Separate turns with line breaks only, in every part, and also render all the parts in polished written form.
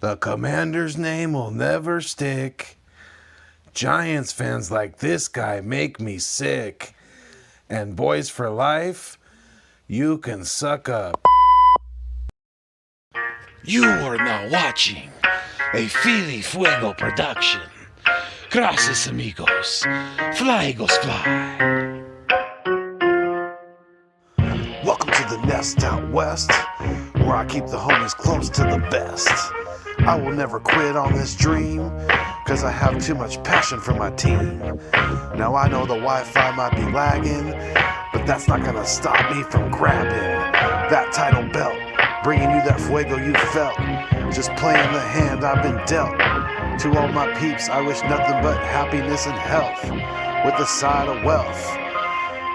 The Commander's name will never stick. Giants fans like this guy make me sick. And boys for life, you can suck up.
You are now watching a Philly Fuego production. Gracias, amigos. Fly, Eagles, fly.
Welcome to the nest out west, where I keep the homies close to the best. I will never quit on this dream, cause I have too much passion for my team. Now I know the Wi-Fi might be lagging, but that's not gonna stop me from grabbing that title belt, bringing you that fuego you felt, just playing the hand I've been dealt. To all my peeps, I wish nothing but happiness and health, with a side of wealth.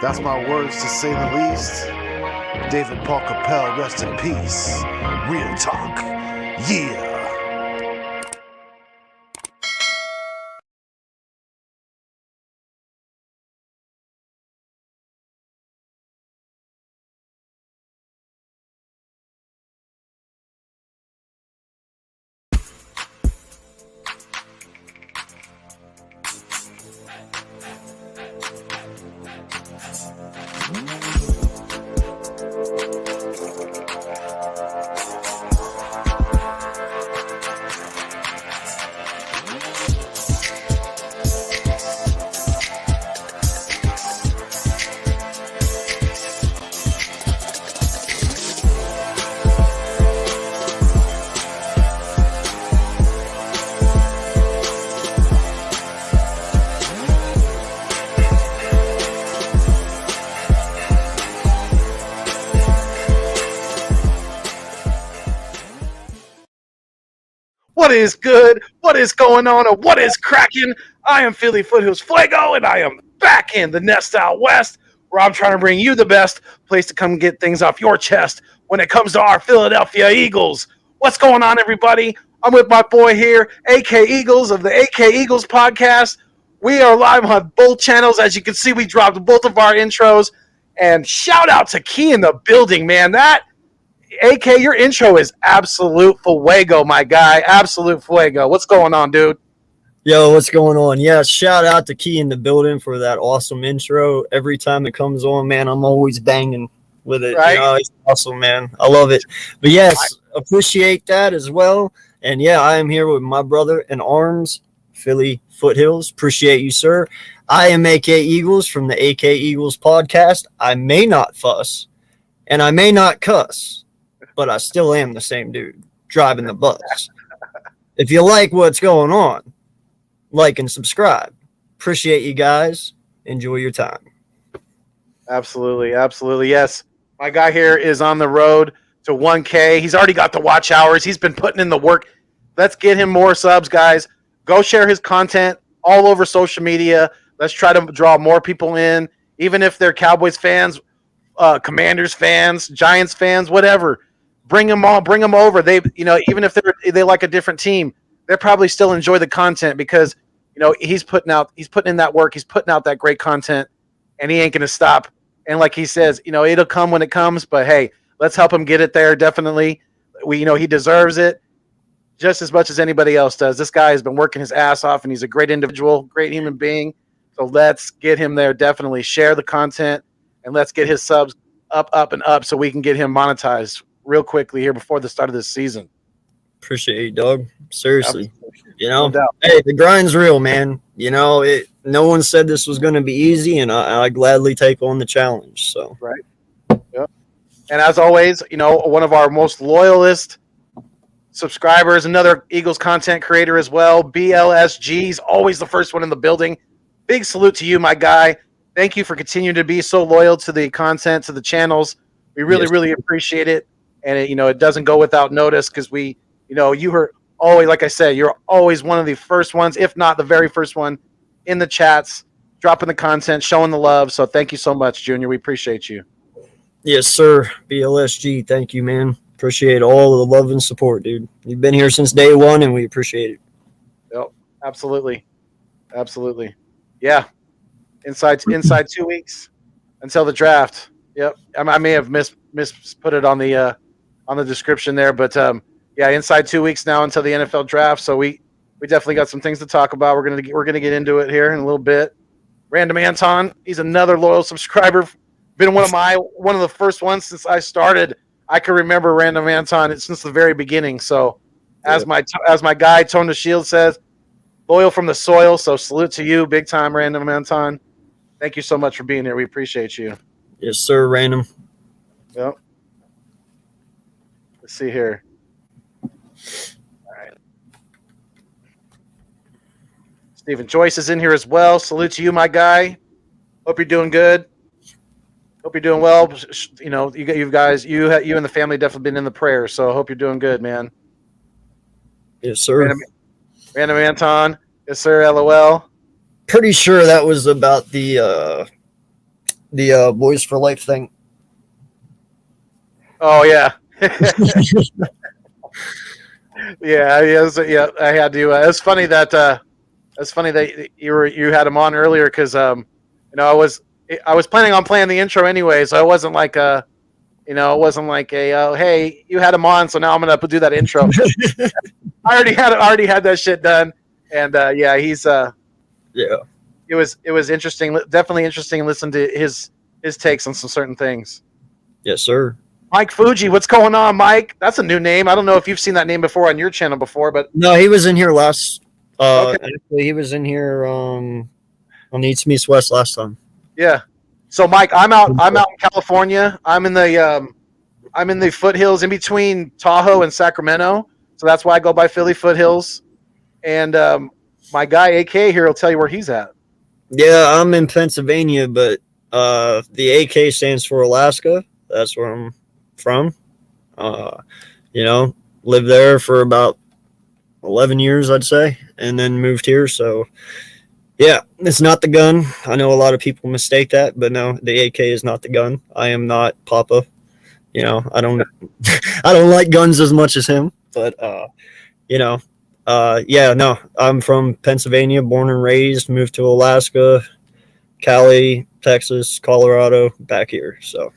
That's my words to say the least. David Paul Capel, rest in peace. Real talk, yeah.
What is good? What is going on? Or what is cracking? I am Philly Foothills Fuego, and I am back in the nest out west, where I'm trying to bring you the best place to come get things off your chest when it comes to our Philadelphia Eagles. What's going on, everybody? I'm with my boy here, AK Eagles of the AK Eagles podcast. We are live on both channels. As you can see, we dropped both of our intros. And shout out to Key in the building, man. That AK, your intro is absolute fuego, my guy. Absolute fuego. What's going on, dude?
Yo, what's going on? Yeah, shout out to Key in the building for that awesome intro. Every time it comes on, man, I'm always banging with it.
Right?
You know, it's awesome, man. I love it. But yes, appreciate that as well. And yeah, I am here with my brother in arms, Philly Foothills. Appreciate you, sir. I am AK Eagles from the AK Eagles podcast. I may not fuss and I may not cuss, but I still am the same dude driving the bus. If you like what's going on, like and subscribe. Appreciate you guys. Enjoy your time.
Absolutely. Absolutely. Yes. My guy here is on the road to 1K. He's already got the watch hours. He's been putting in the work. Let's get him more subs, guys. Go share his content all over social media. Let's try to draw more people in, even if they're Cowboys fans, Commanders fans, Giants fans, whatever. Bring them all. Bring them over. They, even if they like a different team, they probably still enjoy the content because he's putting in that work. He's putting out that great content, and he ain't gonna stop. And like he says, it'll come when it comes. But hey, let's help him get it there. Definitely, he deserves it just as much as anybody else does. This guy has been working his ass off, and he's a great individual, great human being. So let's get him there. Definitely share the content, and let's get his subs up, and up so we can get him monetized real quickly here before the start of this season.
Appreciate you, dog. Seriously.
No doubt.
Hey, the grind's real, man. No one said this was going to be easy, and I gladly take on the challenge. So
right. Yep. And as always, one of our most loyalist subscribers, another Eagles content creator as well, BLSG, is always the first one in the building. Big salute to you, my guy. Thank you for continuing to be so loyal to the content, to the channels. We really, really appreciate it. And it doesn't go without notice because you were always, like I said, you're always one of the first ones, if not the very first one, in the chats, dropping the content, showing the love. So thank you so much, Junior. We appreciate you.
Yes, sir. BLSG, thank you, man. Appreciate all the love and support, dude. You've been here since day one, and we appreciate it.
Yep, absolutely. Yeah. Inside 2 weeks until the draft. Yep. I may have misput it on the description there, but yeah, inside 2 weeks now until the NFL draft. So we definitely got some things to talk about. We're gonna get into it here in a little bit. Random Anton, he's another loyal subscriber. Been one of the first ones since I started. I can remember Random Anton since the very beginning. So as my guy Tone the Shield says, loyal from the soil. So salute to you, big time, Random Anton. Thank you so much for being here. We appreciate you.
Yes, sir. Random.
Yep. Let's see here. All right. Stephen Joyce is in here as well. Salute to you, my guy. Hope you're doing good. Hope you're doing well. You know, you guys, you and the family definitely been in the prayer. So I hope you're doing good, man.
Yes, sir.
Random Anton. Yes, sir. LOL.
Pretty sure that was about the Boys for Life thing.
Oh yeah. yeah. I had to. It's funny that you had him on earlier because I was planning on playing the intro anyway, so it wasn't like hey, you had him on, so now I'm gonna do that intro. I already had that shit done, and he's
yeah.
It was interesting, definitely interesting to listen to his takes on some certain things.
Yes, sir.
Mike Fuji, what's going on, Mike? That's a new name. I don't know if you've seen that name before on your channel before, but
No, he was in here last.
Okay.
Actually, he was in here on East Meets West last time.
yeah. So, Mike, I'm out in California. I'm in the foothills in between Tahoe and Sacramento. So that's why I go by Philly Foothills. And my guy AK here will tell you where he's at.
Yeah, I'm in Pennsylvania, but the AK stands for Alaska. That's where I'm from. Lived there for about 11 years, I'd say, and then moved here. So, yeah, it's not the gun. I know a lot of people mistake that, but no, the AK is not the gun. I am not Papa. I don't I don't like guns as much as him, but I'm from Pennsylvania, born and raised, moved to Alaska, Cali, Texas, Colorado, back here. So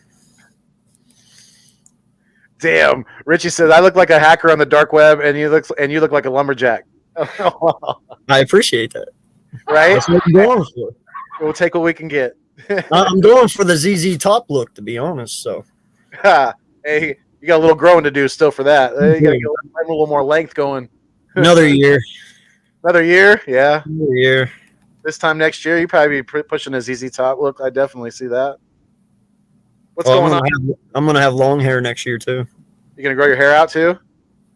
Damn, Richie says I look like a hacker on the dark web, and you look like a lumberjack.
I appreciate that.
Right?
That's what I'm going for.
We'll take what we can get.
I'm going for the ZZ Top look, to be honest. So,
hey, you got a little growing to do still for that. You got to get a little more length going.
another year.
Another year? Yeah.
Another year.
This time next year, you probably be pushing a ZZ Top look. I definitely see that. What's going on?
I'm gonna have long hair next year too.
You gonna grow your hair out too?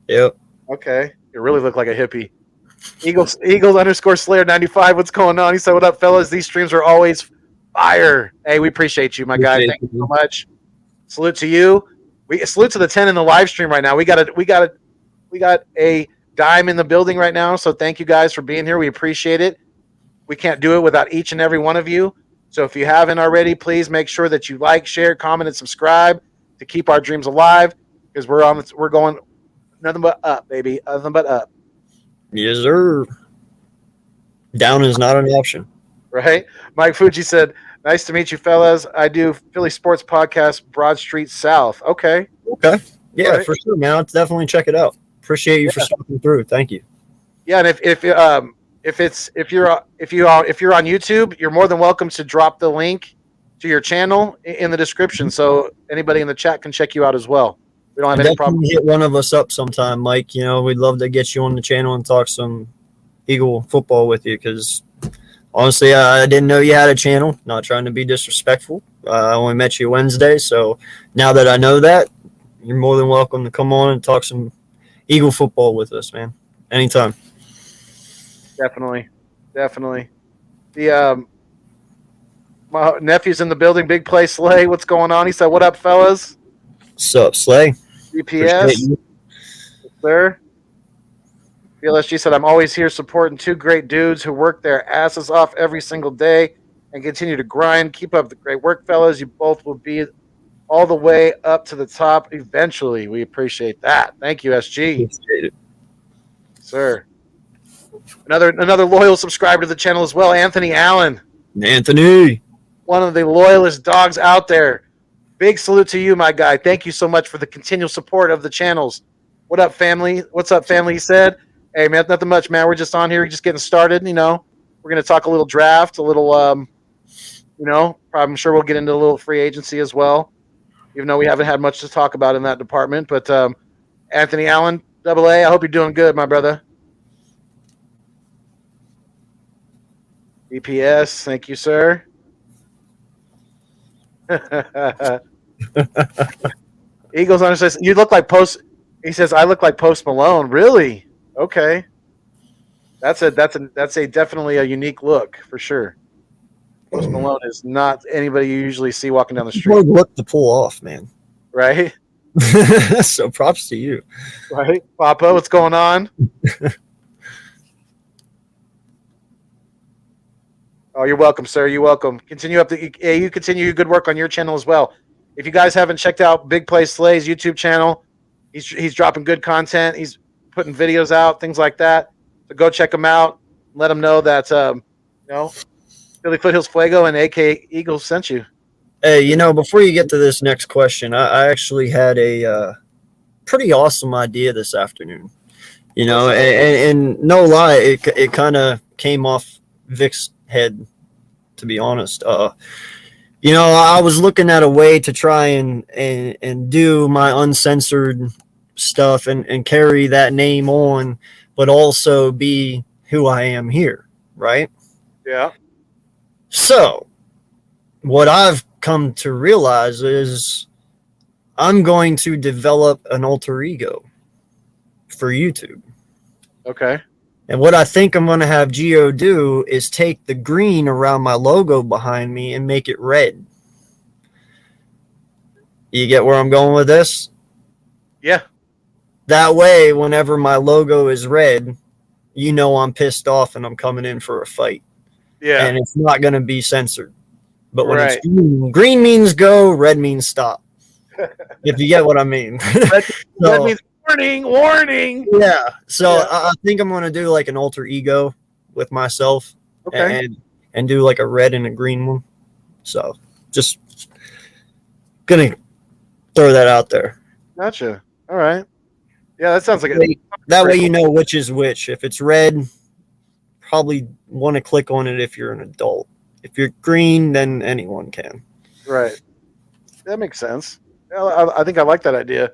Yep.
Okay. You really look like a hippie. Eagles _Slayer 95. What's going on? He said, "What up, fellas? These streams are always fire." Hey, we appreciate you, my guy. Thank you so much. Salute to you. We salute to the 10 in the live stream right now. We got a dime in the building right now. So thank you guys for being here. We appreciate it. We can't do it without each and every one of you. So if you haven't already, please make sure that you like, share, comment, and subscribe to keep our dreams alive, because we're going nothing but up, baby. Nothing but up.
Yes, sir. Down is not an option.
Right? Mike Fuji said, "Nice to meet you, fellas. I do Philly Sports Podcast, Broad Street South." Okay.
Yeah,
Right.
for sure, man. I'll definitely check it out. Appreciate you for stopping through. Thank you.
Yeah, and if you're on YouTube, you're more than welcome to drop the link to your channel in the description, so anybody in the chat can check you out as well. We don't have any problem.
Hit one of us up sometime, Mike. We'd love to get you on the channel and talk some Eagle football with you, because honestly, I didn't know you had a channel. Not trying to be disrespectful. I only met you Wednesday, so now that I know that, you're more than welcome to come on and talk some Eagle football with us, man. Anytime.
Definitely. The my nephew's in the building. Big play, Slay. What's going on? He said, "What up, fellas?"
What's up, Slay?
BPS,
Appreciate you.
sir. BLSG said, "I'm always here supporting two great dudes who work their asses off every single day and continue to grind. Keep up the great work, fellas. You both will be all the way up to the top eventually." We appreciate that. Thank you, SG.
Appreciate it.
Sir. Another loyal subscriber to the channel as well, Anthony Allen.
Anthony.
One of the loyalist dogs out there. Big salute to you, my guy. Thank you so much for the continual support of the channels. What up, family? What's up, family? He said, hey, man, nothing much, man. We're just on here, just getting started. You know, we're going to talk a little draft, a little, you know, I'm sure we'll get into a little free agency as well, even though we haven't had much to talk about in that department. But Anthony Allen, Double A, I hope you're doing good, my brother. EPS, thank you, sir. Eagles on says you look like Post. He says I look like Post Malone. Really? Okay. That's a definitely a unique look for sure. Post Malone is not anybody you usually see walking down the street.
Hard look to pull off, man.
Right?
So props to you.
Right, Papa, what's going on? Oh, you're welcome, sir. You're welcome. Continue you continue your good work on your channel as well. If you guys haven't checked out Big Play Slay's YouTube channel, he's dropping good content. He's putting videos out, things like that. So go check him out. Let him know that you know, Philly Foothills Fuego and AK Eagles sent you.
Hey, you know, before you get to this next question, I actually had a pretty awesome idea this afternoon. You know, and no lie, it kind of came off Vic's head, to be honest. You know, I was looking at a way to try and do my uncensored stuff and carry that name on, but also be who I am here, right?
Yeah.
So, what I've come to realize is I'm going to develop an alter ego for YouTube.
Okay.
And what I think I'm going to have Gio do is take the green around my logo behind me and make it red. You get where I'm going with this?
Yeah.
That way, whenever my logo is red, you know I'm pissed off and I'm coming in for a fight.
Yeah.
And it's not going to be censored. But when
Right.
it's green means go, red means stop. If you get what I mean.
That means warning.
Yeah. So
Yeah.
I think I'm going to do like an alter ego with myself.
Okay.
And do like a red and a green one. So just going to throw that out there.
Gotcha. All right. Yeah, that sounds like
That way you know which is which. If it's red, probably want to click on it if you're an adult. If you're green, then anyone can.
Right. That makes sense. I think I like that idea.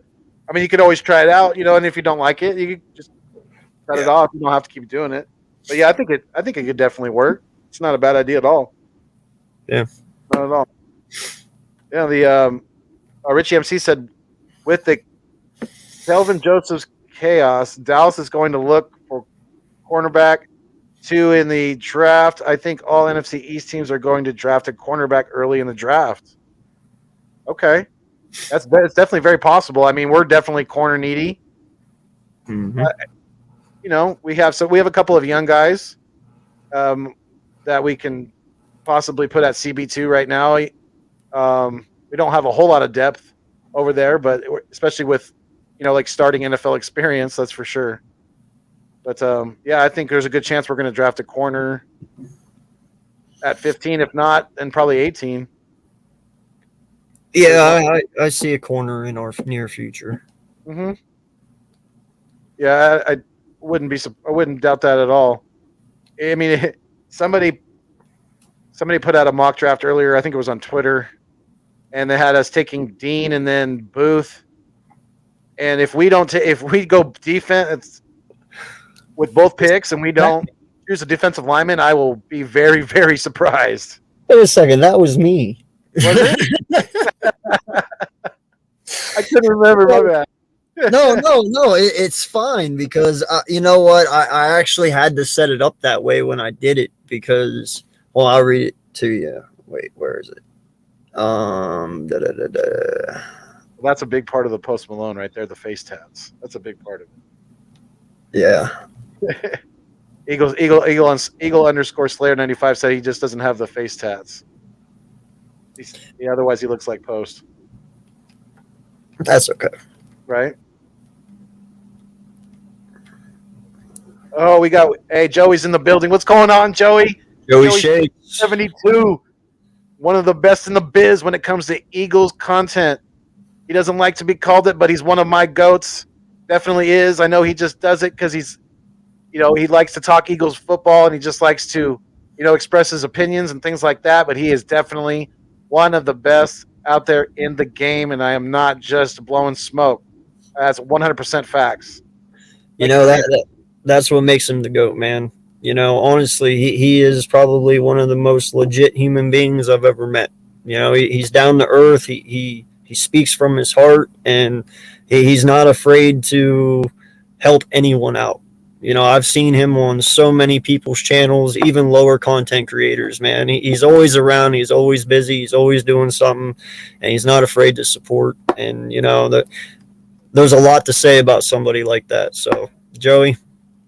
I mean, you could always try it out, you know, and if you don't like it, you could just cut it off. You don't have to keep doing it. But yeah, I think it could definitely work. It's not a bad idea at all.
Yeah.
Not at all. Yeah, the Richie MC said with the Kelvin Joseph's chaos, Dallas is going to look for cornerback 2 in the draft. I think all NFC East teams are going to draft a cornerback early in the draft. Okay. It's definitely very possible. I mean, we're definitely corner needy.
Mm-hmm.
You know, we have a couple of young guys that we can possibly put at CB2 right now. We don't have a whole lot of depth over there, but especially with, you know, like starting NFL experience, that's for sure. But yeah, I think there's a good chance we're going to draft a corner at 15. If not, then probably 18.
Yeah, I see a corner in our near future.
Mm-hmm. Yeah, I wouldn't doubt that at all. I mean, somebody put out a mock draft earlier. I think it was on Twitter, and they had us taking Dean and then Booth. And if we go defense with both picks and we don't choose a defensive lineman, I will be very, very surprised.
Wait a second, that was me.
Was it? I couldn't remember my bad.
No, it's fine because you know what? I actually had to set it up that way when I did it because, well, I'll read it to you. Wait, where is it?
Well, that's a big part of the Post Malone right there, the face tats. That's a big part of it.
Yeah.
Eagle underscore Slayer 95 said he just doesn't have the face tats. Otherwise he looks like Post.
That's okay.
Right? Oh, Joey's in the building. What's going on, Joey?
Joey Shea.
72. One of the best in the biz when it comes to Eagles content. He doesn't like to be called it, but he's one of my goats. definitely is. I know he just does it because he's, he likes to talk Eagles football and he just likes to, express his opinions and things like that. But he is definitely one of the best out there in the game, and I am not just blowing smoke. That's 100% facts.
That's what makes him the GOAT, man. Honestly, he is probably one of the most legit human beings I've ever met. He's down to earth. He speaks from his heart, and he's not afraid to help anyone out. I've seen him on so many people's channels, even lower content creators, man. He's always around. He's always busy. He's always doing something, and he's not afraid to support. And, there's a lot to say about somebody like that. So, Joey,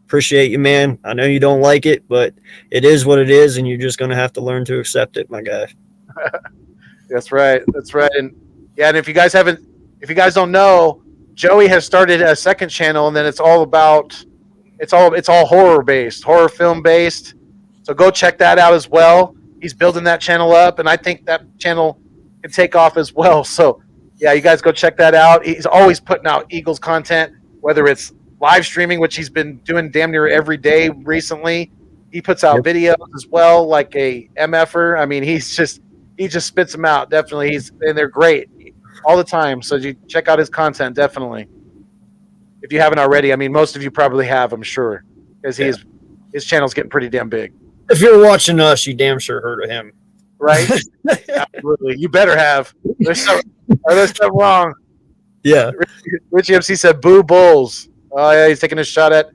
appreciate you, man. I know you don't like it, but it is what it is, and you're just going to have to learn to accept it, my guy.
That's right. And if you guys don't know, Joey has started a second channel, and then it's all horror based, horror film based. So go check that out as well. He's building that channel up, and I think that channel can take off as well. So yeah, you guys go check that out. He's always putting out Eagles content, whether it's live streaming, which he's been doing damn near every day recently. He puts out videos as well, like a MFer. I mean, he just spits them out. Definitely, and they're great all the time. So you check out his content, definitely. If you haven't already, I mean, most of you probably have, I'm sure, because his channel's getting pretty damn big.
If you're watching us, you damn sure heard of him,
right? Absolutely, you better have. There's something wrong.
Yeah.
Richie MC said, "Boo Bulls." Oh yeah, he's taking a shot at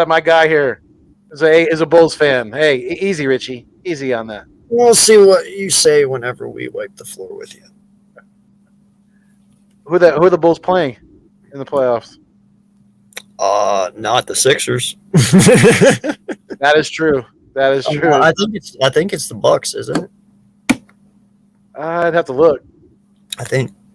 my guy here. Is a Bulls fan. Hey, easy, Richie, easy on that.
We'll see what you say whenever we wipe the floor with you.
Who are the Bulls playing in the playoffs?
Not the Sixers.
That is true.
I think it's the Bucks, isn't it?
I'd have to look.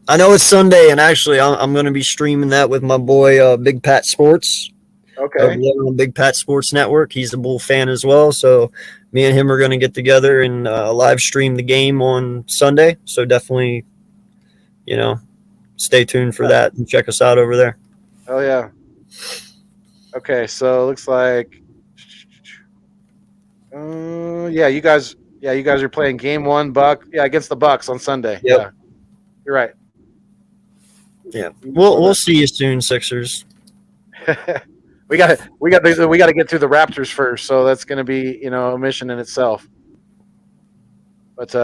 I know it's Sunday, and actually, I'm going to be streaming that with my boy Big Pat Sports.
Okay.
On Big Pat Sports Network. He's a Bull fan as well, so me and him are going to get together and live stream the game on Sunday. So definitely, stay tuned for that and check us out over there.
Oh yeah. Okay, so it looks like, you guys are playing game one, against the Bucks on Sunday.
Yep.
Yeah, you're right.
Yeah, we'll see you soon, Sixers.
we got to get through the Raptors first, so that's going to be a mission in itself. But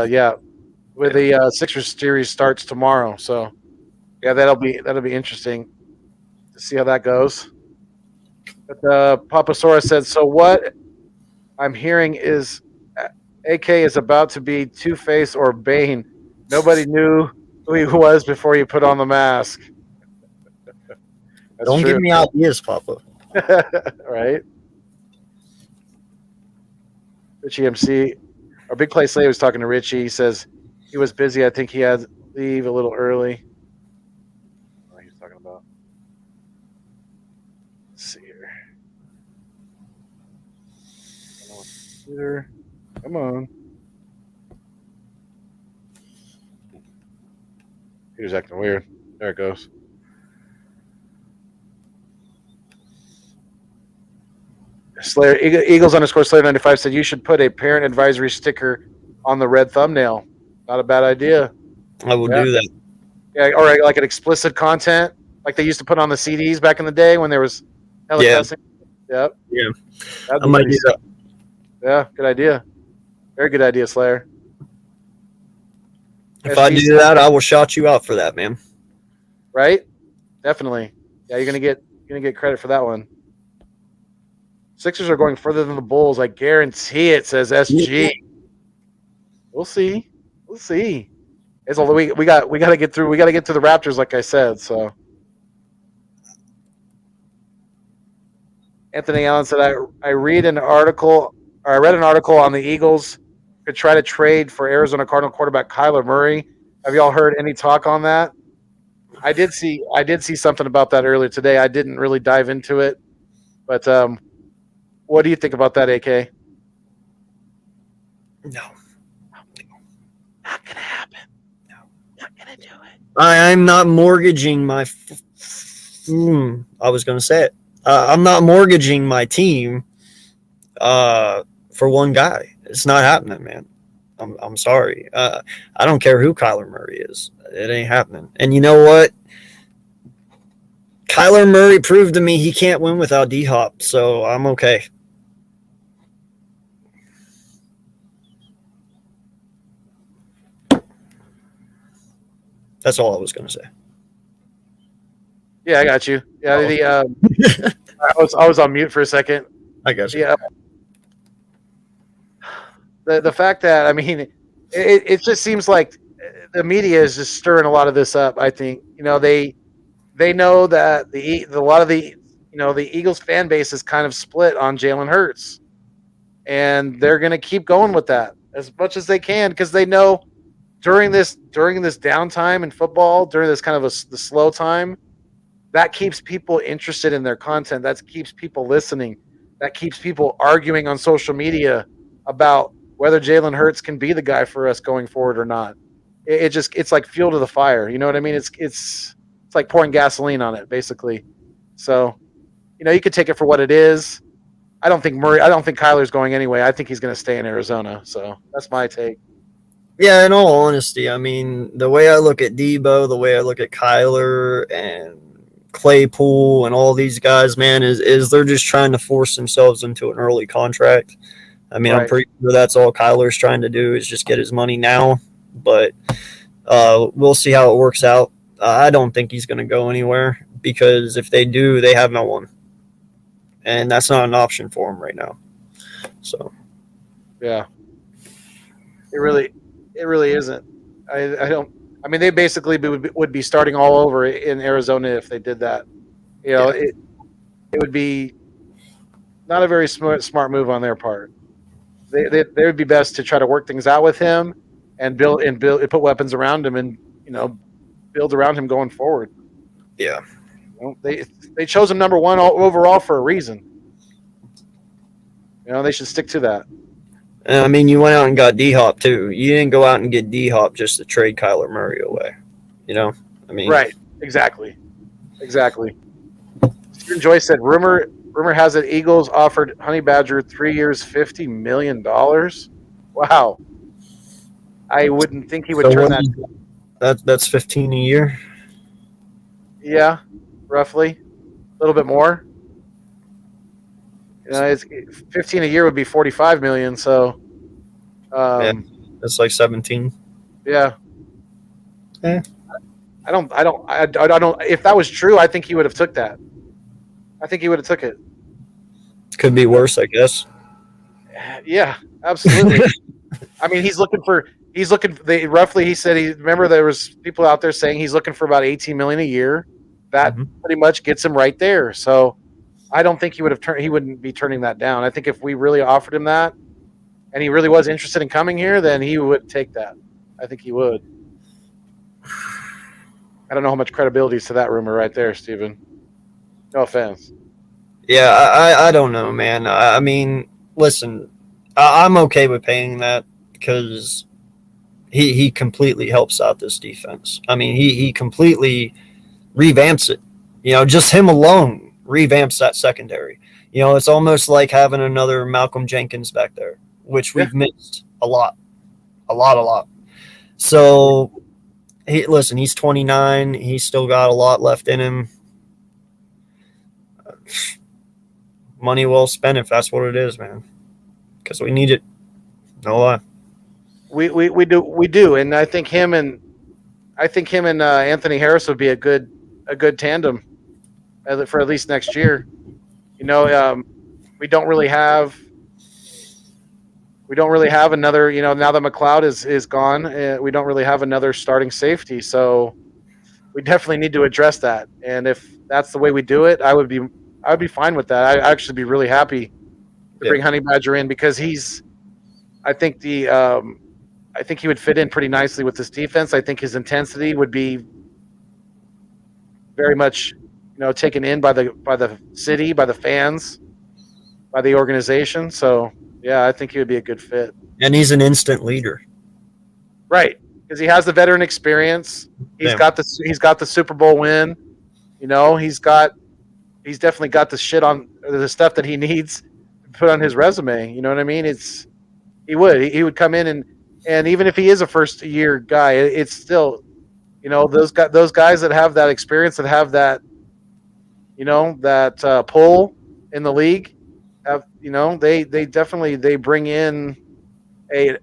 with the Sixers series starts tomorrow, so yeah, that'll be interesting to see how that goes. But Papasaurus said, so what I'm hearing is AK is about to be Two-Face or Bane. Nobody knew who he was before he put on the mask.
Don't give me ideas, Papa.
Right? Richie MC. Our Big Play Slay was talking to Richie. He says he was busy. I think he had to leave a little early. What he was talking about. Let's see here. Come on. He was acting weird. There it goes. Slayer Eagles _ Slayer 95 said you should put a parent advisory sticker on the red thumbnail. Not a bad idea.
I will do that.
Yeah, or like an explicit content, like they used to put on the CDs back in the day when there was cussing. Yep.
Yeah. I might do that.
Yeah, good idea. Very good idea, Slayer.
If I do that, I will shout you out for that, man.
Right? Definitely. Yeah, you're gonna get credit for that one. Sixers are going further than the Bulls. I guarantee it, says SG. We'll see. It's all we got to get through. We got to get to the Raptors, like I said. So, Anthony Allen said, I read an article on the Eagles could try to trade for Arizona Cardinal quarterback Kyler Murray. Have y'all heard any talk on that? I did see something about that earlier today. I didn't really dive into it, but what do you think about that, AK?
No.
Not gonna happen. No, not gonna do it.
I'm not mortgaging my I was going to say it. I'm not mortgaging my team for one guy. It's not happening, man. I'm sorry. I don't care who Kyler Murray is. It ain't happening. And you know what? Kyler Murray proved to me he can't win without D-Hop, so I'm okay. That's all I was going to say.
Yeah, I got you. Yeah, I was on mute for a second.
I got you.
Yeah. The fact that, I mean, it just seems like the media is just stirring a lot of this up. I think, they know that a lot of the Eagles fan base is kind of split on Jalen Hurts, and they're going to keep going with that as much as they can because they know during this downtime in football, during this kind of the slow time, that keeps people interested in their content. That keeps people listening. That keeps people arguing on social media about whether Jalen Hurts can be the guy for us going forward or not. It's like fuel to the fire. You know what I mean? It's like pouring gasoline on it, basically. So, you could take it for what it is. I don't think Kyler's going anyway. I think he's going to stay in Arizona. So that's my take.
Yeah, in all honesty, I mean, the way I look at Debo, the way I look at Kyler and Claypool and all these guys, man, is they're just trying to force themselves into an early contract. I mean, right. I'm pretty sure that's all Kyler's trying to do is just get his money now. But we'll see how it works out. I don't think he's going to go anywhere because if they do, they have no one. And that's not an option for him right now. So,
yeah. It really isn't. I mean, they basically would be starting all over in Arizona if they did that. It would be not a very smart move on their part. They would be best to try to work things out with him and put weapons around him and build around him going forward.
Yeah,
they chose him number one overall for a reason. They should stick to that.
I mean, you went out and got D-Hop, too. You didn't go out and get D-Hop just to trade Kyler Murray away. I mean... Right. Exactly.
Stephen Joyce said, rumor has it Eagles offered Honey Badger 3 years, $50 million. Wow. I wouldn't think he would turn that...
That's 15 a year?
Yeah, roughly. A little bit more. It's 15 a year would be 45 million. So,
that's like 17.
Yeah. I don't. If that was true, I think he would have took that. I think he would have took it.
Could be worse, I guess.
Yeah, absolutely. I mean, he's looking. Roughly, he said. Remember, there was people out there saying he's looking for about 18 million a year. That pretty much gets him right there. So. I don't think he wouldn't be turning that down. I think if we really offered him that and he really was interested in coming here, then he would take that. I think he would. I don't know how much credibility is to that rumor right there, Steven. No offense.
Yeah, I don't know, man. I mean, listen, I'm okay with paying that because he completely helps out this defense. I mean, he completely revamps it. Just him alone revamps that secondary. It's almost like having another Malcolm Jenkins back there, which we've missed a lot. So, he's 29. He's still got a lot left in him. Money well spent if that's what it is, man. Because we need it. No lie.
We do, and I think him and Anthony Harris would be a good tandem. For at least next year, we don't really have another. Now that McLeod is gone, we don't really have another starting safety. So we definitely need to address that. And if that's the way we do it, I would be fine with that. I'd actually be really happy to bring Honey Badger in because I think he would fit in pretty nicely with this defense. I think his intensity would be very much. Taken in by the city, by the fans, by the organization. So, yeah, I think he would be a good fit.
And he's an instant leader.
Right, because he has the veteran experience. He's got the Super Bowl win. he's definitely got the stuff that he needs to put on his resume. You know what I mean? He would come in and even if he is a first year guy, it's still, those guys that have that experience, that have that, that pull in the league, have, they definitely, they bring in an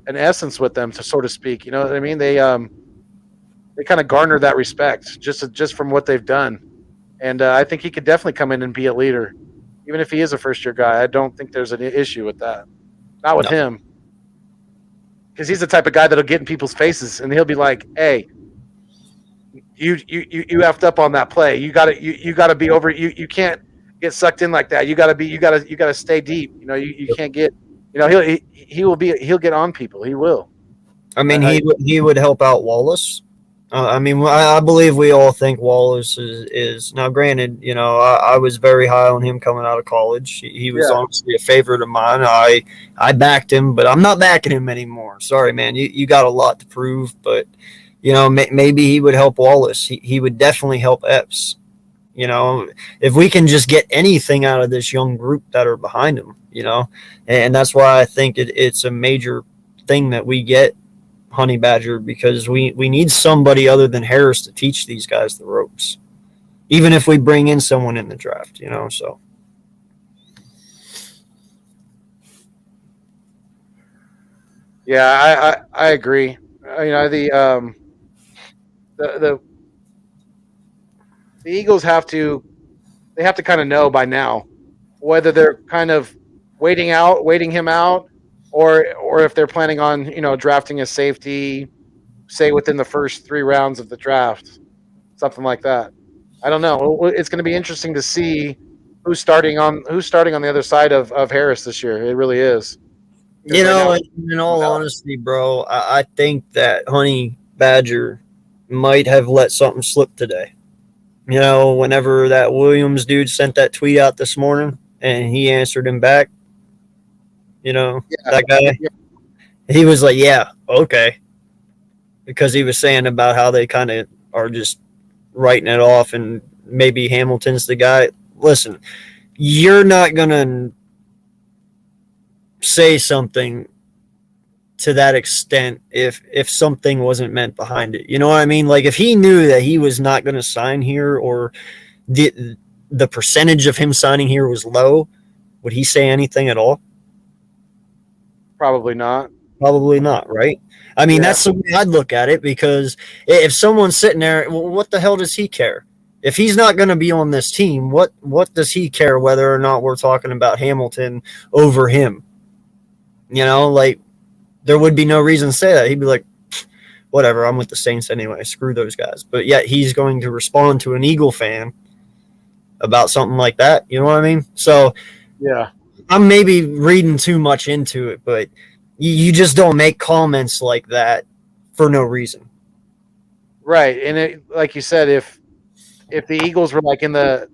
an essence with them, to so to speak. You know what I mean? They kind of garner that respect just from what they've done, and I think he could definitely come in and be a leader, even if he is a first year guy. I don't think there's an issue with that. Not with him, because he's the type of guy that'll get in people's faces and he'll be like, "Hey, you effed up on that play. You gotta be over. You can't get sucked in like that. You gotta stay deep. You can't get. He'll get on people. He will.
I mean, he would help out Wallace. I believe we all think Wallace is now. Granted, I was very high on him coming out of college. He was honestly a favorite of mine. I backed him, but I'm not backing him anymore. Sorry, man. You got a lot to prove, but maybe he would help Wallace. He would definitely help Epps. If we can just get anything out of this young group that are behind him, and that's why I think it's a major thing that we get Honey Badger, because we need somebody other than Harris to teach these guys the ropes, even if we bring in someone in the draft, so.
Yeah, I agree. The Eagles have to kind of know by now whether they're kind of waiting him out, or if they're planning on drafting a safety, say within the first 3 rounds of the draft, something like that. I don't know. It's going to be interesting to see who's starting on the other side of Harris this year. It really is.
In all honesty, bro, I think that Honey Badger might have let something slip today. Whenever that Williams dude sent that tweet out this morning and he answered him back, that guy, he was like, yeah, okay. Because he was saying about how they kind of are just writing it off and maybe Hamilton's the guy. Listen, you're not going to say something to that extent if something wasn't meant behind it. You know what I mean? Like if he knew that he was not going to sign here, or the percentage of him signing here was low, would he say anything at all?
Probably not,
right? I mean, that's the way I'd look at it, because if someone's sitting there, well, what the hell does he care? If he's not going to be on this team, what does he care whether or not we're talking about Hamilton over him? Like there would be no reason to say that. He'd be like, whatever, I'm with the Saints anyway. Screw those guys. But yet he's going to respond to an Eagle fan about something like that. You know what I mean? So
yeah, I'm
maybe reading too much into it, but you just don't make comments like that for no reason.
Right. And like you said, if the Eagles were like the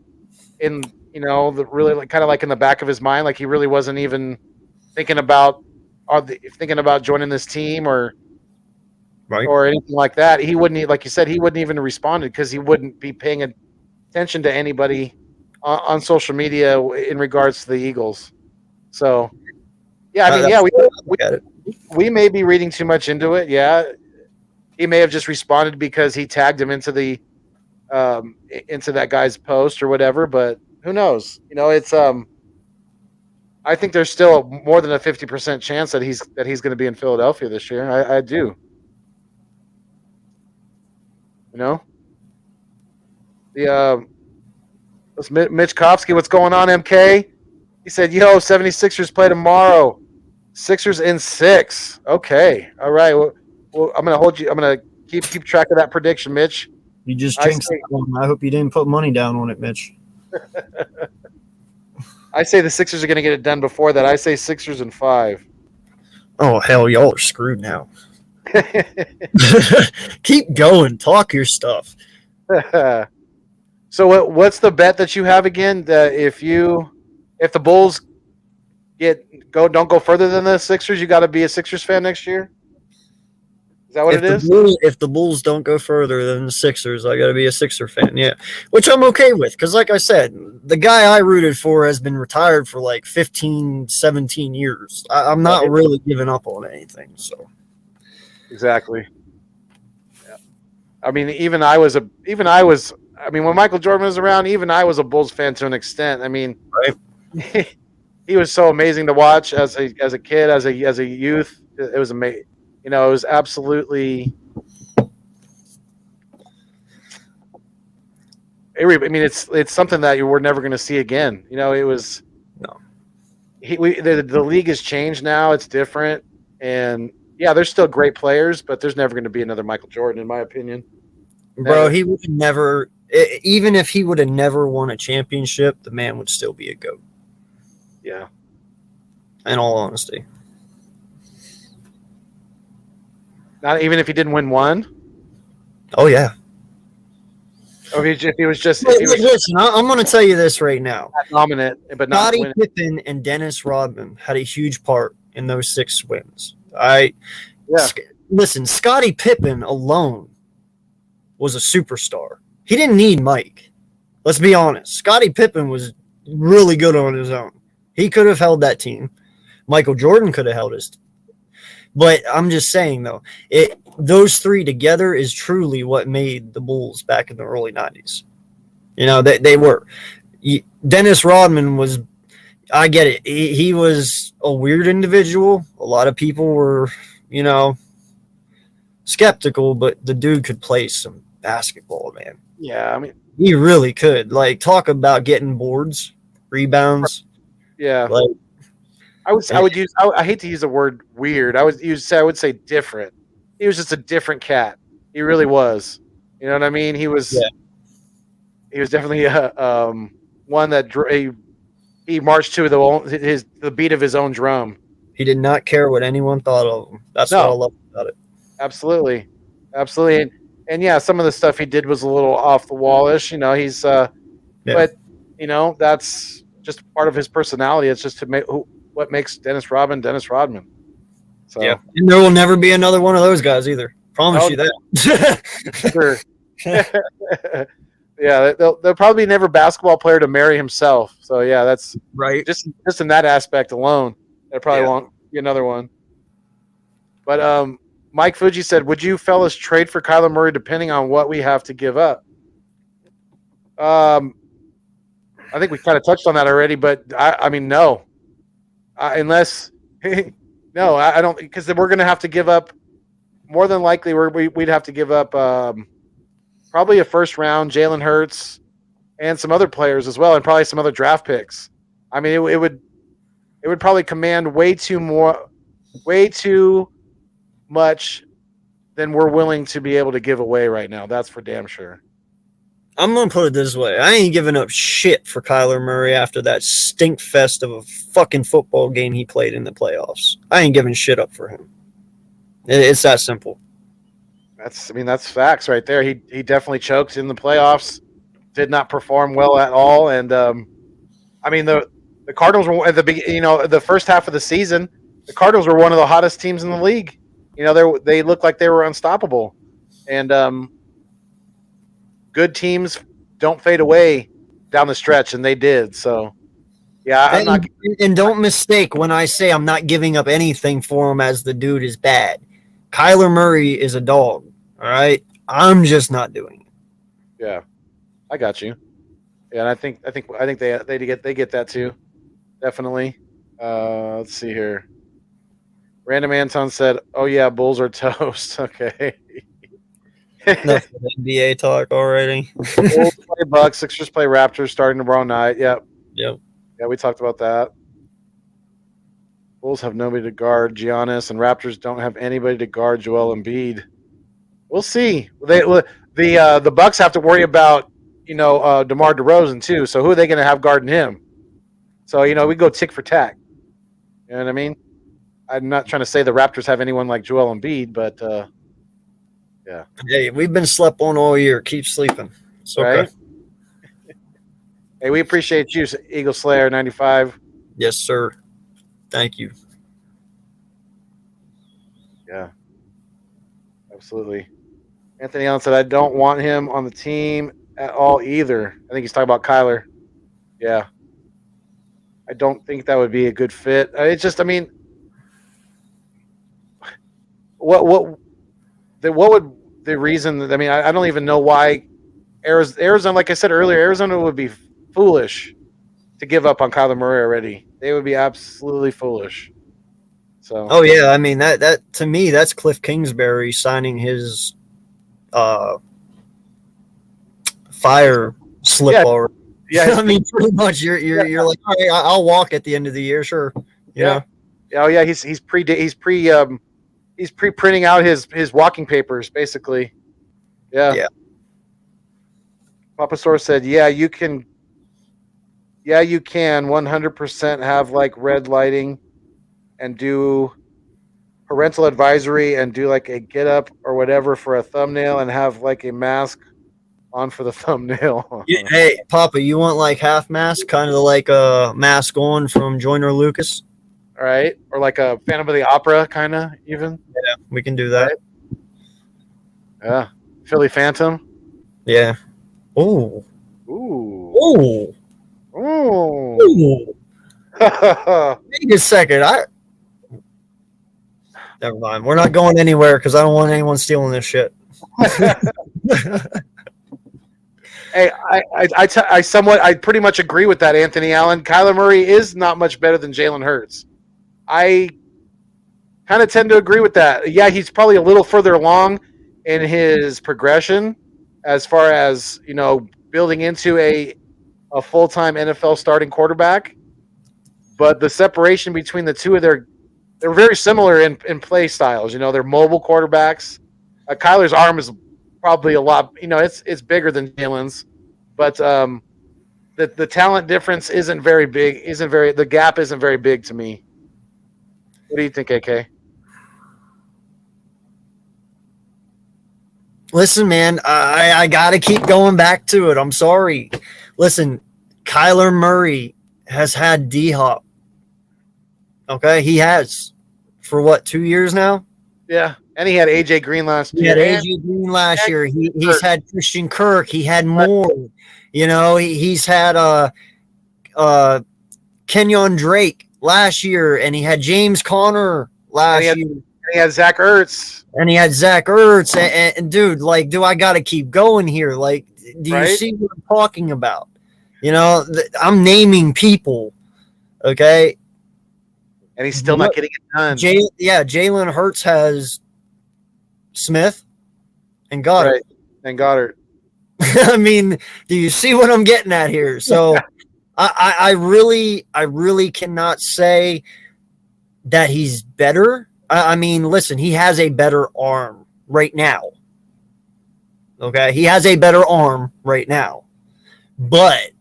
really like, kind of like in the back of his mind, like he really wasn't even thinking about joining this team or anything like that, he wouldn't, like you said, he wouldn't even respond, because he wouldn't be paying attention to anybody on social media in regards to the Eagles. So yeah, we may be reading too much into it. Yeah, he may have just responded because he tagged him into that guy's post or whatever, but who knows? It's I think there's still more than a 50% chance that he's going to be in Philadelphia this year. I do. Mitch Kopsky, what's going on, MK? He said, "Yo, 76ers play tomorrow. Sixers in 6." Okay, all right. Well, I'm going to hold you. I'm going to keep track of that prediction, Mitch.
You just jinxed that one. I hope you didn't put money down on it, Mitch.
I say the Sixers are going to get it done before that. I say Sixers in 5.
Oh, hell, y'all are screwed now. Keep going. Talk your stuff.
So what's the bet that you have again? That if the Bulls don't go further than the Sixers, you got to be a Sixers fan next year? Is that what it is?
If the Bulls don't go further than the Sixers, I got to be a Sixer fan, yeah. Which I'm okay with, because like I said, the guy I rooted for has been retired for like 15, 17 years. I'm not really giving up on anything, so.
Exactly. Yeah. I mean, when Michael Jordan was around, even I was a Bulls fan to an extent. I mean,
Right.
he was so amazing to watch as a kid, as a youth. It was amazing. You know, it was absolutely. I mean, it's something that you were never going to see again. You know, it was.
No.
The league has changed now. It's different, and yeah, there's still great players, but there's never going to be another Michael Jordan, in my opinion.
Bro, he would never, even if he would have never won a championship, the man would still be a GOAT.
Yeah.
In all honesty.
Not even if he didn't win one.
Oh, yeah.
Or if he was just.
Listen, I'm going to tell you this right now.
Dominant, but not
Scottie
winning.
Pippen and Dennis Rodman had a huge part in those 6 wins. Listen, Scottie Pippen alone was a superstar. He didn't need Mike. Let's be honest. Scottie Pippen was really good on his own. He could have held that team. Michael Jordan could have held his team. But I'm just saying, though, those 3 together is truly what made the Bulls back in the early 90s. You know, they were. Dennis Rodman was, I get it. He was a weird individual. A lot of people were, you know, skeptical, but the dude could play some basketball, man.
Yeah, I mean,
he really could. Like, talk about getting boards, rebounds.
Yeah,
like
I hate to use the word weird. I would say different. He was just a different cat. He really was. You know what I mean? He was definitely one that he marched to the beat of his own drum.
He did not care what anyone thought of him. That's what I love about it.
Absolutely. And yeah, some of the stuff he did was a little off the wallish. You know, he's but you know, that's just part of his personality. It's just to make what makes Dennis Rodman Dennis Rodman. So
yeah, and there will never be another one of those guys either. Promise you that.
Sure. Yeah, there'll probably be never basketball player to marry himself. So yeah, that's
right.
Just in that aspect alone, there probably won't be another one. But Mike Fuji said, "Would you fellas trade for Kyler Murray depending on what we have to give up?" I think we kind of touched on that already, but I mean, no, unless no, I don't, because then we're going to have to give up. More than likely, we'd have to give up probably a first round, Jalen Hurts, and some other players as well, and probably some other draft picks. I mean, it would probably command way too much than we're willing to be able to give away right now. That's for damn sure.
I'm going to put it this way. I ain't giving up shit for Kyler Murray after that stink fest of a fucking football game he played in the playoffs. I ain't giving shit up for him. It's that simple.
That's facts right there. He definitely choked in the playoffs. Did not perform well at all. And I mean, the Cardinals were at the first half of the season. The Cardinals were one of the hottest teams in the league. You know, they looked like they were unstoppable. And good teams don't fade away down the stretch, and they did. So, yeah,
and don't mistake when I say I'm not giving up anything for him as the dude is bad. Kyler Murray is a dog, all right? I'm just not doing it.
Yeah, I got you. Yeah, and I think they get that too, definitely. Let's see here. Random Anton said, "Oh yeah, Bulls are toast." Okay.
Enough of NBA talk already.
Bulls play Bucks, Sixers play Raptors starting tomorrow night. Yep.
Yeah, we
talked about that. Bulls have nobody to guard Giannis, and Raptors don't have anybody to guard Joel Embiid. We'll see. The Bucks have to worry about DeMar DeRozan too. So who are they going to have guarding him? So we go tick for tack. You know what I mean? I'm not trying to say the Raptors have anyone like Joel Embiid, but yeah.
Hey, we've been slept on all year. Keep sleeping. It's okay.
Right? Hey, we appreciate you, Eagle Slayer 95.
Yes, sir. Thank you.
Yeah. Absolutely. Anthony Allen said, I don't want him on the team at all either. I think he's talking about Kyler. Yeah. I don't think that would be a good fit. It's just, I mean, what would the reason? I mean, I don't even know why Arizona, like I said earlier, Arizona would be foolish to give up on Kyler Murray already. They would be absolutely foolish. So.
Oh yeah, I mean that to me that's Cliff Kingsbury signing his fire slip
Yeah.
already.
Yeah,
I mean pretty much you're like, all right, I'll walk at the end of the year, sure. You know?
Oh yeah, he's pre-printing out his walking papers basically. Yeah. Papa Source said, "Yeah, you can 100% have like red lighting and do parental advisory and do like a get up or whatever for a thumbnail and have like a mask on for the thumbnail."
Yeah, hey, Papa, you want like half mask, kind of like a mask on from Joyner Lucas?
All right, or like a Phantom of the Opera kind of even.
Yeah, we can do that.
Right. Yeah, Philly Phantom.
Yeah. Ooh.
Ooh.
Ooh.
Ooh.
Ooh. Wait a second. Never mind. We're not going anywhere because I don't want anyone stealing this shit.
Hey, I pretty much agree with that, Anthony Allen. Kyler Murray is not much better than Jalen Hurts. I kind of tend to agree with that. Yeah, he's probably a little further along in his progression as far as, building into a full-time NFL starting quarterback. But the separation between the two of they're very similar in play styles. They're mobile quarterbacks. Kyler's arm is probably a lot, it's bigger than Jalen's, but the talent difference isn't very big. The gap isn't very big to me. What do you think, AK?
Listen, man, I got to keep going back to it. I'm sorry. Listen, Kyler Murray has had D-Hop. Okay, he has. For what, 2 years now?
Yeah, and he had AJ Green last year.
He had AJ Green last year. He's had Christian Kirk. He had more. He's had Kenyon Drake last year, and he had James Conner last year.
He had Zach Ertz.
And dude, like, do I got to keep going here? Like, do you see what I'm talking about? I'm naming people, okay?
And he's still not getting it done.
Jalen Hurts has Smith and Goddard.
Right. And Goddard.
I mean, do you see what I'm getting at here? So I really cannot say that he's better. I mean, listen, he has a better arm right now. Okay? He has a better arm right now. But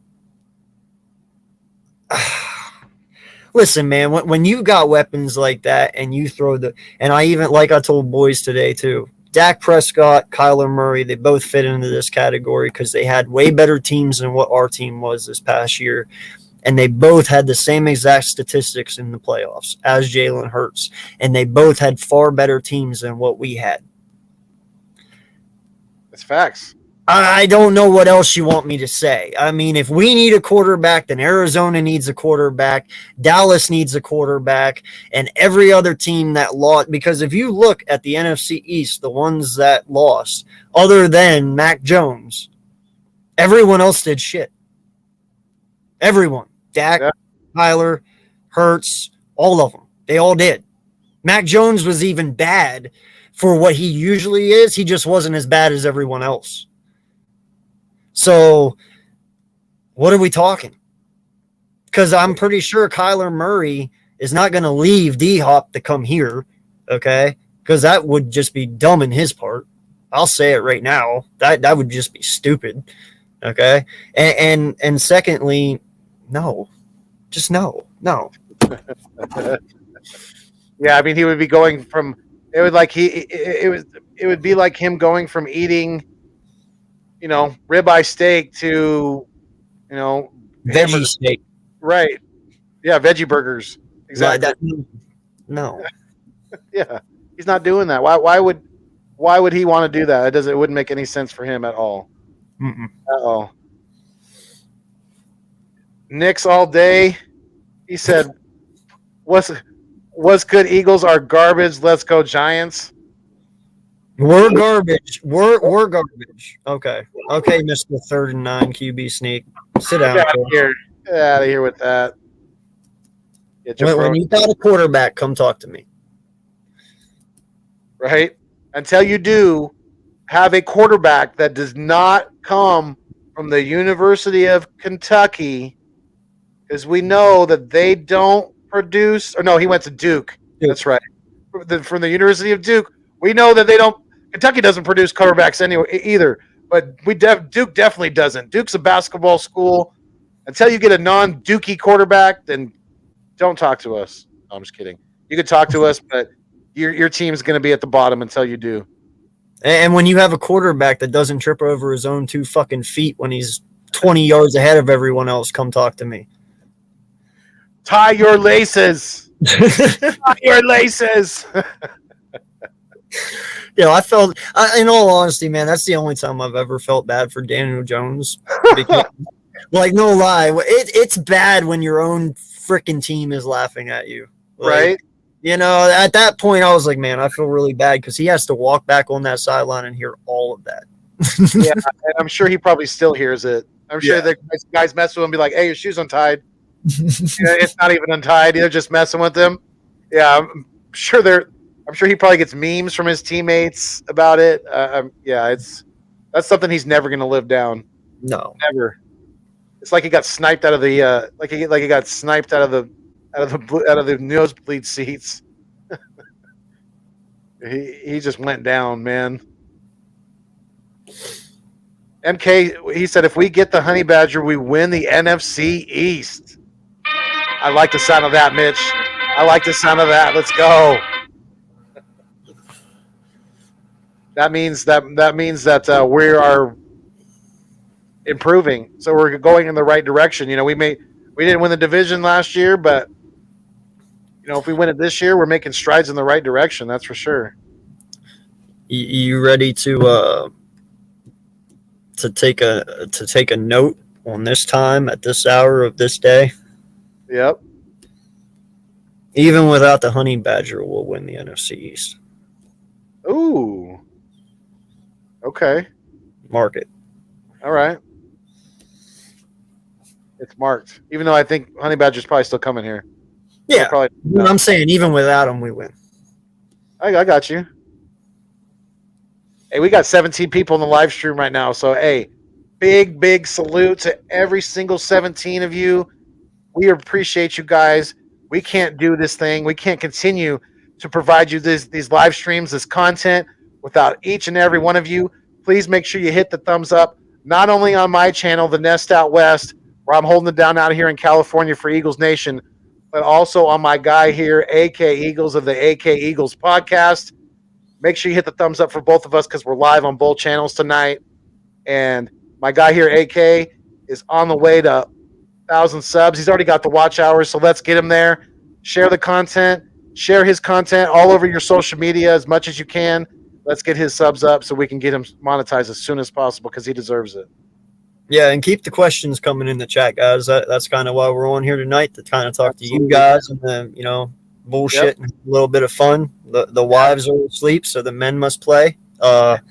listen, man, when you got weapons like that and you throw and I even, like I told boys today too, Dak Prescott, Kyler Murray, they both fit into this category because they had way better teams than what our team was this past year. And they both had the same exact statistics in the playoffs as Jalen Hurts. And they both had far better teams than what we had.
That's facts.
I don't know what else you want me to say. I mean, if we need a quarterback, then Arizona needs a quarterback, Dallas needs a quarterback, and every other team that lost. Because if you look at the NFC East, the ones that lost, other than Mac Jones, everyone else did shit. Everyone. Dak, Tyler, Hurts, all of them. They all did. Mac Jones was even bad for what he usually is. He just wasn't as bad as everyone else. So, what are we talking? Because I'm pretty sure Kyler Murray is not going to leave D-Hop to come here, okay? Because that would just be dumb in his part. I'll say it right now. That would just be stupid, okay? And secondly, no. Just no.
Yeah, I mean, he would be going from it would be like him going from eating, ribeye steak to,
veggie steak.
Right. Yeah, veggie burgers. Exactly.
No.
Yeah. He's not doing that. Why Why would he want to do that? It wouldn't make any sense for him at all.
Mm-mm.
At all. Knicks all day. He said, "What's good? Eagles are garbage. Let's go Giants."
We're garbage. We're garbage. Okay, Mr. 3rd and 9 QB sneak. Sit down.
Get out of here. Get out of here with that.
When you got a quarterback, come talk to me.
Right? Until you do have a quarterback that does not come from the University of Kentucky, because we know that they don't produce. Or no, he went to Duke. That's right. From the University of Duke, we know that they don't. Kentucky doesn't produce quarterbacks anyway either. But Duke definitely doesn't. Duke's a basketball school. Until you get a non-Dukey quarterback, then don't talk to us. No, I'm just kidding. You could talk to us, but your team's going to be at the bottom until you do.
And when you have a quarterback that doesn't trip over his own 2 fucking feet when he's 20 yards ahead of everyone else, come talk to me.
Tie your laces. Tie your laces.
I felt, in all honesty, man, that's the only time I've ever felt bad for Daniel Jones. Because, like, no lie, it's bad when your own freaking team is laughing at you. Like,
right?
At that point, I was like, man, I feel really bad because he has to walk back on that sideline and hear all of that.
Yeah, and I'm sure he probably still hears it. I'm sure the guys mess with him and be like, hey, your shoe's untied. It's not even untied. They're just messing with him. Yeah, I'm sure he probably gets memes from his teammates about it. That's something he's never going to live down.
No,
never. It's like he got sniped out of the like he got sniped out of the nosebleed seats. he just went down, man. MK, he said, if we get the Honey Badger, we win the NFC East. I like the sound of that, Mitch. I like the sound of that. Let's go. That means that we are improving. So we're going in the right direction. We didn't win the division last year, but if we win it this year, we're making strides in the right direction. That's for sure.
You ready to take a note on this time at this hour of this day?
Yep.
Even without the Honey Badger, we'll win the NFC East.
Ooh. Okay.
Mark it.
All right. It's marked. Even though I think Honey Badger's probably still coming here.
Yeah. I'm saying even without him, we win.
I got you. Hey, we got 17 people in the live stream right now. So, hey, big salute to every single 17 of you. We appreciate you guys. We can't do this thing. We can't continue to provide you these live streams, this content, without each and every one of you. Please make sure you hit the thumbs up, not only on my channel, The Nest Out West, where I'm holding it down out here in California for Eagles Nation, but also on my guy here, AK Eagles of the AK Eagles podcast. Make sure you hit the thumbs up for both of us because we're live on both channels tonight. And my guy here, AK, is on the way to 1,000 subs. He's already got the watch hours, so let's get him there. Share the content. Share his content all over your social media as much as you can. Let's get his subs up so we can get him monetized as soon as possible because he deserves it.
Yeah, and keep the questions coming in the chat, guys. That's kind of why we're on here tonight, to kind of talk to you guys and then, bullshit and a little bit of fun. The wives are asleep, so the men must play. But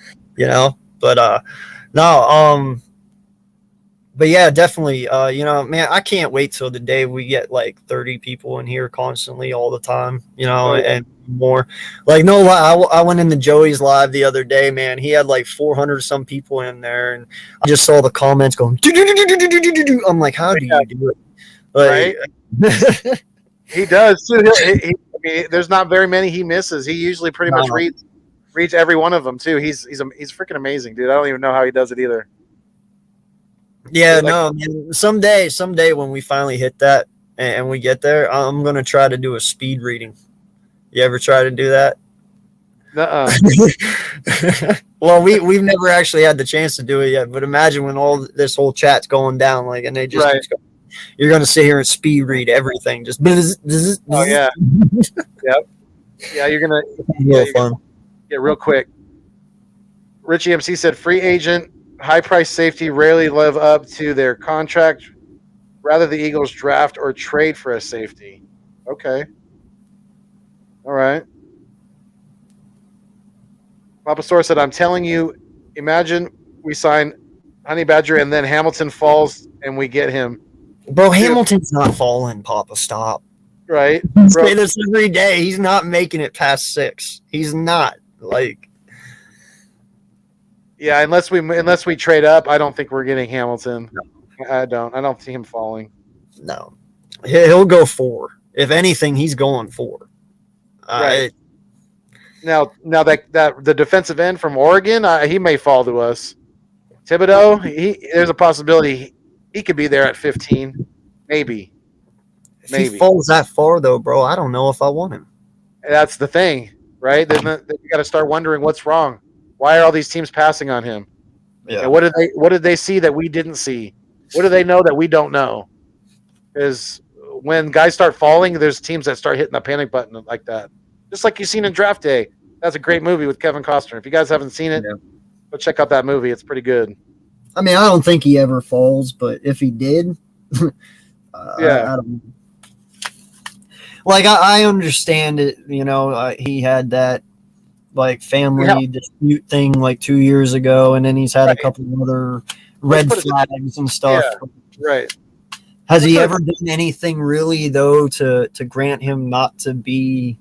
yeah, definitely. Man, I can't wait till the day we get like 30 people in here constantly all the time, and more. Like, no lie, I went into Joey's live the other day, man. He had like 400 some people in there, and I just saw the comments going. I'm like, how do you do it? Like,
right? He does too. There's not very many he misses. He usually pretty much reads every one of them too. He's freaking amazing, dude. I don't even know how he does it either.
Yeah, man. Someday when we finally hit that and we get there, I'm gonna try to do a speed reading. You ever try to do that?
Nuh-uh.
Well, we've never actually had the chance to do it yet. But imagine when this whole chat's going down, like, and they just you're gonna sit here and speed read everything. Just
oh yeah, yep, yeah. You're gonna
fun.
Yeah, real quick. Richie MC said free agent, high price safety rarely live up to their contract. Rather the Eagles draft or trade for a safety. Okay. All right. Papa Sora said, I'm telling you, imagine we sign Honey Badger and then Hamilton falls and we get him.
Bro, Hamilton's not falling, Papa. Stop.
Right?
I
Bro,
say this every day. He's not making it past 6. He's not. Like,
yeah, unless we trade up, I don't think we're getting Hamilton. No. I don't see him falling.
no. He'll go 4. If anything, he's going 4.
Right. Now that the defensive end from Oregon, he may fall to us. Thibodeau, there's a possibility he could be there at 15, maybe.
If he falls that far, though, bro, I don't know if I want him.
That's the thing, right? Then you got to start wondering what's wrong. Why are all these teams passing on him?
Yeah.
And what did they see that we didn't see? What do they know that we don't know? Because when guys start falling, there's teams that start hitting the panic button like that. Just like you've seen in Draft Day. That's a great movie with Kevin Costner. If you guys haven't seen it, go check out that movie. It's pretty good.
I mean, I don't think he ever falls, but if he did, I don't. Like, I understand it. You know, he had that like family dispute thing like 2 years ago, and then he's had a couple of other red flags and stuff.
Yeah, right.
Has he ever done anything really though to grant him not to be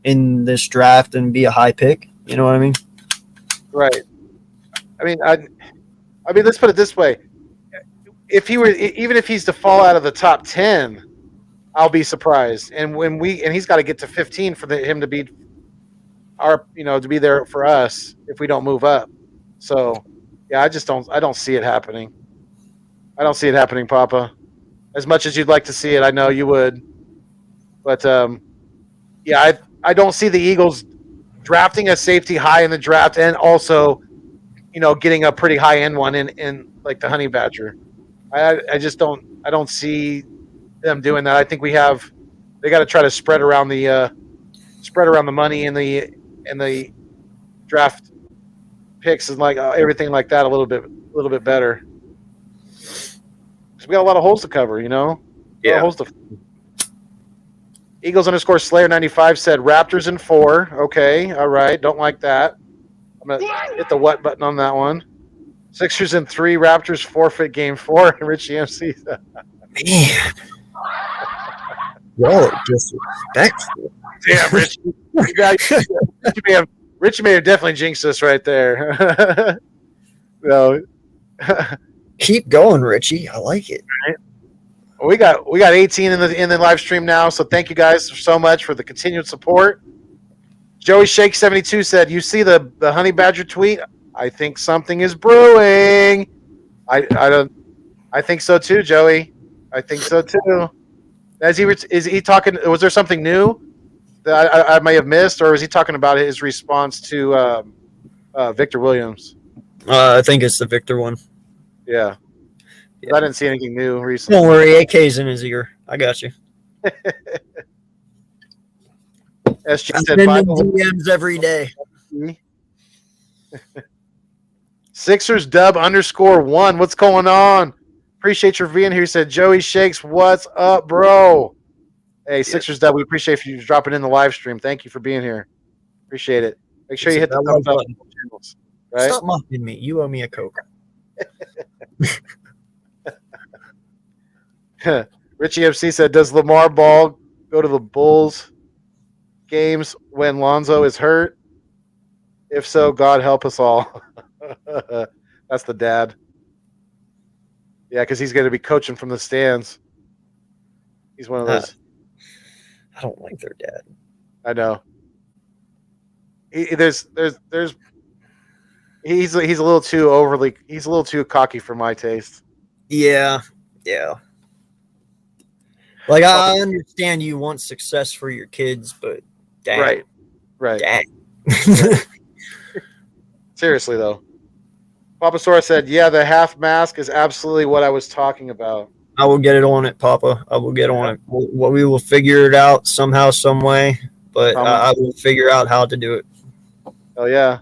in this draft and be a high pick? You know what I mean?
Right. I mean, let's put it this way: even if he's to fall out of the top 10, I'll be surprised. And he's got to get to 15 for him to be to be there for us if we don't move up. So, yeah, I don't see it happening. I don't see it happening, Papa. As much as you'd like to see it, I know you would. But I don't see the Eagles drafting a safety high in the draft and also, getting a pretty high end one in like the Honey Badger. I just don't see them doing that. I think they got to try to spread around the money in the draft picks and like everything like that a little bit better. We got a lot of holes to cover,
Yeah.
Holes to. Eagles _ Slayer 95 said Raptors in 4. Okay, all right. Don't like that. I'm gonna hit the what button on that one. Sixers in 3. Raptors forfeit game 4. Richie MC.
Man, y'all are disrespectful.
Damn, Richie may have definitely jinxed us right there. No.
Keep going, Richie. I like it.
We got 18 in the live stream now, so thank you guys so much for the continued support. Joey Shake 72 said, "You see the Honey Badger tweet? I think something is brewing." I think so too, Joey. I think so too. Is he talking? Was there something new that I may have missed, or is he talking about his response to Victor Williams?
I think it's the Victor one.
Yeah. I didn't see anything new recently.
Don't worry, AK's in his ear. I got you.
SG
I
said
send him DMs every day.
Sixers dub _1. What's going on? Appreciate your being here. He said Joey Shakes. What's up, bro? Hey, Sixers dub. We appreciate you dropping in the live stream. Thank you for being here. Appreciate it. Make sure you hit the thumbs up. Channels, right?
Stop mocking me. You owe me a Coke.
Richie MC said, "Does Lamar Ball go to the Bulls games when Lonzo is hurt? If so, God help us all." That's the dad. Yeah, because he's going to be coaching from the stands. He's one of those.
I don't like their dad.
I know. He's a little too overly. He's a little too cocky for my taste.
Yeah. Like, I understand you want success for your kids, but dang.
Right.
Dang.
Seriously, though. Papa Sora said, "Yeah, the half mask is absolutely what I was talking about."
I will get it on it, Papa. I will get on it. We will figure it out somehow, some way, but I will figure out how to do it.
Oh, yeah.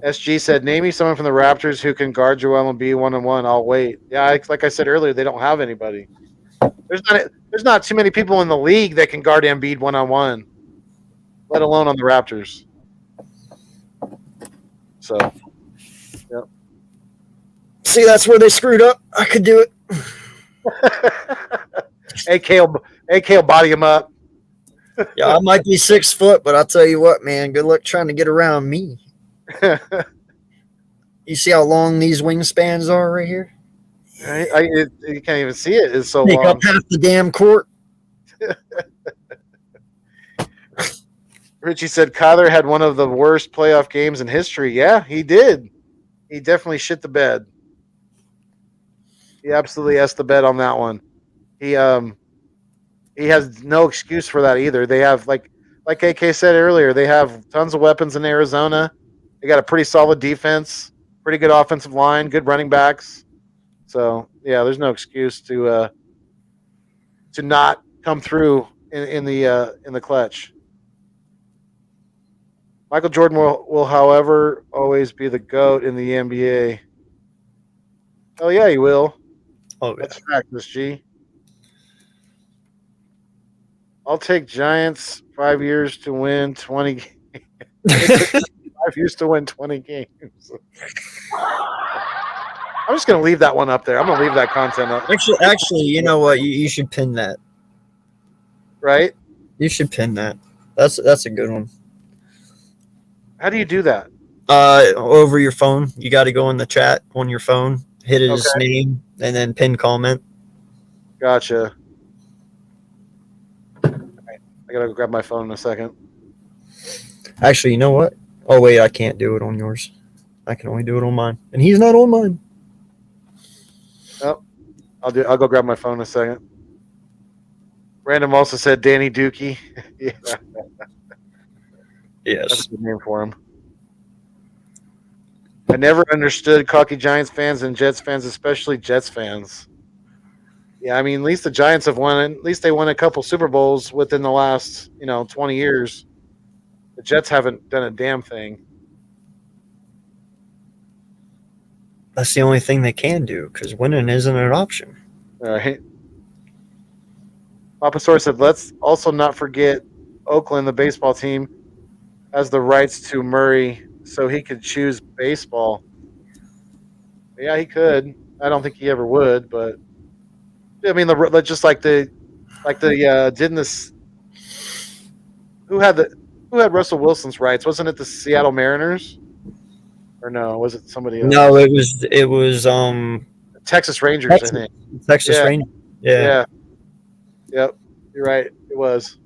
SG said, "Name me someone from the Raptors who can guard Joel Embiid 1-on-1. I'll wait." Yeah, like I said earlier, they don't have anybody. There's not too many people in the league that can guard Embiid 1-on-1, let alone on the Raptors. So, yep.
See, that's where they screwed up. I could do it.
AK will body him up.
Yeah, I might be 6 foot, but I'll tell you what, man. Good luck trying to get around me. You see how long these wingspans are right here?
You can't even see it. It's so
Take
long.
up half the damn court.
Richie said Kyler had one of the worst playoff games in history. Yeah, he did. He definitely shit the bed. He absolutely s the bed on that one. He has no excuse for that either. They have like AK said earlier, they have tons of weapons in Arizona. They got a pretty solid defense, pretty good offensive line, good running backs. So yeah, there's no excuse to not come through in the clutch. Michael Jordan will, however, always be the GOAT in the NBA. Oh yeah, he will.
Oh, yeah.
That's fact, Miss G. I'll take Giants 5 years to win 20 games. 5 years to win 20 games. I'm just gonna leave that one up there. I'm gonna leave that content up.
Actually, you know what? You should pin that.
Right?
You should pin that. That's a good one.
How do you do that?
Over your phone. You got to go in the chat on your phone, hit his name, and then pin comment.
Gotcha. Right. I gotta go grab my phone in a second.
Actually, you know what? Oh wait, I can't do it on yours. I can only do it on mine, and he's not on mine.
Oh, I'll go grab my phone in a second. Random also said Danny Dookie. Yeah,
Yes.
that's a good name for him. I never understood cocky Giants fans and Jets fans, especially Jets fans. Yeah, I mean, at least the Giants have won. At least they won a couple Super Bowls within the last, 20 years. The Jets haven't done a damn thing.
That's the only thing they can do because winning isn't an option.
All right. Papa Sor said, let's also not forget Oakland, the baseball team, has the rights to Murray, so he could choose baseball. Yeah, he could. I don't think he ever would, but I mean, just didn't this? Who had Russell Wilson's rights? Wasn't it the Seattle Mariners? Or no, was it somebody else?
No, it was
Texas Rangers,
Texas,
I think.
Texas Rangers. Yeah.
Yep. You're right. It was.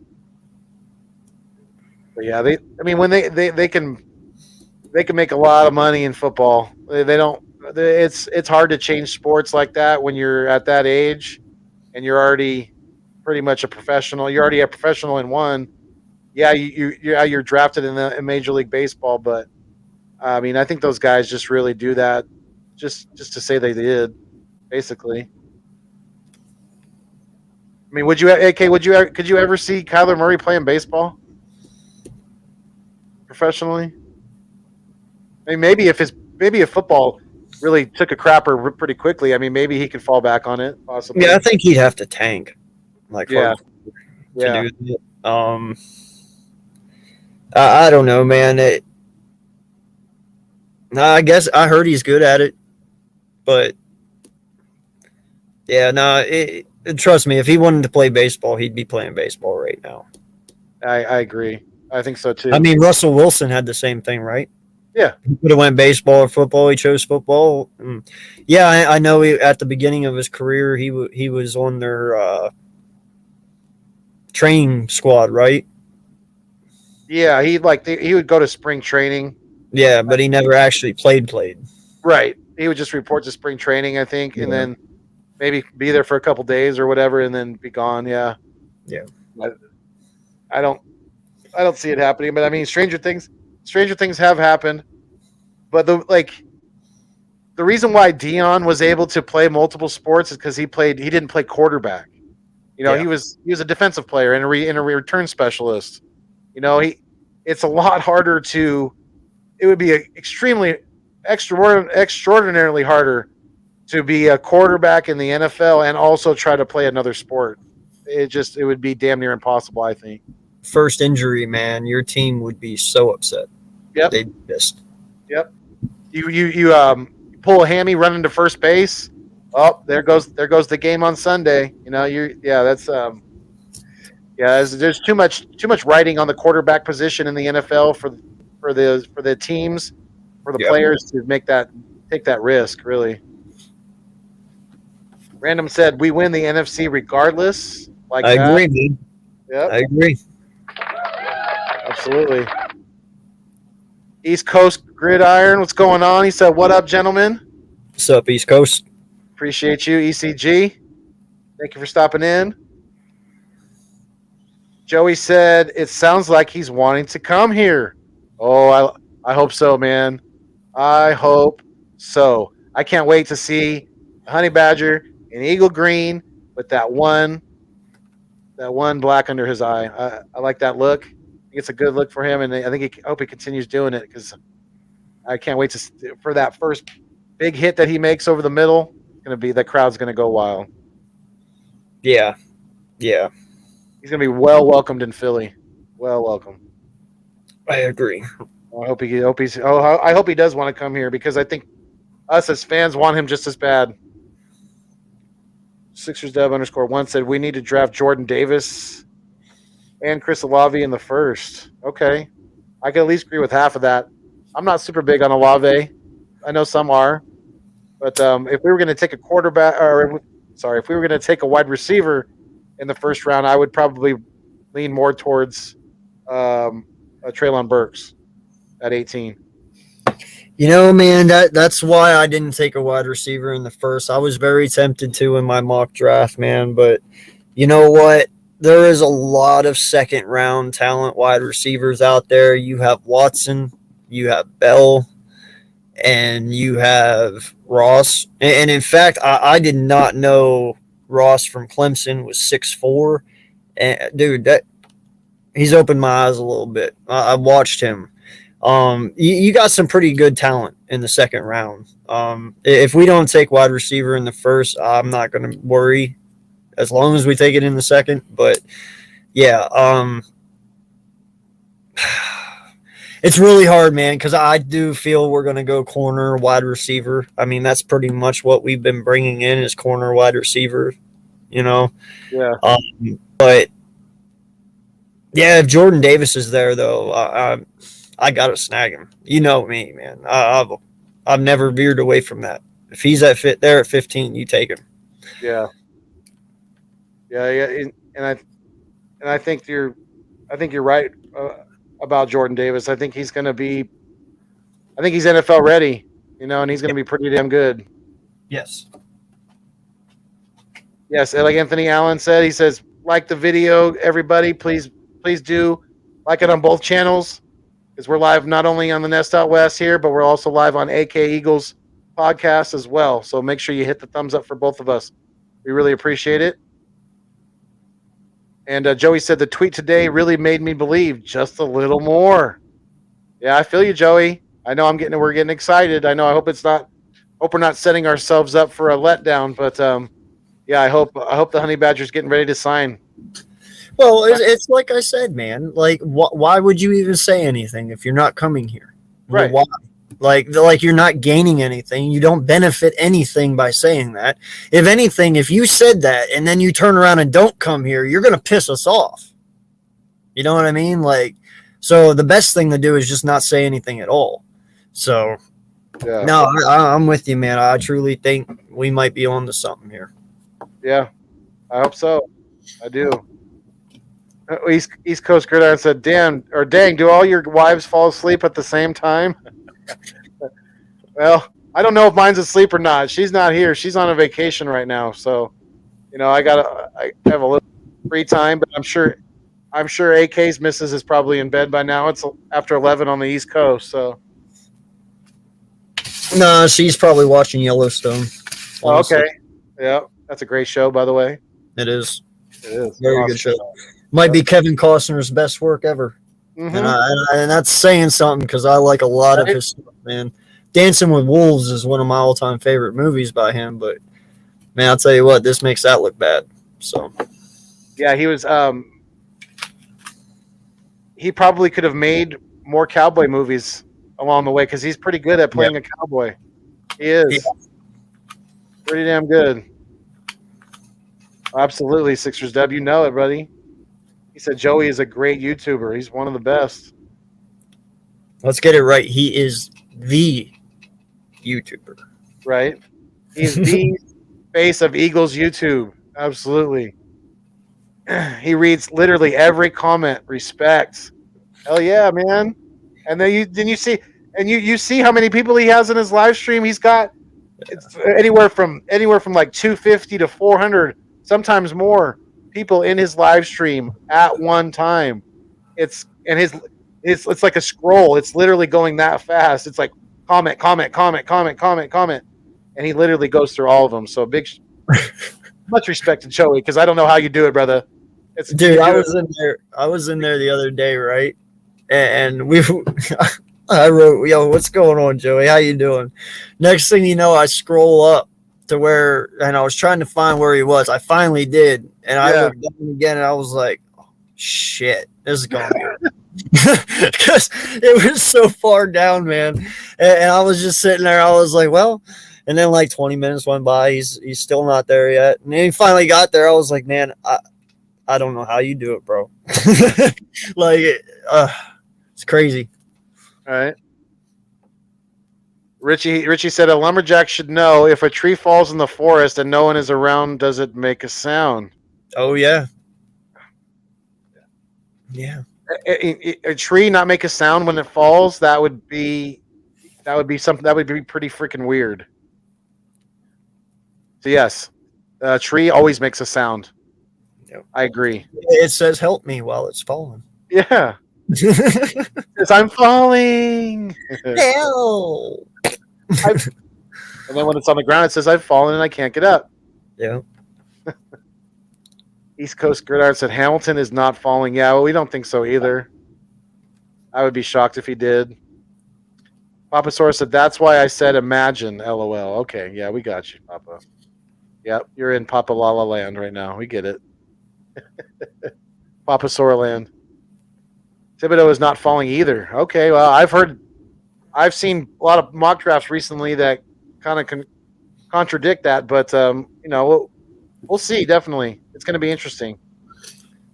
But yeah, when they can make a lot of money in football. They don't. It's hard to change sports like that when you're at that age, and you're already pretty much a professional. You're already a professional in one. Yeah, you're drafted in Major League Baseball, but I mean, I think those guys just really do that just to say they did, basically. I mean, could you ever see Kyler Murray playing baseball professionally? I mean, maybe if football really took a crapper pretty quickly, I mean, maybe he could fall back on it, possibly.
Yeah, I think he'd have to tank.
Yeah.
To do it. I don't know, man. I guess I heard he's good at it, but yeah, trust me, if he wanted to play baseball, he'd be playing baseball right now.
I agree. I think so too.
I mean, Russell Wilson had the same thing, right?
Yeah.
He could have went baseball or football. He chose football. Yeah, I know at the beginning of his career, he was on their training squad, right?
Yeah, he would go to spring training.
Yeah, but he never actually played.
Right. He would just report to spring training, I think, and then maybe be there for a couple days or whatever, and then be gone. Yeah.
Yeah.
I don't see it happening, but I mean, stranger things have happened. But the reason why Dion was able to play multiple sports is because he didn't play quarterback. He was a defensive player and a return specialist. It's a lot harder to it would be extremely extraordinarily harder to be a quarterback in the NFL and also try to play another sport. It would be damn near impossible, I think.
First injury, man, your team would be so upset.
Yep.
They'd be pissed.
Yep. You pull a hammy, run into first base. Oh, there goes the game on Sunday. There's too much writing on the quarterback position in the NFL for the teams, for the players to take that risk, really. Random said we win the NFC regardless. I
agree, man.
Yep.
I agree.
Absolutely. East Coast Gridiron, what's going on? He said, "What up, gentlemen?"
What's up, East Coast?
Appreciate you, ECG. Thank you for stopping in. Joey said, "It sounds like he's wanting to come here." Oh, I hope so, man. I hope so. I can't wait to see Honey Badger in Eagle Green with that one black under his eye. I like that look. I think it's a good look for him, and I hope he continues doing it because I can't wait for that first big hit that he makes over the middle. The crowd's gonna go wild.
Yeah.
He's gonna be well welcomed in Philly. Well welcome.
I agree.
I hope he does want to come here because I think us as fans want him just as bad. SixersDev_1 said we need to draft Jordan Davis and Chris Olave in the first. Okay, I can at least agree with half of that. I'm not super big on Olave. I know some are, but if we were going to take if we were going to take a wide receiver in the first round, I would probably lean more towards Treylon Burks at 18.
You know, man, that's why I didn't take a wide receiver in the first. I was very tempted to in my mock draft, man. But you know what? There is a lot of second-round talent wide receivers out there. You have Watson, you have Bell, and you have Ross. And in fact, I did not know Ross from Clemson was 6'4". And dude, he's opened my eyes a little bit. I watched him. You got some pretty good talent in the second round. If we don't take wide receiver in the first, I'm not going to worry as long as we take it in the second. But yeah, it's really hard, man, because I do feel we're going to go corner, wide receiver. I mean, that's pretty much what we've been bringing in is corner, wide receiver, you know?
Yeah.
But yeah, if Jordan Davis is there, though, I got to snag him. You know me, man. I've never veered away from that. If he's at 15, you take him.
Yeah. And I think you're right about Jordan Davis. I think he's NFL ready, you know, and he's going to be pretty damn good.
Yes.
Yes, like Anthony Allen said, he says, like the video, everybody, please do like it on both channels. Because we're live not only on the Nest Out West here, but we're also live on AK Eagles podcast as well. So make sure you hit the thumbs up for both of us. We really appreciate it. And Joey said the tweet today really made me believe just a little more. Yeah, I feel you, Joey. I know we're getting excited. I know. Hope we're not setting ourselves up for a letdown. But yeah, I hope the Honey Badger's getting ready to sign.
Well, it's like I said, man. Like, why would you even say anything if you're not coming here?
Right.
Why? Like you're not gaining anything. You don't benefit anything by saying that. If anything, if you said that and then you turn around and don't come here, you're going to piss us off. You know what I mean? Like, so the best thing to do is just not say anything at all. So,
yeah.
No, I'm with you, man. I truly think we might be on to something here.
Yeah, I hope so. I do. East Coast Gridiron said, dang, do all your wives fall asleep at the same time? Well, I don't know if mine's asleep or not. She's not here. She's on a vacation right now. So, you know, I have a little free time, but I'm sure AK's missus is probably in bed by now. It's after 11 on the East Coast. So,
no, she's probably watching Yellowstone.
Oh, okay. Yeah, that's a great show, by the way.
It is.
It is.
Very
awesome
good show. Might be Kevin Costner's best work ever.
Mhm.
and that's saying something because I like a lot of
Right.
his stuff, man. Dancing with Wolves is one of my all-time favorite movies by him, but man, I'll tell you what, this makes that look bad. So
Yeah, he was. He probably could have made more cowboy movies along the way because he's pretty good at playing a cowboy. He is
Yeah.
pretty damn good. Absolutely, Sixers Dub. You know it, buddy. He said Joey is a great YouTuber. He's one of the best.
let's get it right. He is the YouTuber.
Right? He's the face of Eagles YouTube. Absolutely. He reads literally every comment. Respect. Hell yeah, man. And then you see you see how many people he has in his live stream. He's got it's anywhere from like 250 to 400, sometimes more people in his live stream at one time. It's like a scroll. It's literally going that fast. It's like comment, comment, comment, comment, comment, comment, and he literally goes through all of them. So much respect to Joey because I don't know how you do it, brother.
Dude, I was in there the other day, right? And I wrote, "Yo, what's going on, Joey? How you doing?" Next thing you know, I scroll up to where, and I was trying to find where he was. I finally did, and I looked down again, and I was like, oh, "Shit, this is going good." Because it was so far down, man. And I was just sitting there. I was like, "Well," and then like 20 minutes went by. He's still not there yet. And then he finally got there. I was like, "Man, I don't know how you do it, bro." Like, it's crazy.
All right. Richie said a lumberjack should know if a tree falls in the forest and no one is around, does it make a sound?
Oh yeah. Yeah.
A tree not make a sound when it falls? That would be something that would be pretty freaking weird. So yes, a tree always makes a sound.
Yep.
I agree.
It says "help me" while it's falling.
Yeah. Because I'm falling.
Hell.
And then when it's on the ground, it says I've fallen and I can't get up.
Yeah.
East Coast Gridiron said Hamilton is not falling. Yeah, well, we don't think so either. I would be shocked if he did. Papa Source said that's why I said imagine. LOL. Okay, yeah, we got you, Papa. Yep, you're in Papa Lala land right now. We get it. Papa Sora land. Thibodeau is not falling either. Okay, well, I've seen a lot of mock drafts recently that kind of contradict that, but we'll see. Definitely, it's going to be interesting.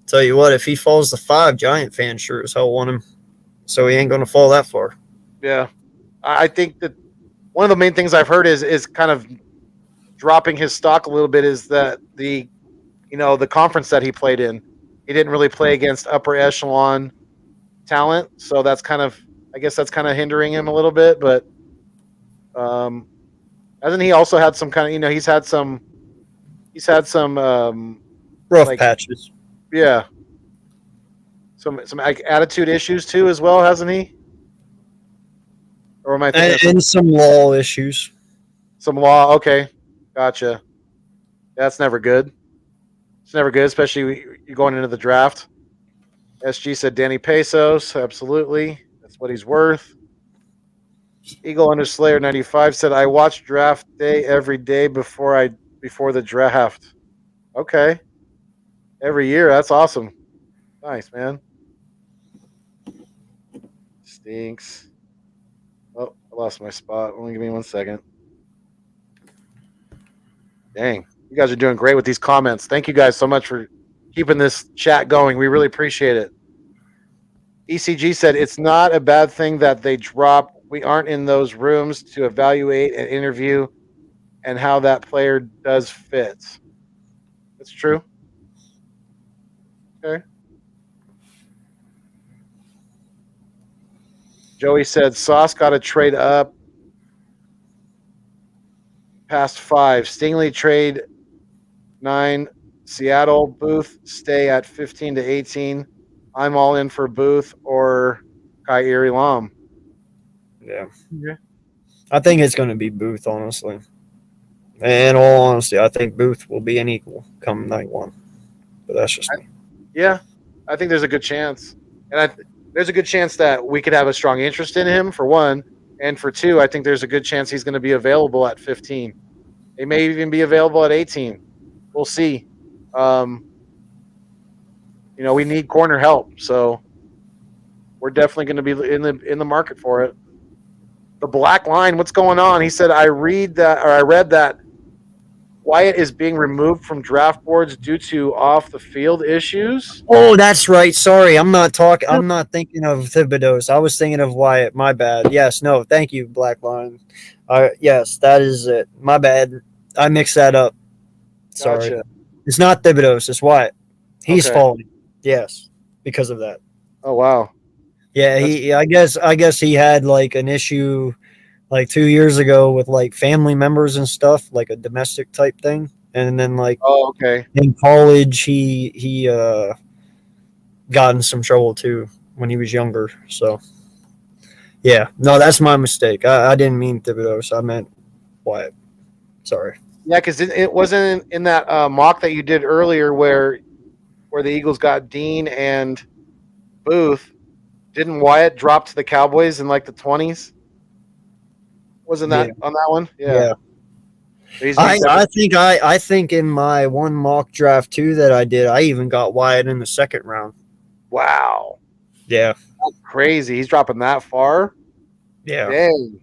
Tell you what, if he falls to 5, Giant fans sure as hell want him. So he ain't going to fall that far.
Yeah, I think that one of the main things I've heard is kind of dropping his stock a little bit is that the conference that he played in, he didn't really play against upper echelon talent, so that's kind of hindering him a little bit. But hasn't he also had some kind of he's had some
rough patches.
Yeah, some like attitude issues too as well, hasn't he? Or am I thinking
and some law issues?
Some law. Okay, gotcha. That's never good. It's never good, especially you going into the draft. SG said Danny Pesos. Absolutely. That's what he's worth. Eagle under Slayer 95 said, I watch draft day every day before the draft. Okay. Every year. That's awesome. Nice, man. Stinks. Oh, I lost my spot. Only give me 1 second. Dang. You guys are doing great with these comments. Thank you guys so much for keeping this chat going. We really appreciate it. ECG said, it's not a bad thing that they drop. We aren't in those rooms to evaluate and interview and how that player does fit. That's true. Okay. Joey said, Sauce got to trade up past 5. Stingley trade 9. Seattle, Booth stay at 15 to 18. I'm all in for Booth or Kyrie Lam.
Yeah. I think it's going to be Booth, honestly. And all honesty, I think Booth will be an equal come night 1. But that's just me.
Yeah, I think there's a good chance. And there's a good chance that we could have a strong interest in him, for one. And for two, I think there's a good chance he's going to be available at 15. He may even be available at 18. We'll see. We need corner help, so we're definitely going to be in the market for it. The Black Line, what's going on? He said, I read that Wyatt is being removed from draft boards due to off the field issues.
Oh, that's right. Sorry, I'm not thinking of Thibodeau. I was thinking of Wyatt. My bad. Yes, no, thank you, Black Line. Yes, that is it. My bad. I mixed that up. Sorry.
Gotcha.
It's not Thibodeau. It's Wyatt. He's
Okay.
falling. Yes, because of that.
Oh wow.
Yeah, I guess he had like an issue like 2 years ago with like family members and stuff, like a domestic type thing. And then like
Oh, okay.
in college he got in some trouble too when he was younger. So yeah, no, that's my mistake. I didn't mean Thibodeau, so I meant Wyatt. Sorry.
Yeah, because it wasn't in that mock that you did earlier where the Eagles got Dean and Booth. Didn't Wyatt drop to the Cowboys in like the 20s? Wasn't that on that one? Yeah.
I think in my one mock draft too that I did, I even got Wyatt in the second round.
Wow.
Yeah.
That's crazy. He's dropping that far.
Yeah.
Dang.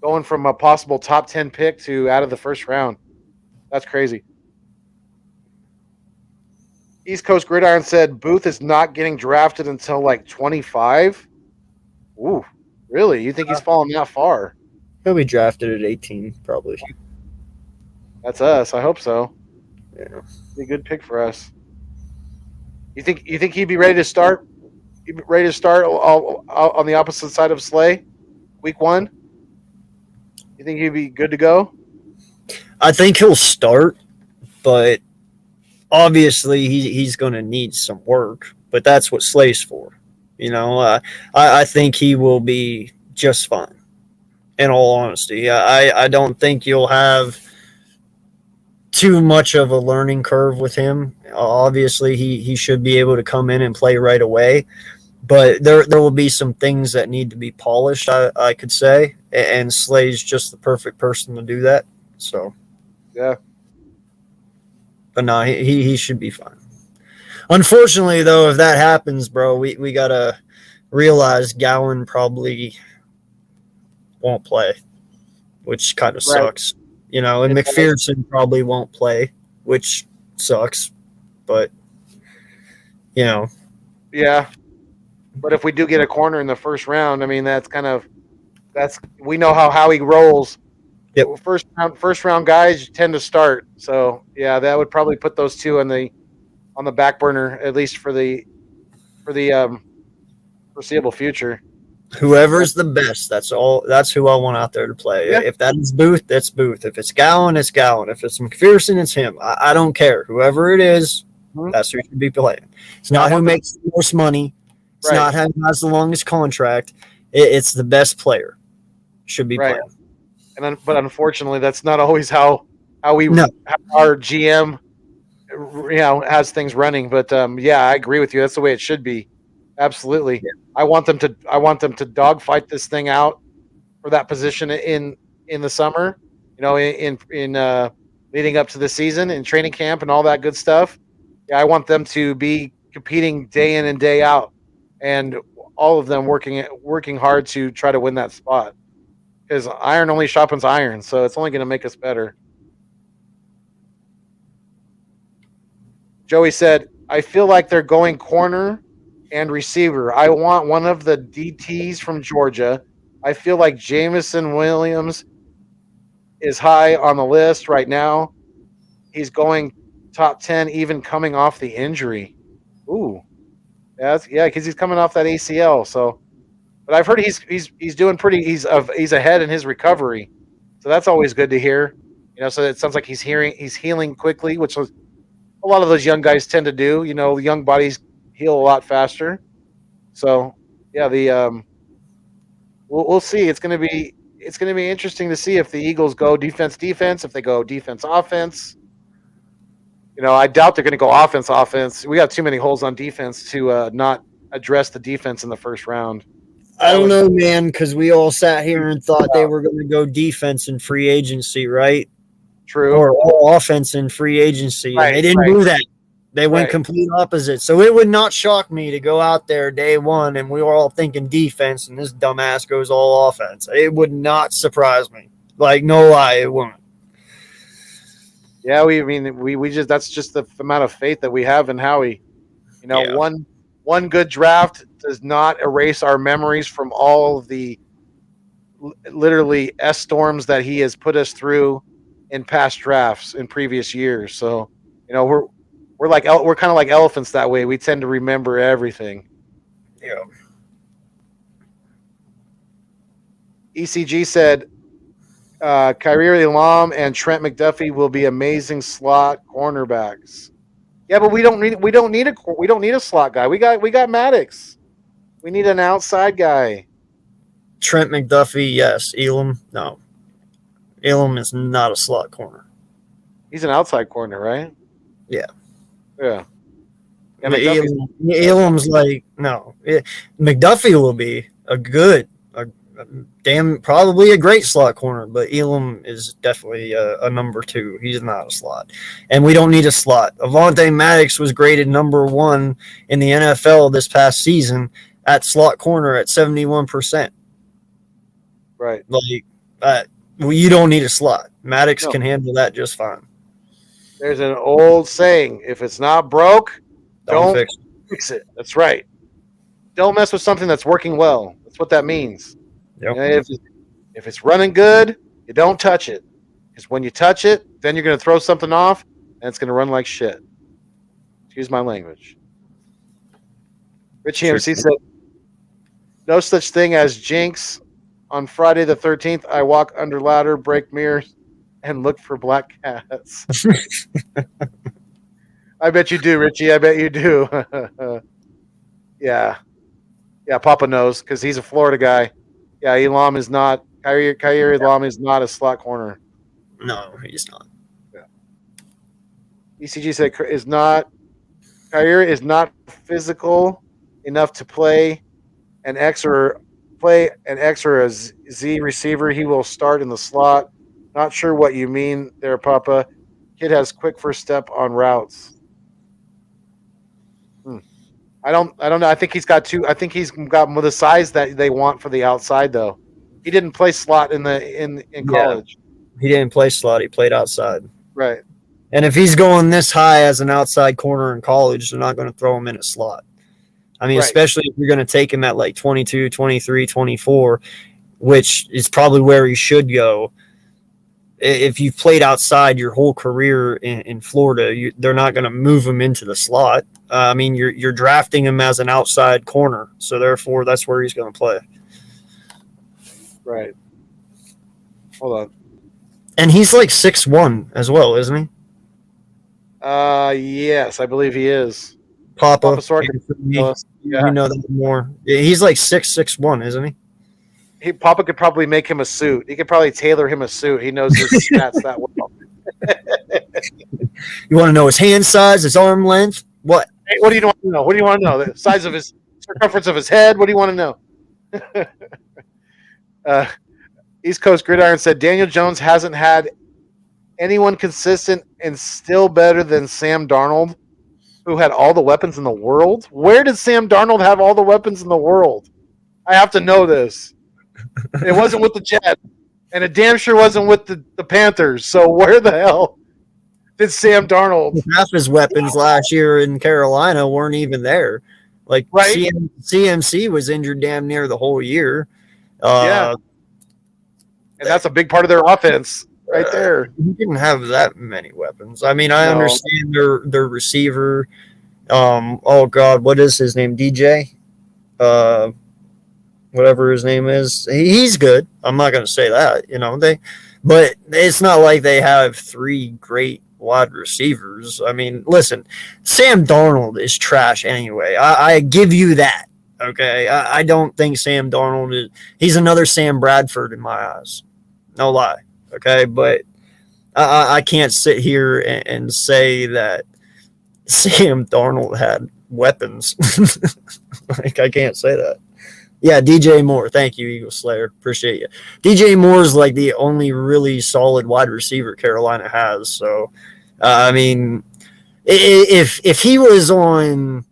Going from a possible top 10 pick to out of the first round. That's crazy. East Coast Gridiron said Booth is not getting drafted until like 25. Ooh, really? You think he's fallen that far?
He'll be drafted at 18, probably.
That's us. I hope so.
Yeah.
Be a good pick for us. You think he'd be ready to start? He'd be ready to start on the opposite side of Slay, week 1? You think he'd be good to go?
I think he'll start, but obviously he's going to need some work. But that's what Slay's for. I think he will be just fine. In all honesty, I don't think you'll have too much of a learning curve with him. Obviously, he should be able to come in and play right away, but there will be some things that need to be polished, I could say, and Slay's just the perfect person to do that. So,
yeah.
But no, he should be fine. Unfortunately, though, if that happens, bro, we gotta realize Gowan probably won't play, which kind of sucks. And McPherson probably won't play, which sucks. But
yeah. But if we do get a corner in the first round, I mean we know how Howie rolls.
Yep.
First round guys tend to start. So yeah, that would probably put those two on the back burner, at least for the foreseeable future.
Whoever's the best, that's who I want out there to play. Yeah. If that is Booth, that's Booth. If it's Gowan, it's Gowan. If it's McPherson, it's him. I don't care. Whoever it is, that's who should be playing. It's not who makes the most money. It's not who has the longest contract. It's the best player should be playing.
But unfortunately, that's not always how we our GM has things running. But I agree with you. That's the way it should be. Absolutely. Yeah. I want them to dogfight this thing out for that position in the summer, in leading up to the season and training camp and all that good stuff. Yeah, I want them to be competing day in and day out, and all of them working hard to try to win that spot. Because iron only sharpens iron, so it's only going to make us better. Joey said, I feel like they're going corner and receiver. I want one of the DTs from Georgia. I feel like Jamison Williams is high on the list right now. He's going top 10, even coming off the injury. Ooh. Because he's coming off that ACL. So, but I've heard he's doing pretty. He's ahead in his recovery, so that's always good to hear. So it sounds like he's healing quickly, which was a lot of those young guys tend to do. Young bodies heal a lot faster. So yeah, we'll see. It's gonna be interesting to see if the Eagles go defense, if they go defense, offense. I doubt they're going to go offense. We got too many holes on defense to not address the defense in the first round.
I don't know, man, because we all sat here and thought they were going to go defense in free agency, right?
True.
Or all offense in free agency.
Right,
and they didn't do that. They went
Right.
complete opposite. So it would not shock me to go out there day one and we were all thinking defense and this dumbass goes all offense. It would not surprise me. Like, no lie, it wouldn't.
Yeah, we just that's just the amount of faith that we have in Howie. You know,
Yeah.
one good draft does not erase our memories from all of the literally S storms that he has put us through in past drafts in previous years. So, you know, we're kind of like elephants that way. We tend to remember everything.
Yeah.
ECG said Kyrie Elam and Trent McDuffie will be amazing slot cornerbacks. Yeah, but we don't need a slot guy. We got Maddox. We need an outside guy.
Trent McDuffie, yes. Elam, no. Elam is not a slot corner.
He's an outside corner, right?
Yeah.
Yeah. Yeah,
Elam's like, no. McDuffie will be probably a great slot corner, but Elam is definitely a number 2. He's not a slot. And we don't need a slot. Avonte Maddox was graded number 1 in the NFL this past season at slot corner at 71%.
right.
Like, you don't need a slot. Maddox
No.
can handle that just fine.
There's an old saying: if it's not broke,
Don't
don't fix it. That's right. Don't mess with something that's working well. That's what that means.
Yep.
You know, if it's running good, you don't touch it. Because when you touch it, then you're going to throw something off, and it's going to run like shit. Excuse my language. Richie MC said, no such thing as jinx. On Friday the 13th, I walk under ladder, break mirrors, and look for black cats. I bet you do, Richie. I bet you do. Yeah. Yeah, Papa knows because he's a Florida guy. Yeah, Elam is not. Kyrie Elam is not a slot corner.
No, he's not.
ECG said Kyrie is not physical enough to play an X or a Z receiver. He will start in the slot. Not sure what you mean there, Papa. Kid has quick first step on routes. I don't know. I think he's got the size that they want for the outside though. He didn't play slot in college.
He didn't play slot. He played outside.
Right.
And if he's going this high as an outside corner in college, they're not going to throw him in a slot. I mean,
Right.
especially if you're going to take him at like 22, 23, 24, which is probably where he should go. If you've played outside your whole career in Florida, they're not going to move him into the slot. I mean, you're drafting him as an outside corner, so therefore that's where he's going to play.
Right. Hold on.
And he's like 6'1" as well, isn't he?
Yes, I believe he is.
Papa
Sorkin.
you
Yeah.
know that more. He's like 6'1", isn't he?
Papa could probably make him a suit. He could probably tailor him a suit. He knows his stats that well.
You want to know his hand size, his arm length? What?
Hey, what do you want to know? What do you want to know? The size of his circumference of his head? What do you want to know? East Coast Gridiron said Daniel Jones hasn't had anyone consistent and still better than Sam Darnold, who had all the weapons in the world. Where did Sam Darnold have all the weapons in the world? I have to know this. It wasn't with the Jets, and it damn sure wasn't with the Panthers. So where the hell did Sam Darnold?
Half his weapons last year in Carolina weren't even there. Like
Right.
CMC was injured damn near the whole year.
Yeah. And that's a big part of their offense right there.
He didn't have that many weapons. I mean, I
No.
understand their receiver. Oh God, what is his name? DJ. Whatever his name is, he's good. I'm not going to say that, but it's not like they have 3 great wide receivers. I mean, listen, Sam Darnold is trash anyway. I give you that. Okay. I don't think Sam Darnold he's another Sam Bradford in my eyes. No lie. Okay. But I can't sit here and say that Sam Darnold had weapons. Like, I can't say that. Yeah, DJ Moore. Thank you, Eagle Slayer. Appreciate you. DJ Moore is like the only really solid wide receiver Carolina has. So, I mean, if he was on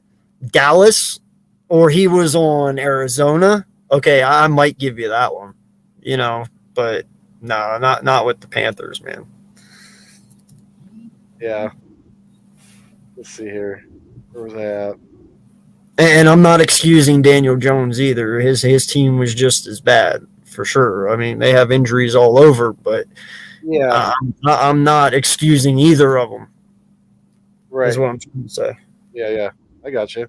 Dallas or he was on Arizona, okay, I might give you that one, but no, not with the Panthers, man.
Yeah. Let's see here. Where was I at?
And I'm not excusing Daniel Jones either. His team was just as bad, for sure. I mean, they have injuries all over, but
Yeah.
I'm not excusing either of them.
Right.
Is what I'm trying to say.
Yeah. I got you.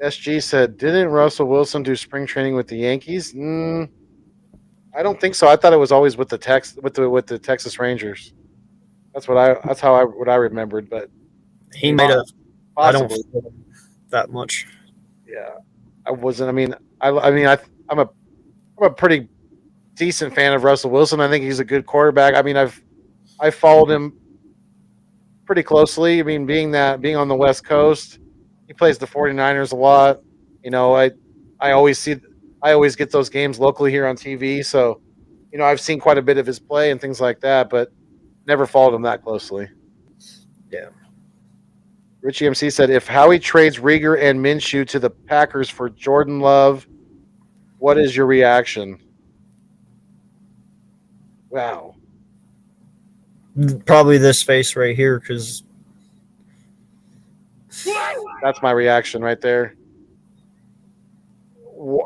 SG said, didn't Russell Wilson do spring training with the Yankees? I don't think so. I thought it was always with the Texas Rangers. That's what I remembered, but
He might have.
possibly.
I don't feel that much.
Yeah, I wasn't. I mean, I'm a pretty decent fan of Russell Wilson. I think he's a good quarterback. I mean, I've followed him pretty closely. I mean, being on the West Coast, he plays the 49ers a lot. I always get those games locally here on TV. So, I've seen quite a bit of his play and things like that, but never followed him that closely.
Yeah.
Richie MC said, if Howie trades Rieger and Minshew to the Packers for Jordan Love, what is your reaction? Wow.
Probably this face right here, because
That's my reaction right there.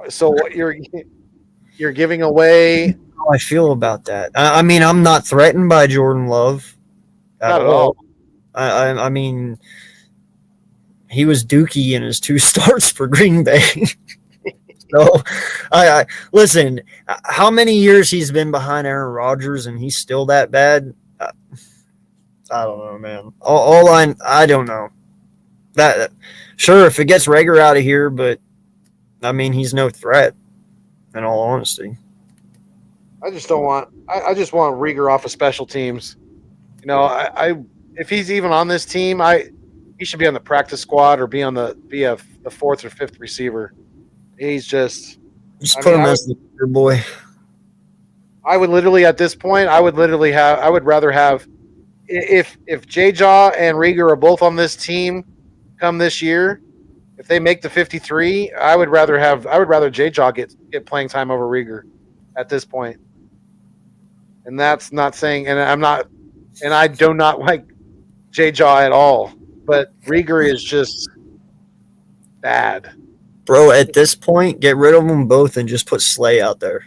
So what you're giving away?
how I feel about that. I mean, I'm not threatened by Jordan Love
Not at all.
I mean, he was dookie in his 2 starts for Green Bay. So, I listen. How many years he's been behind Aaron Rodgers and he's still that bad? I don't know, man. I don't know. That sure, if it gets Rager out of here, but I mean, he's no threat. In all honesty,
I just don't want. I just want Rieger off of special teams. If he's even on this team, he should be on the practice squad or be a 4th or 5th receiver. He's just
put him as the leader boy.
I would literally at this point, I would rather have if J-Jaw and Rieger are both on this team come this year, if they make the 53, I would rather J-Jaw get playing time over Rieger at this point. And that's not saying, and I do not like J-Jaw at all, but Rieger is just bad.
Bro, at this point, get rid of them both and just put Slay out there.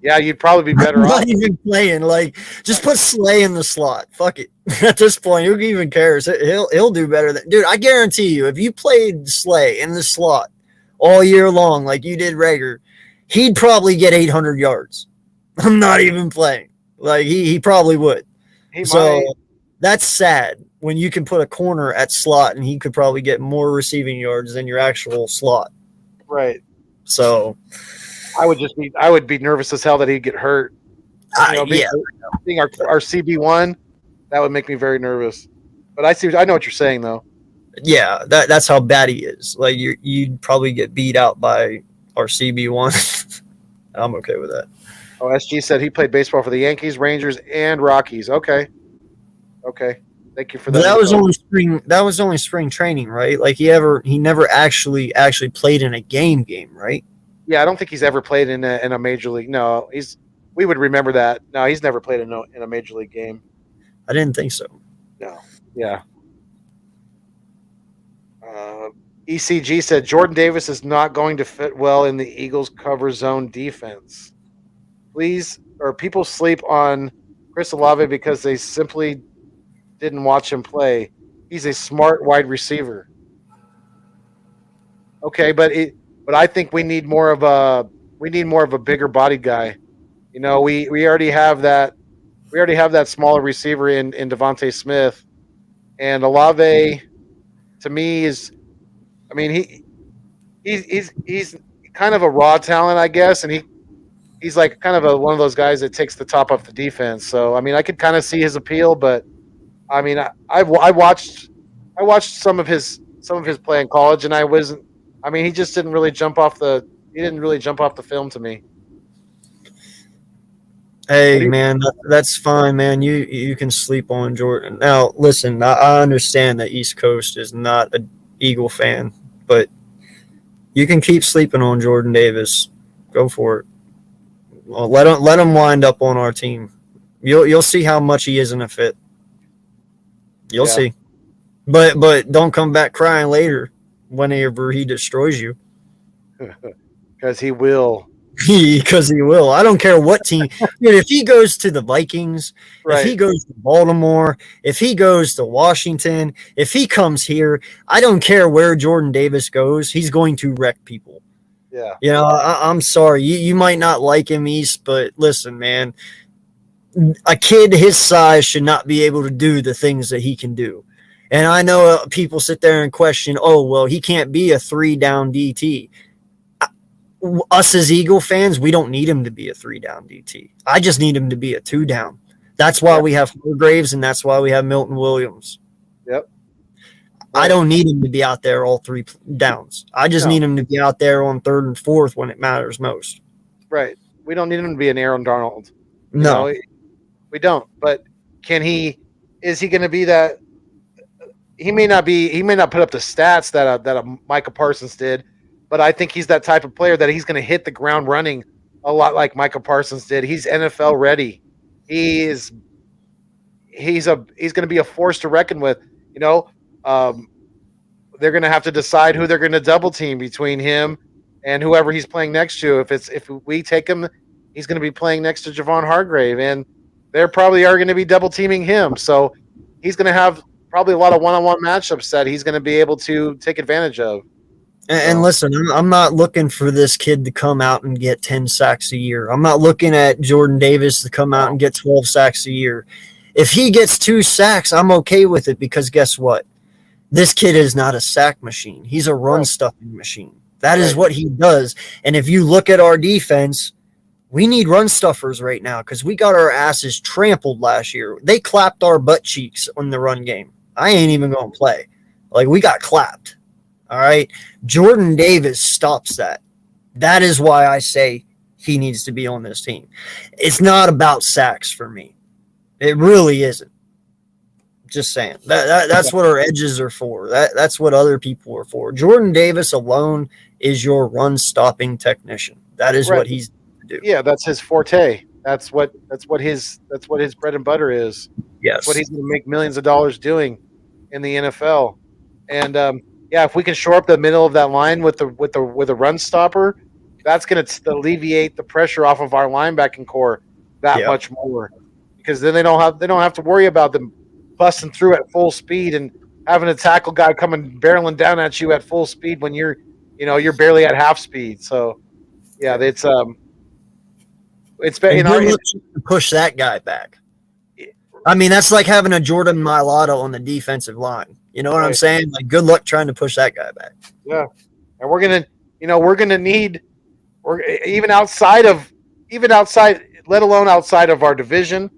Yeah, you'd probably be better off.
Not even playing. Like, just put Slay in the slot. Fuck it. At this point, who even cares? He'll do better than dude. I guarantee you, if you played Slay in the slot all year long, like you did Rager, he'd probably get 800 yards. I'm not even playing. Like he probably would. That's sad when you can put a corner at slot and he could probably get more receiving yards than your actual slot.
Right.
So
I would be nervous as hell that he'd get hurt. Being our CB1, that would make me very nervous. But I know what you're saying though.
Yeah, that's how bad he is. Like you'd probably get beat out by our CB1. I'm okay with that.
Oh, SG said he played baseball for the Yankees, Rangers, and Rockies. Okay. Thank you for that.
That was only spring training, right? Like he never actually played in a game, right?
Yeah, I don't think he's ever played in a major league. No, we would remember that. No, he's never played in a major league game.
I didn't think so.
No. Yeah. ECG said Jordan Davis is not going to fit well in the Eagles' cover zone defense. People sleep on Chris Olave because they simply didn't watch him play. He's a smart wide receiver. Okay, but I think we need more of a bigger bodied guy. We already have that. We already have that smaller receiver in Devontae Smith, and Olave, to me, he's kind of a raw talent, I guess, and he's like kind of one of those guys that takes the top off the defense. So I could kind of see his appeal, but I watched some of his some of his play in college, and I wasn't. I mean, he just didn't really jump off the. He didn't really jump off the film to me.
Hey, man, that's fine, man. You can sleep on Jordan. Now, listen, I understand that East Coast is not an Eagle fan, but you can keep sleeping on Jordan Davis. Go for it. Well, let him wind up on our team. You'll see how much he isn't a fit. You'll see. But don't come back crying later whenever he destroys you.
Because he will.
Because he will. I don't care what team. Dude, if he goes to the Vikings,
Right.
if he goes to Baltimore, if he goes to Washington, if he comes here, I don't care where Jordan Davis goes. He's going to wreck people.
Yeah.
You know, I'm sorry. You might not like him, East, but listen, man. A kid his size should not be able to do the things that he can do. And I know people sit there and question, oh, well, he can't be a 3-down DT. Us as Eagle fans, we don't need him to be a 3-down DT. I just need him to be a 2-down. That's why we have Hargraves, and that's why we have Milton Williams.
Yep.
I don't need him to be out there all 3 downs. I just need him to be out there on 3rd and 4th when it matters most.
Right. We don't need him to be an Aaron Donald.
No.
You know, we don't. But can he? Is he going to be that? He may not be. He may not put up the stats that a Micah Parsons did. But I think he's that type of player that he's going to hit the ground running a lot like Micah Parsons did. He's NFL ready. He's going to be a force to reckon with. You know, they're going to have to decide who they're going to double team between him and whoever he's playing next to. If we take him, he's going to be playing next to Javon Hargrave, and they probably are going to be double teaming him. So he's going to have probably a lot of one-on-one matchups that he's going to be able to take advantage of.
And listen, I'm not looking for this kid to come out and get 10 sacks a year. I'm not looking at Jordan Davis to come out and get 12 sacks a year. If he gets 2 sacks, I'm okay with it because guess what? This kid is not a sack machine. He's a run-stuffing machine. That is what he does. And if you look at our defense, we need run stuffers right now because we got our asses trampled last year. They clapped our butt cheeks on the run game. I ain't even going to play. Like, we got clapped. All right. Jordan Davis stops that. That is why I say he needs to be on this team. It's not about sacks for me. It really isn't. Just saying. That's what our edges are for. That's what other people are for. Jordan Davis alone is your run-stopping technician. That is what he's to do.
Yeah, that's his forte. That's what his bread and butter is.
Yes.
That's what he's going to make millions of dollars doing in the NFL. And if we can shore up the middle of that line with a run stopper, that's going to alleviate the pressure off of our linebacking core that much more. Because then they don't have to worry about them busting through at full speed and having a tackle guy coming barreling down at you at full speed when you're barely at half speed. So it's
push that guy back. I mean, that's like having a Jordan Mailata on the defensive line. You know what I'm saying? Like, good luck trying to push that guy back.
Yeah, and we're gonna need, even outside, let alone outside of our division,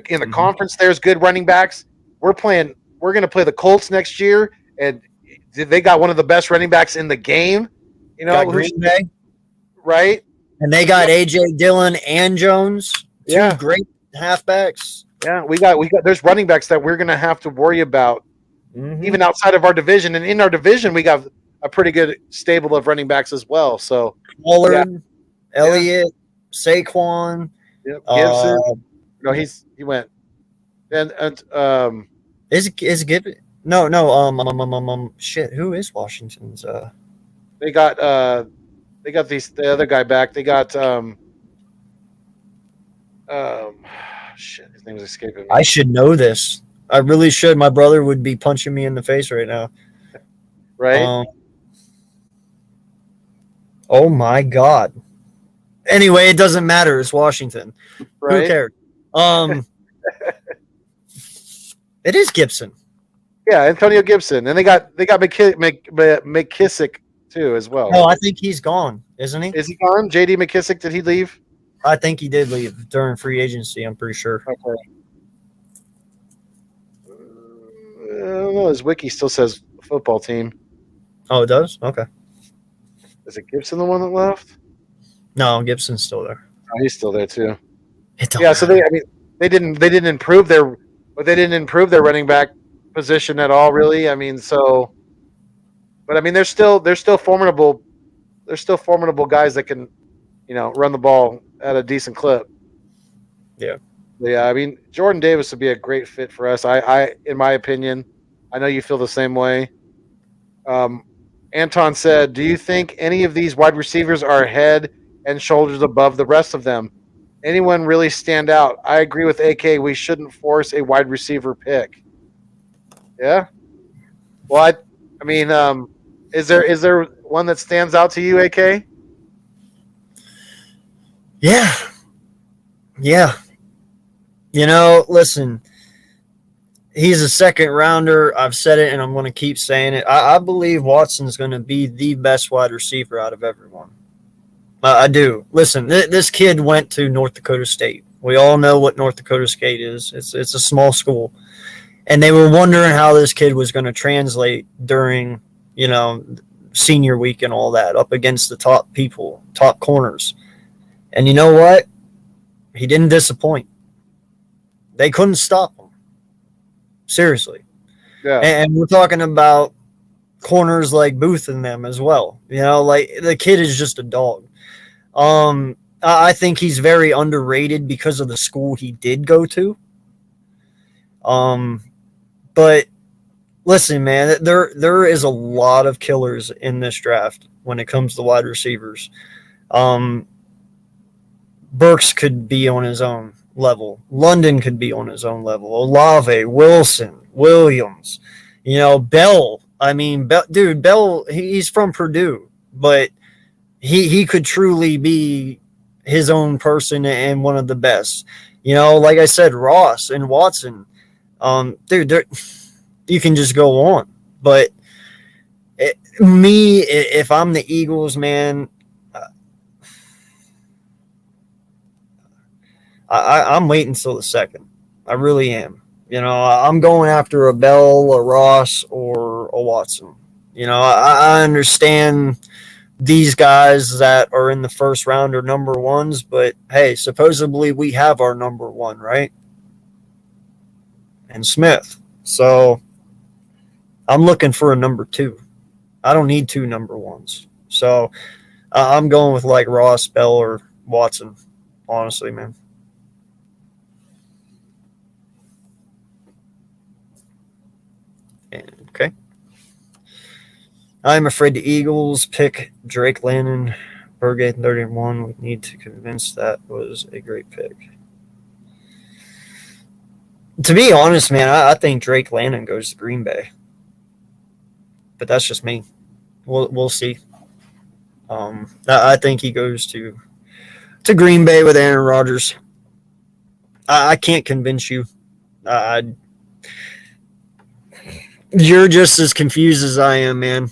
in the conference. There's good running backs. We're gonna play the Colts next year, and they got one of the best running backs in the game. You know,
Green Bay,
right?
And they got AJ Dillon and Jones. Two great halfbacks.
Yeah, we got. There's running backs that we're gonna have to worry about. Even outside of our division, and in our division, we got a pretty good stable of running backs as well. So,
Pollard, Elliott, Saquon,
Gibson. No, he went. And
is Gibson? No. Shit, who is Washington's?
They got the other guy back. They got shit. His name is escaping me.
I should know this. I really should. My brother would be punching me in the face right now.
Right?
Oh, my God. Anyway, it doesn't matter. It's Washington.
Right?
Who cares? It is Gibson.
Yeah, Antonio Gibson. And they got McKissick, too, as well.
Oh, I think he's gone, isn't he?
Is he gone? J.D. McKissick, did he leave?
I think he did leave during free agency, I'm pretty sure.
Okay. I don't know. His wiki still says football team.
Oh, it does? Okay.
Is it Gibson the one that left?
No, Gibson's still there.
Oh, he's still there too.
It don't
Yeah, so
matter.
they didn't improve their running back position at all, really. I mean, so, but I mean, they're still formidable. They're still formidable guys that can, run the ball at a decent clip.
Yeah.
But yeah, I mean, Jordan Davis would be a great fit for us. In my opinion, I know you feel the same way. Anton said, "Do you think any of these wide receivers are head and shoulders above the rest of them? Anyone really stand out?" I agree with AK. We shouldn't force a wide receiver pick. Yeah. Well, I mean, is there one that stands out to you, AK?
Yeah. Yeah. Listen, he's a second rounder. I've said it and I'm going to keep saying it. I believe Watson's going to be the best wide receiver out of everyone. I do. Listen, this kid went to North Dakota State. We all know what North Dakota State is. It's a small school. And they were wondering how this kid was going to translate during, senior week and all that up against the top people, top corners. And you know what? He didn't disappoint. They couldn't stop him. Seriously.
Yeah.
And we're talking about corners like Booth and them as well. Like the kid is just a dog. I think he's very underrated because of the school he did go to. But listen, man, there is a lot of killers in this draft when it comes to wide receivers. Burks could be on his own level. London could be on his own level. Olave, Wilson, Williams, Bell. I mean, Bell, he's from Purdue, but he could truly be his own person and one of the best. Like I said, Ross and Watson. You can just go on. But if I'm the Eagles, man, I'm waiting till the second. I really am. I'm going after a Bell, a Ross, or a Watson. I understand these guys that are in the first round are number ones, but hey, supposedly we have our number one, right? And Smith. So I'm looking for a number two. I don't need two number ones. So I'm going with like Ross, Bell, or Watson, honestly, man. Okay. I'm afraid the Eagles pick Drake Lannon, Burgate 31. We need to convince that was a great pick. To be honest, man, I think Drake Lannon goes to Green Bay. But that's just me. We'll see. I think he goes to Green Bay with Aaron Rodgers. I can't convince you. You're just as confused as I am, man.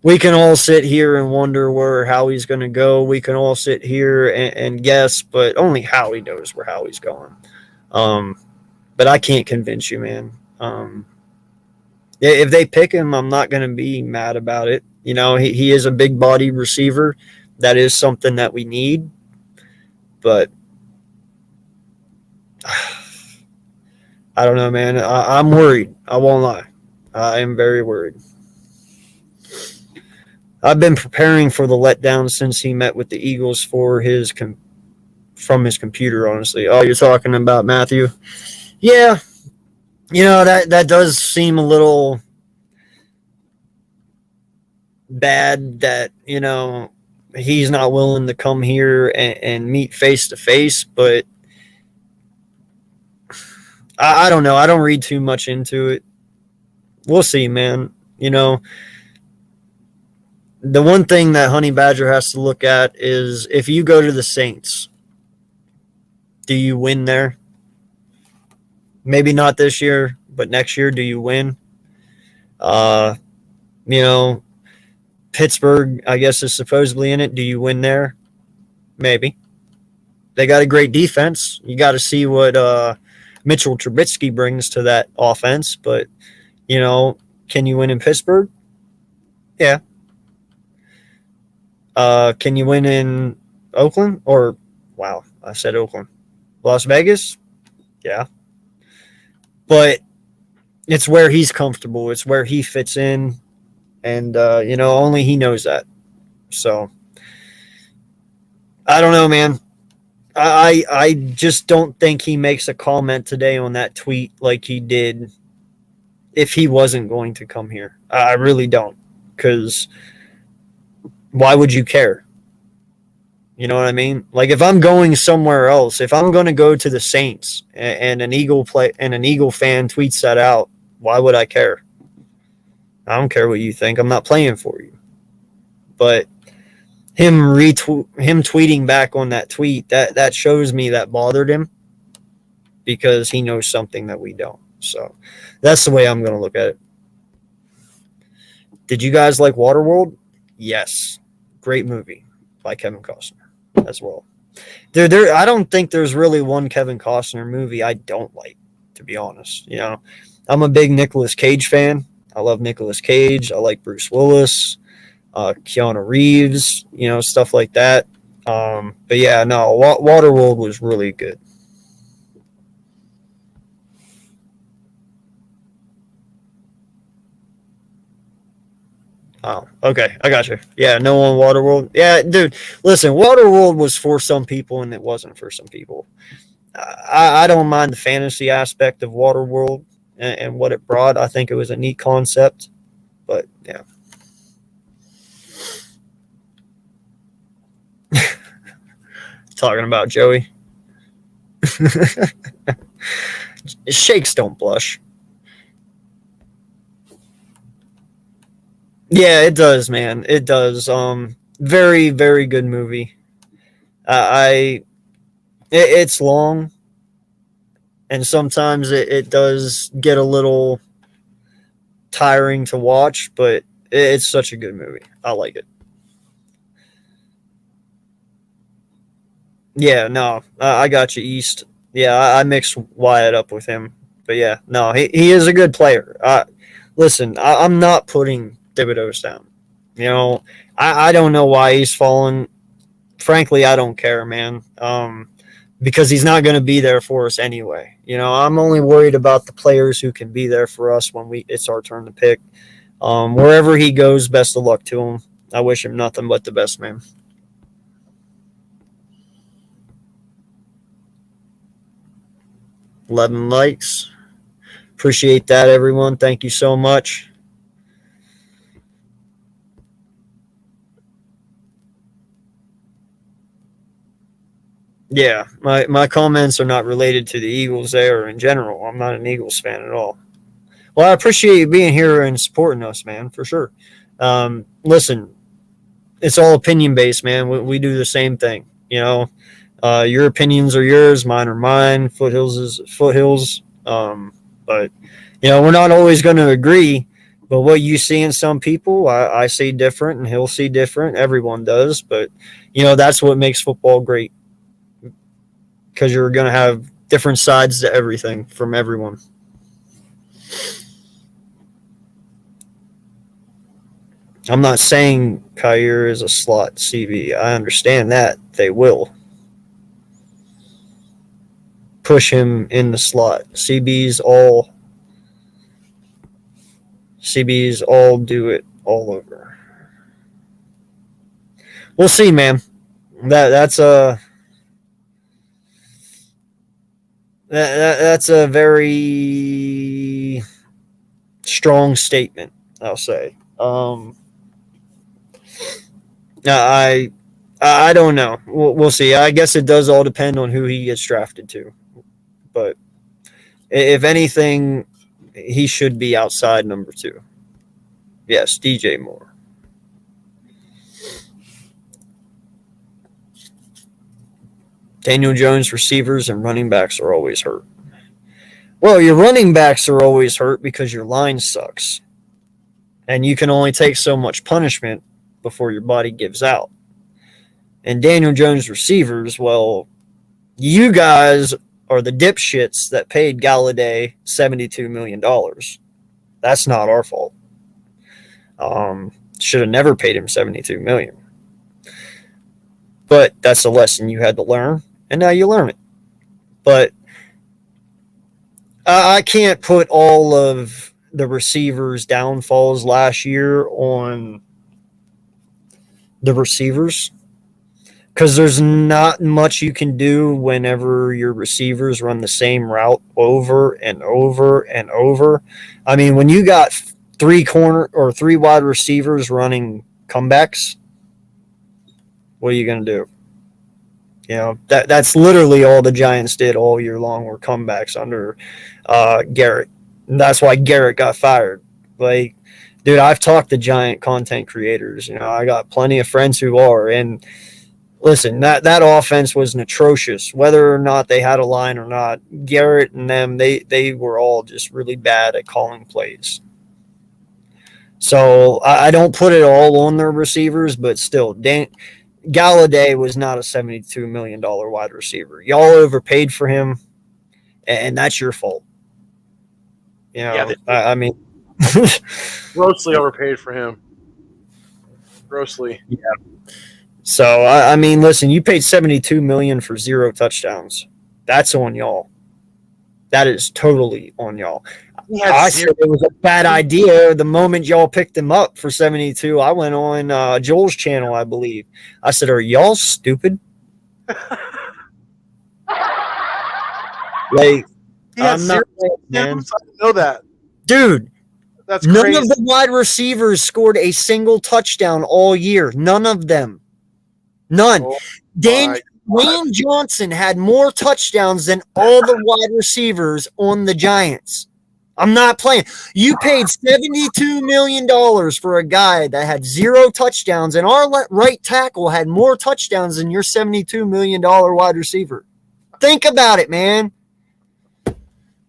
We can all sit here and wonder where Howie's going to go. We can all sit here and guess, but only Howie knows where Howie's going. But I can't convince you, man. If they pick him, I'm not going to be mad about it. He is a big body receiver. That is something that we need. But I don't know, man. I'm worried. I won't lie. I am very worried. I've been preparing for the letdown since he met with the Eagles from his computer, honestly. Oh, you're talking about Matthew? Yeah. That does seem a little bad that, he's not willing to come here and meet face to face, but I don't know. I don't read too much into it. We'll see, man. The one thing that Honey Badger has to look at is if you go to the Saints, do you win there? Maybe not this year, but next year, do you win? Pittsburgh, I guess, is supposedly in it. Do you win there? Maybe. They got a great defense. You got to see what Mitchell Trubisky brings to that offense. But, you know, can you win in Pittsburgh? Yeah. Can you win in Oakland? Or, wow, I said Oakland. Las Vegas? Yeah. But it's where he's comfortable. It's where he fits in. And, you know, only he knows that. So, I don't know, man. I just don't think he makes a comment today on that tweet like he did if he wasn't going to come here. I really don't. Because why would you care? You know what I mean? Like, if I'm going somewhere else, if I'm going to go to the Saints and an Eagle fan tweets that out, why would I care? I don't care what you think. I'm not playing for you. But him tweeting back on that tweet, that shows me that bothered him because he knows something that we don't. So that's the way I'm going to look at it. Did you guys like Waterworld? Yes. Great movie by Kevin Costner as well. I don't think there's really one Kevin Costner movie I don't like, to be honest. You know, I'm a big Nicolas Cage fan. I love Nicolas Cage. I like Bruce Willis, Keanu Reeves, you know, stuff like that. But yeah, no, Waterworld was really good. Oh, okay. I got you. Yeah, no one Waterworld. Yeah, dude, listen, Waterworld was for some people and it wasn't for some people. I don't mind the fantasy aspect of Waterworld and what it brought. I think it was a neat concept. But, yeah. Talking about Joey. Shakes don't blush. Yeah, it does, man. It does. Very, very good movie. It's long, and sometimes it does get a little tiring to watch, but it's such a good movie. I like it. Yeah, no, I got you, East. Yeah, I mixed Wyatt up with him, but yeah, no, he is a good player. Listen, I'm not putting Thibodeau's down. You know, I don't know why he's fallen. Frankly, I don't care, man. Because he's not going to be there for us anyway. You know, I'm only worried about the players who can be there for us when it's our turn to pick. Wherever he goes, best of luck to him. I wish him nothing but the best, man. $11 likes. Appreciate that, everyone. Thank you so much. Yeah, my comments are not related to the Eagles there in general. I'm not an Eagles fan at all. Well, I appreciate you being here and supporting us, man, for sure. Listen, it's all opinion-based, man. We do the same thing, you know. Your opinions are yours, mine are mine. Foothills is Foothills. But, you know, we're not always going to agree. But what you see in some people, I see different, and he'll see different. Everyone does. But, you know, that's what makes football great. Because you're going to have different sides to everything from everyone. I'm not saying Kyer is a slot CB. I understand that. They will push him in the slot. CBs all do it all over. We'll see, man. That's a very strong statement, I'll say. I don't know. We'll see. I guess it does all depend on who he gets drafted to. But if anything, he should be outside number 2. Yes, DJ Moore. Daniel Jones receivers and running backs are always hurt. Well, your running backs are always hurt because your line sucks. And you can only take so much punishment before your body gives out. And Daniel Jones receivers, well, You guys are the dipshits that paid Galladay $72 million. That's not our fault. Should have never paid him $72 million. But that's a lesson you had to learn, and now you learn it. But I can't put all of the receivers' downfalls last year on the receivers, because there's not much you can do whenever your receivers run the same route over and over and over. I mean, when you got three wide receivers running comebacks, what are you going to do? You know, that's literally all the Giants did all year long were comebacks under Garrett. And that's why Garrett got fired. Like, dude, I've talked to Giant content creators. You know, I got plenty of friends who are. And listen, that offense was atrocious. Whether or not they had a line or not, Garrett and them, they were all just really bad at calling plays. So I don't put it all on their receivers, but still, Galladay was not a $72 million wide receiver. Y'all overpaid for him, and that's your fault. You know, I mean,
grossly overpaid for him. Grossly.
Yeah. So I mean, listen, you paid $72 million for 0 touchdowns. That's on y'all. That is totally on y'all. I said it was a bad idea the moment y'all picked him up for 72. I went on Joel's channel, I believe. I said, "Are y'all stupid?" Like, I'm not, man.
I know that,
dude.
That's
none
crazy.
of the wide receivers scored a single touchdown all year. None of them. None.
Oh,
Wayne Johnson had more touchdowns than all the wide receivers on the Giants. I'm not playing. You paid $72 million for a guy that had 0 touchdowns, and our right tackle had more touchdowns than your $72 million wide receiver. Think about it, man.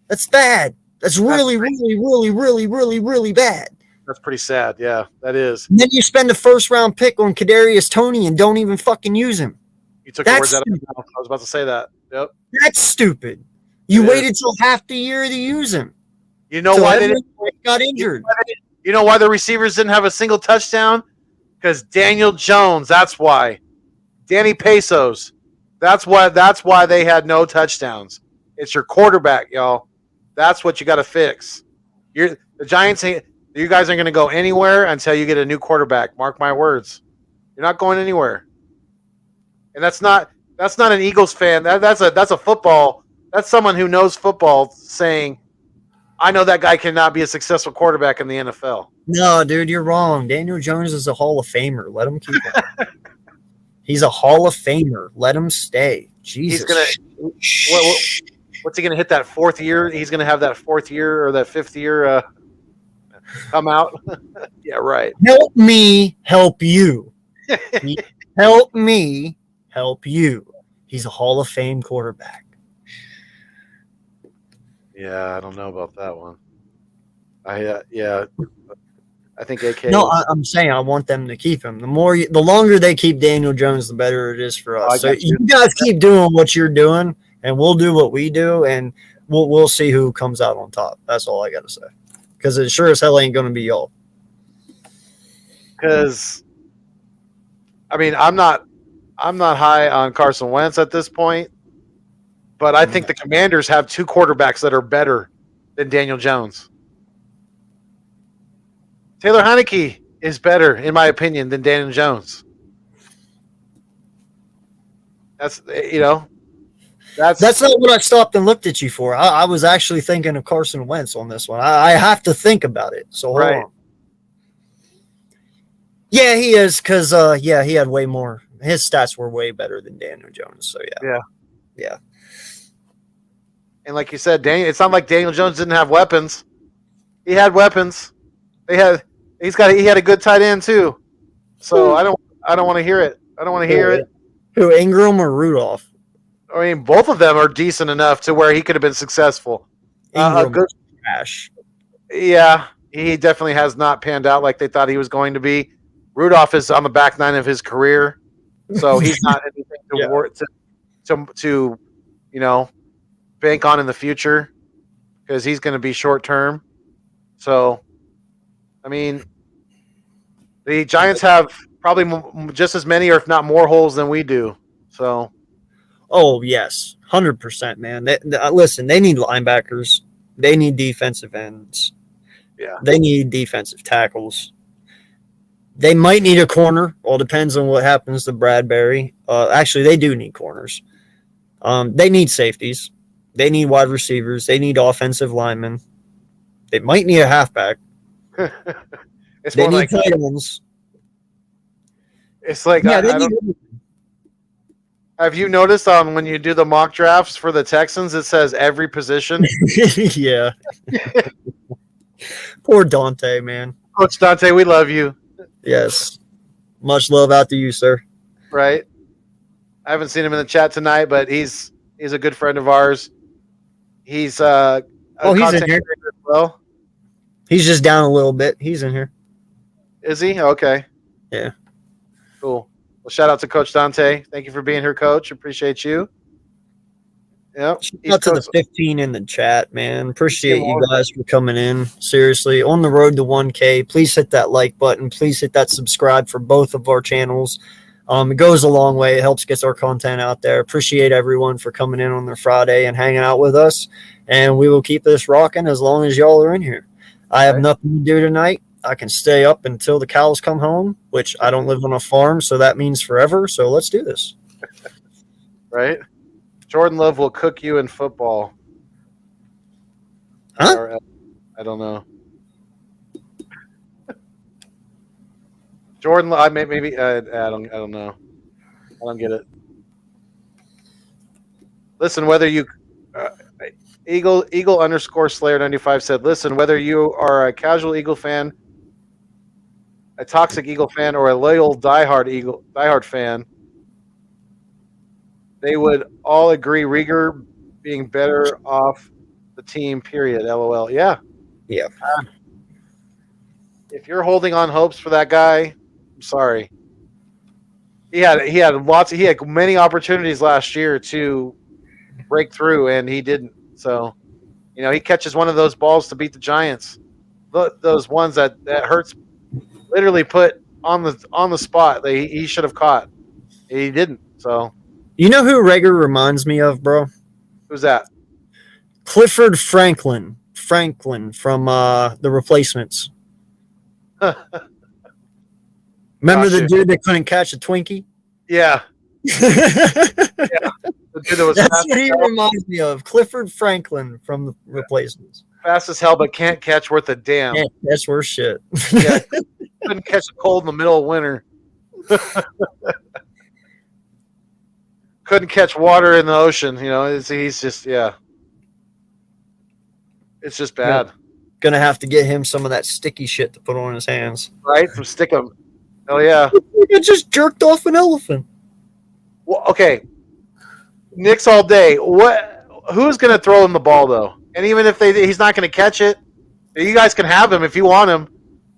That's bad. That's really, really, really, really, really, really bad.
That's pretty sad. Yeah, that is.
And then you spend a first-round pick on Kadarius Toney and don't even fucking use him.
You took the words out of my mouth. I was about to say that. Yep.
That's stupid. You waited till half the year to use him.
You know why they
got injured?
You know why the receivers didn't have a single touchdown? Because Daniel Jones. That's why. Danny Pesos. That's why they had no touchdowns. It's your quarterback, y'all. That's what you got to fix. The Giants. You guys aren't going to go anywhere until you get a new quarterback. Mark my words. You're not going anywhere. And that's not an Eagles fan. That's a football. That's someone who knows football saying, I know that guy cannot be a successful quarterback in the NFL.
No, dude, you're wrong. Daniel Jones is a Hall of Famer. Let him keep him. He's a Hall of Famer. Let him stay. Jesus.
What's he going to hit that 4th year? He's going to have that 4th year or that 5th year come out. Yeah, right.
Help me help you. Help me help you. He's a Hall of Fame quarterback.
Yeah, I don't know about that one. I think AK.
No, I'm saying I want them to keep him. The longer they keep Daniel Jones, the better it is for us. So you guys keep doing what you're doing, and we'll do what we do, and we'll see who comes out on top. That's all I got to say. Because it sure as hell ain't going to be y'all.
Because, I mean, I'm not high on Carson Wentz at this point. But I think the Commanders have 2 quarterbacks that are better than Daniel Jones. Taylor Heineke is better, in my opinion, than Daniel Jones. That's not
what I stopped and looked at you for. I was actually thinking of Carson Wentz on this one. I have to think about it. So hold on. Yeah, he is because he had way more. His stats were way better than Daniel Jones. So yeah.
And like you said, it's not like Daniel Jones didn't have weapons. He had weapons. He had a good tight end too. So I don't want to hear it. I don't want to hear it.
Who, Ingram or Rudolph?
I mean, both of them are decent enough to where he could have been successful.
Ingram trash.
Yeah, he definitely has not panned out like they thought he was going to be. Rudolph is on the back 9 of his career, so he's not anything to bank on in the future because he's going to be short term. So, I mean, the Giants have probably just as many, or if not more, holes than we do. So,
oh yes, 100%, man. Listen, they need linebackers, they need defensive ends, they need defensive tackles. They might need a corner. All depends on what happens to Bradbury. Actually, they do need corners. They need safeties. They need wide receivers. They need offensive linemen. They might need a halfback. They need tight ends.
It's like, have you noticed when you do the mock drafts for the Texans, it says every position?
Yeah. Poor Dante, man.
Coach Dante, we love you.
Yes. Much love out to you, sir.
Right. I haven't seen him in the chat tonight, but he's a good friend of ours. He's
he's in here
as well.
He's just down a little bit. He's in here.
Is he? Okay.
Yeah.
Cool. Well, shout out to Coach Dante. Thank you for being here, Coach. Appreciate you. Yep.
Shout out to the 15 in the chat, man. Appreciate you guys for coming in. Seriously, on the road to 1K. Please hit that like button. Please hit that subscribe for both of our channels. It goes a long way. It helps get our content out there. Appreciate everyone for coming in on their Friday and hanging out with us. And we will keep this rocking as long as y'all are in here. I have nothing to do tonight. I can stay up until the cows come home, which I don't live on a farm, so that means forever. So let's do this.
Right? Jordan Love will cook you in football.
Huh?
Or, I don't know. Jordan, maybe I don't know. I don't get it. Listen, whether you Eagle _ Slayer 95 said, listen, whether you are a casual Eagle fan, a toxic Eagle fan, or a loyal diehard fan, they would all agree Rieger being better off the team, period. LOL. Yeah.
Yeah.
If you're holding on hopes for that guy, I'm sorry. He had many opportunities last year to break through, and he didn't. So, he catches one of those balls to beat the Giants. Those ones that Hurts literally put on the spot that he should have caught. He didn't. So,
you know who Rager reminds me of, bro?
Who's that?
Clifford Franklin from The Replacements. Remember the dude that couldn't catch a Twinkie?
Yeah. The dude that was
That's what he reminds me of. Clifford Franklin from The Replacements.
Fast as hell, but can't catch worth a damn.
Can't catch worth shit.
Yeah. Couldn't catch a cold in the middle of winter. Couldn't catch water in the ocean. He's just, it's just bad.
Gonna have to get him some of that sticky shit to put on his hands.
Right? From Stickum. Oh, yeah.
You just jerked off an elephant.
Well, okay. Knicks all day. Who's going to throw him the ball, though? And even if he's not going to catch it, you guys can have him if you want him.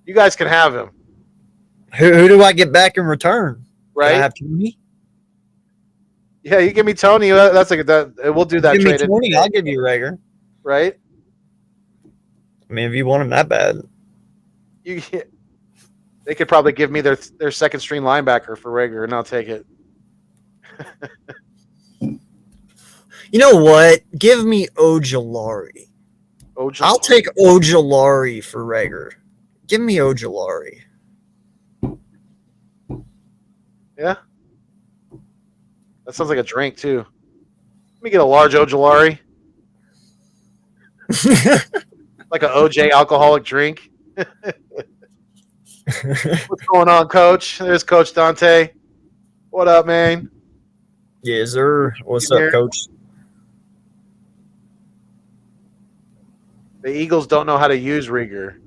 You guys can have him.
Who do I get back in return?
Right?
Can I have Tony?
Yeah, you give me Tony. That's we'll do that.
Give me Tony. I'll give you Rager.
Right?
I mean, if you want him that bad,
they could probably give me their second string linebacker for Rager, and I'll take it.
You know what? Give me Ojulari. I'll take Ojulari for Rager. Give me Ojulari.
Yeah. That sounds like a drink, too. Let me get a large Ojulari. Like an OJ alcoholic drink. What's going on, Coach? There's Coach Dante. What up, man?
Yes, sir. What's up, Coach?
The Eagles don't know how to use Rieger.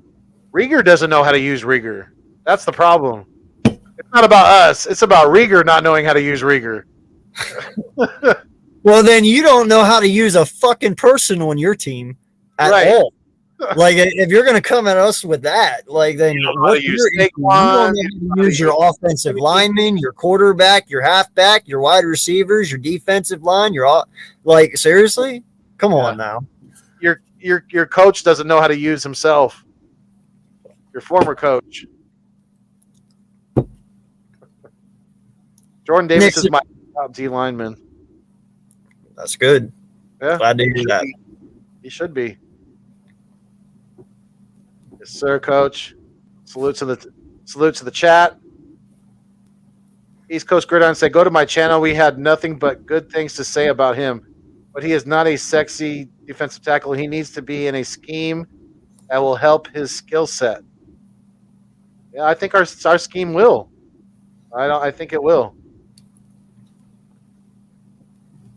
Rieger doesn't know how to use Rieger. That's the problem. It's not about us. It's about Rieger not knowing how to use Rieger.
Well, then you don't know how to use a fucking person on your team at all. Like, if you're going to come at us with that, like, then
You don't know how
what
to use
you don't
Saquon,
know how to use your offensive linemen, your quarterback, your halfback, your wide receivers, your defensive line, your all, like, seriously? Come on now.
Your coach doesn't know how to use himself. Your former coach. Jordan Davis is my top D lineman.
That's good.
Yeah,
Glad to hear that.
He should be. Yes, sir, Coach. Salute to the chat. East Coast Gridiron said, "Go to my channel. We had nothing but good things to say about him, but he is not a sexy defensive tackle. He needs to be in a scheme that will help his skill set." Yeah, I think our scheme will. I think it will.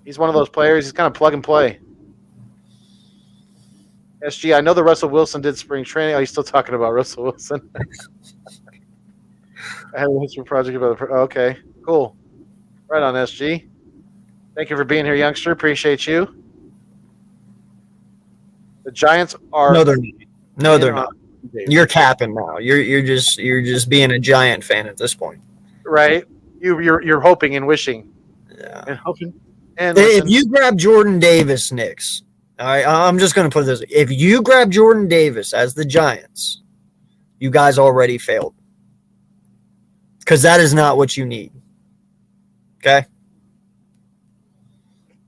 He's one of those players. He's kind of plug and play. SG, I know that Russell Wilson did spring training. Oh, he's still talking about Russell Wilson. I had a history project about the. Okay, cool. Right on, SG. Thank you for being here, youngster. Appreciate you. The Giants are.
No, they're not. No, they're not. You're capping now. You're just being a Giant fan at this point.
Right. You're hoping and wishing.
Yeah.
And hoping. And
if you grab Jordan Davis, Knicks, all right, I'm just going to put it this way. If you grab Jordan Davis as the Giants, you guys already failed. Because that is not what you need. Okay?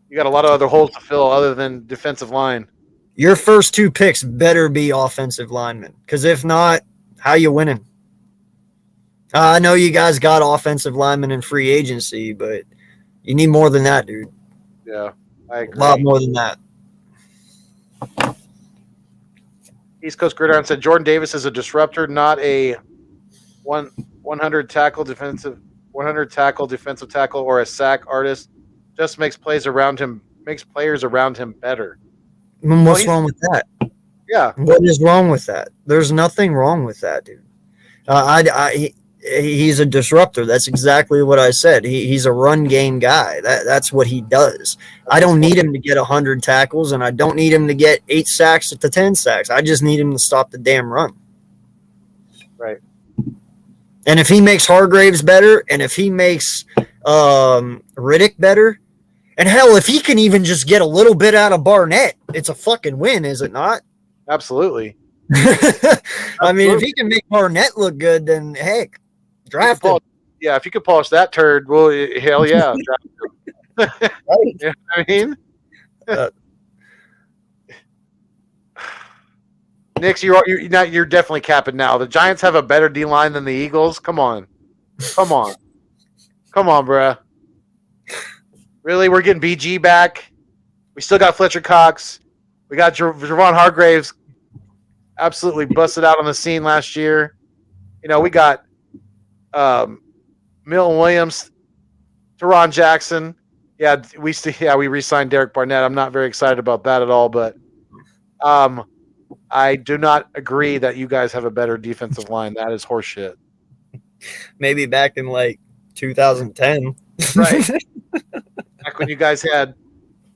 You got a lot of other holes to fill other than defensive line.
Your first two picks better be offensive linemen. Because if not, how you winning? I know you guys got offensive linemen in free agency, but you need more than that, dude.
Yeah, I agree.
A lot more than that.
East Coast Gridiron said Jordan Davis is a disruptor, not a 100 tackle defensive tackle or a sack artist. Just makes players around him better.
What's wrong with that?
Yeah.
What is wrong with that? There's nothing wrong with that, dude. He's a disruptor. That's exactly what I said. He's a run game guy. That's what he does. I don't need him to get 100 tackles, and I don't need him to get 8 sacks to 10 sacks. I just need him to stop the damn run.
Right.
And if he makes Hargraves better, and if he makes Riddick better, and hell, if he can even just get a little bit out of Barnett, it's a fucking win, is it not?
Absolutely.
I mean, if he can make Barnett look good, then heck, draft him.
Yeah, if you could polish that turd, well, hell yeah. Right. You know what I mean? Knicks, you're definitely capping now. The Giants have a better D line than the Eagles. Come on, bruh. Really, we're getting BG back. We still got Fletcher Cox. We got Javon Hargraves. Absolutely busted out on the scene last year. You know, we got Milton Williams, Teron Jackson. Yeah, we re-signed Derek Barnett. I'm not very excited about that at all, but I do not agree that you guys have a better defensive line. That is horseshit.
Maybe back in like 2010.
Right. Back when you guys had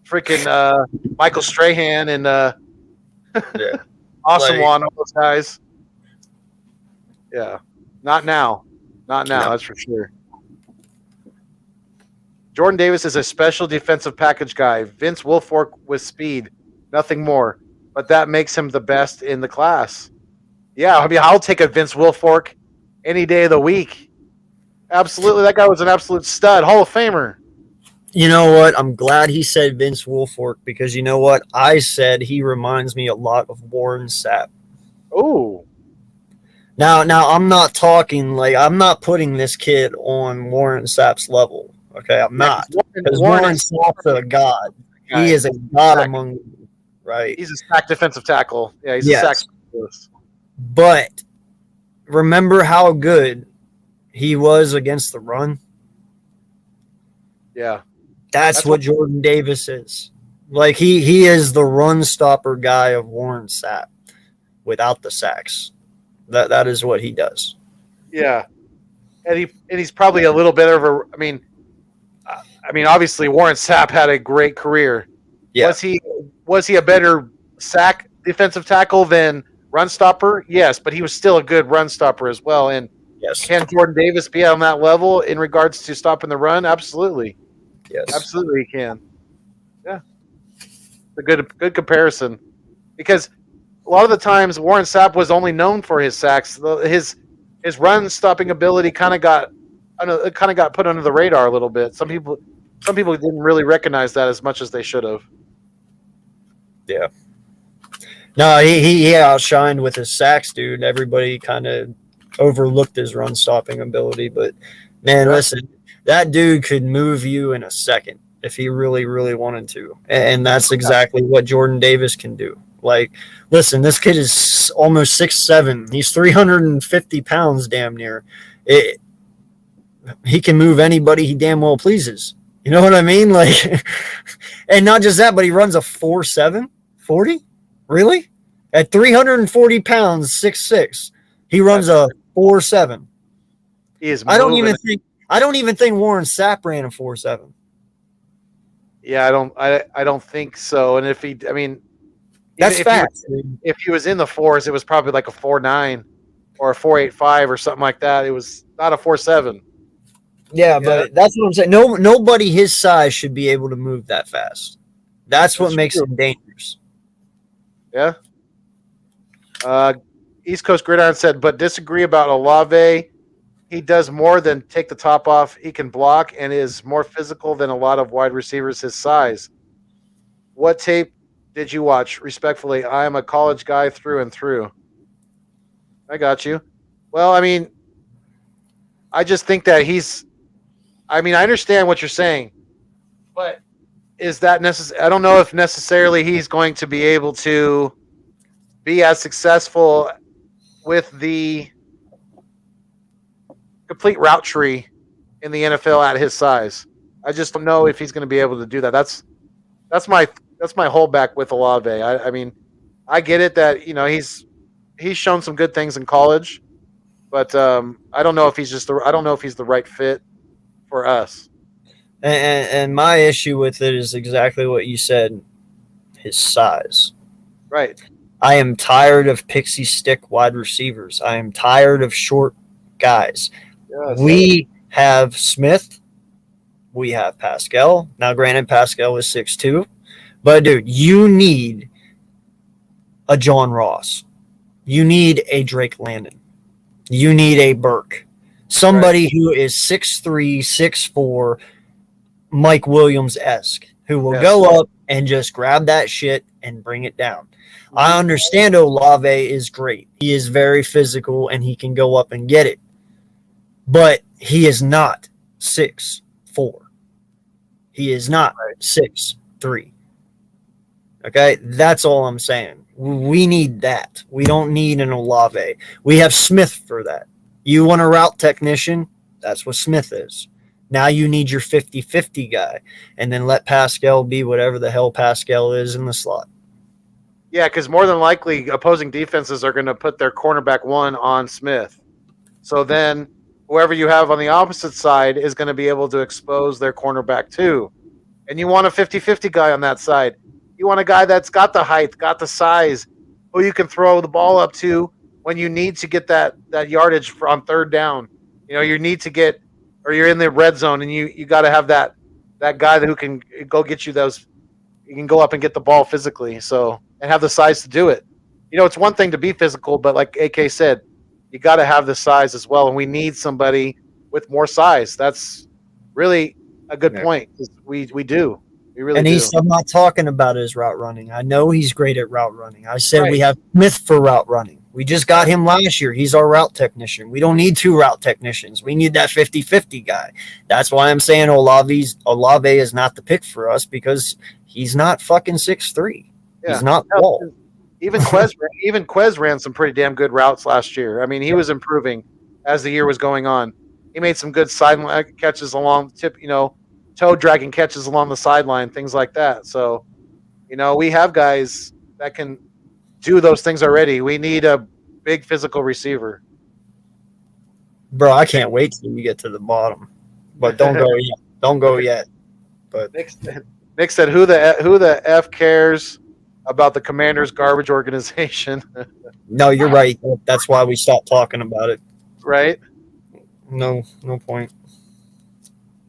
freaking Michael Strahan and Awesome One, all those guys. Yeah. Not now. Not now, no. That's for sure. Jordan Davis is a special defensive package guy. Vince Wilfork with speed. Nothing more. But that makes him the best in the class. Yeah, I mean, I'll take a Vince Wilfork any day of the week. Absolutely. That guy was an absolute stud. Hall of Famer.
You know what? I'm glad he said Vince Wilfork because you know what? I said he reminds me a lot of Warren Sapp.
Oh.
Now I'm not talking like I'm not putting this kid on Warren Sapp's level. Okay, I'm not. Because Warren Sapp's a god. He is a god among them, right?
He's a sack defensive tackle. Yeah, he's a sack specialist.
But remember how good he was against the run?
Yeah.
That's what Jordan Davis is. Like he is the run stopper guy of Warren Sapp without the sacks. That is what he does. Yeah.
And he's probably a little bit of a I mean obviously Warren Sapp had a great career.
Yeah.
Was he a better sack defensive tackle than run stopper? Yes, but he was still a good run stopper as well. And
Yes.
can Jordan Davis be on that level in regards to stopping the run? Absolutely.
Yes.
Absolutely he can. Yeah. It's a good comparison. Because a lot of the times Warren Sapp was only known for his sacks. His run stopping ability kind of got put under the radar a little bit. Some people didn't really recognize that as much as they should have.
Yeah. No, he outshined with his sacks, dude. Everybody kind of overlooked his run stopping ability, but man, listen, that dude could move you in a second if he really, really wanted to, and that's exactly what Jordan Davis can do. Like, listen, this kid is almost 6'7". He's 350 pounds, damn near. He can move anybody he damn well pleases. You know what I mean? Like, and not just that, but he runs a 4.7, 40. Really? At 340 pounds, 6'6", he runs a 4.7.
He is.
I don't even think Warren Sapp ran a 4.7.
Yeah, I don't think so. And if he, I mean,
that's fast.
If he was in the fours, it was probably like a 4.9 or a 4.85 or something like that. It was not a 4.7.
Yeah, but that's what I'm saying. Nobody his size should be able to move that fast. That's what makes him dangerous.
Yeah. East Coast Gridiron said, but disagree about Olave. He does more than take the top off. He can block and is more physical than a lot of wide receivers his size. What tape did you watch? Respectfully, I am a college guy through and through. I got you. Well, I mean, I just think that I understand what you're saying, but is that necessary? I don't know if necessarily he's going to be able to be as successful with the complete route tree in the NFL at his size. I just don't know if he's going to be able to do that. That's my holdback with Olave. I mean, I get it that he's shown some good things in college, but I don't know if he's the right fit for us.
And my issue with it is exactly what you said, his size.
Right.
I am tired of pixie stick wide receivers. I am tired of short guys.
Yes.
We have Smith. We have Pascal. Now, granted, Pascal is 6'2", but dude, you need a John Ross. You need a Drake Landon. You need a Burke. Somebody who is 6'3", 6'4", Mike Williams-esque, who will go up and just grab that shit and bring it down. I understand Olave is great. He is very physical and he can go up and get it. But he is not 6'4". He is not 6'3". Okay? That's all I'm saying. We need that. We don't need an Olave. We have Smith for that. You want a route technician? That's what Smith is. Now you need your 50-50 guy. And then let Pascal be whatever the hell Pascal is in the slot.
Yeah, because more than likely opposing defenses are going to put their cornerback one on Smith. So then whoever you have on the opposite side is going to be able to expose their cornerback too. And you want a 50-50 guy on that side. You want a guy that's got the height, got the size, who you can throw the ball up to when you need to get that yardage on third down. You need to get, or you're in the red zone and you got to have that guy who can go get you those. You can go up and get the ball physically. So, and have the size to do it. It's one thing to be physical, but like AK said, you got to have the size as well. And we need somebody with more size. That's really a good point. We do. We really do.
I'm not talking about his route running. I know he's great at route running. I said we have Smith for route running. We just got him last year. He's our route technician. We don't need two route technicians. We need that 50-50 guy. That's why I'm saying Olave is not the pick for us because he's not fucking 6'3". Yeah. He's not tall.
Even Quez ran some pretty damn good routes last year. I mean, he was improving as the year was going on. He made some good sideline catches along the tip, toe dragging catches along the sideline, things like that. So, we have guys that can do those things already. We need a big physical receiver.
Bro, I can't wait till you get to the bottom. But don't go yet. Don't go yet. But
Nick said, "Who the F cares about the Commanders' garbage organization,
No, you're right. That's why we stopped talking about it.
right?
No point.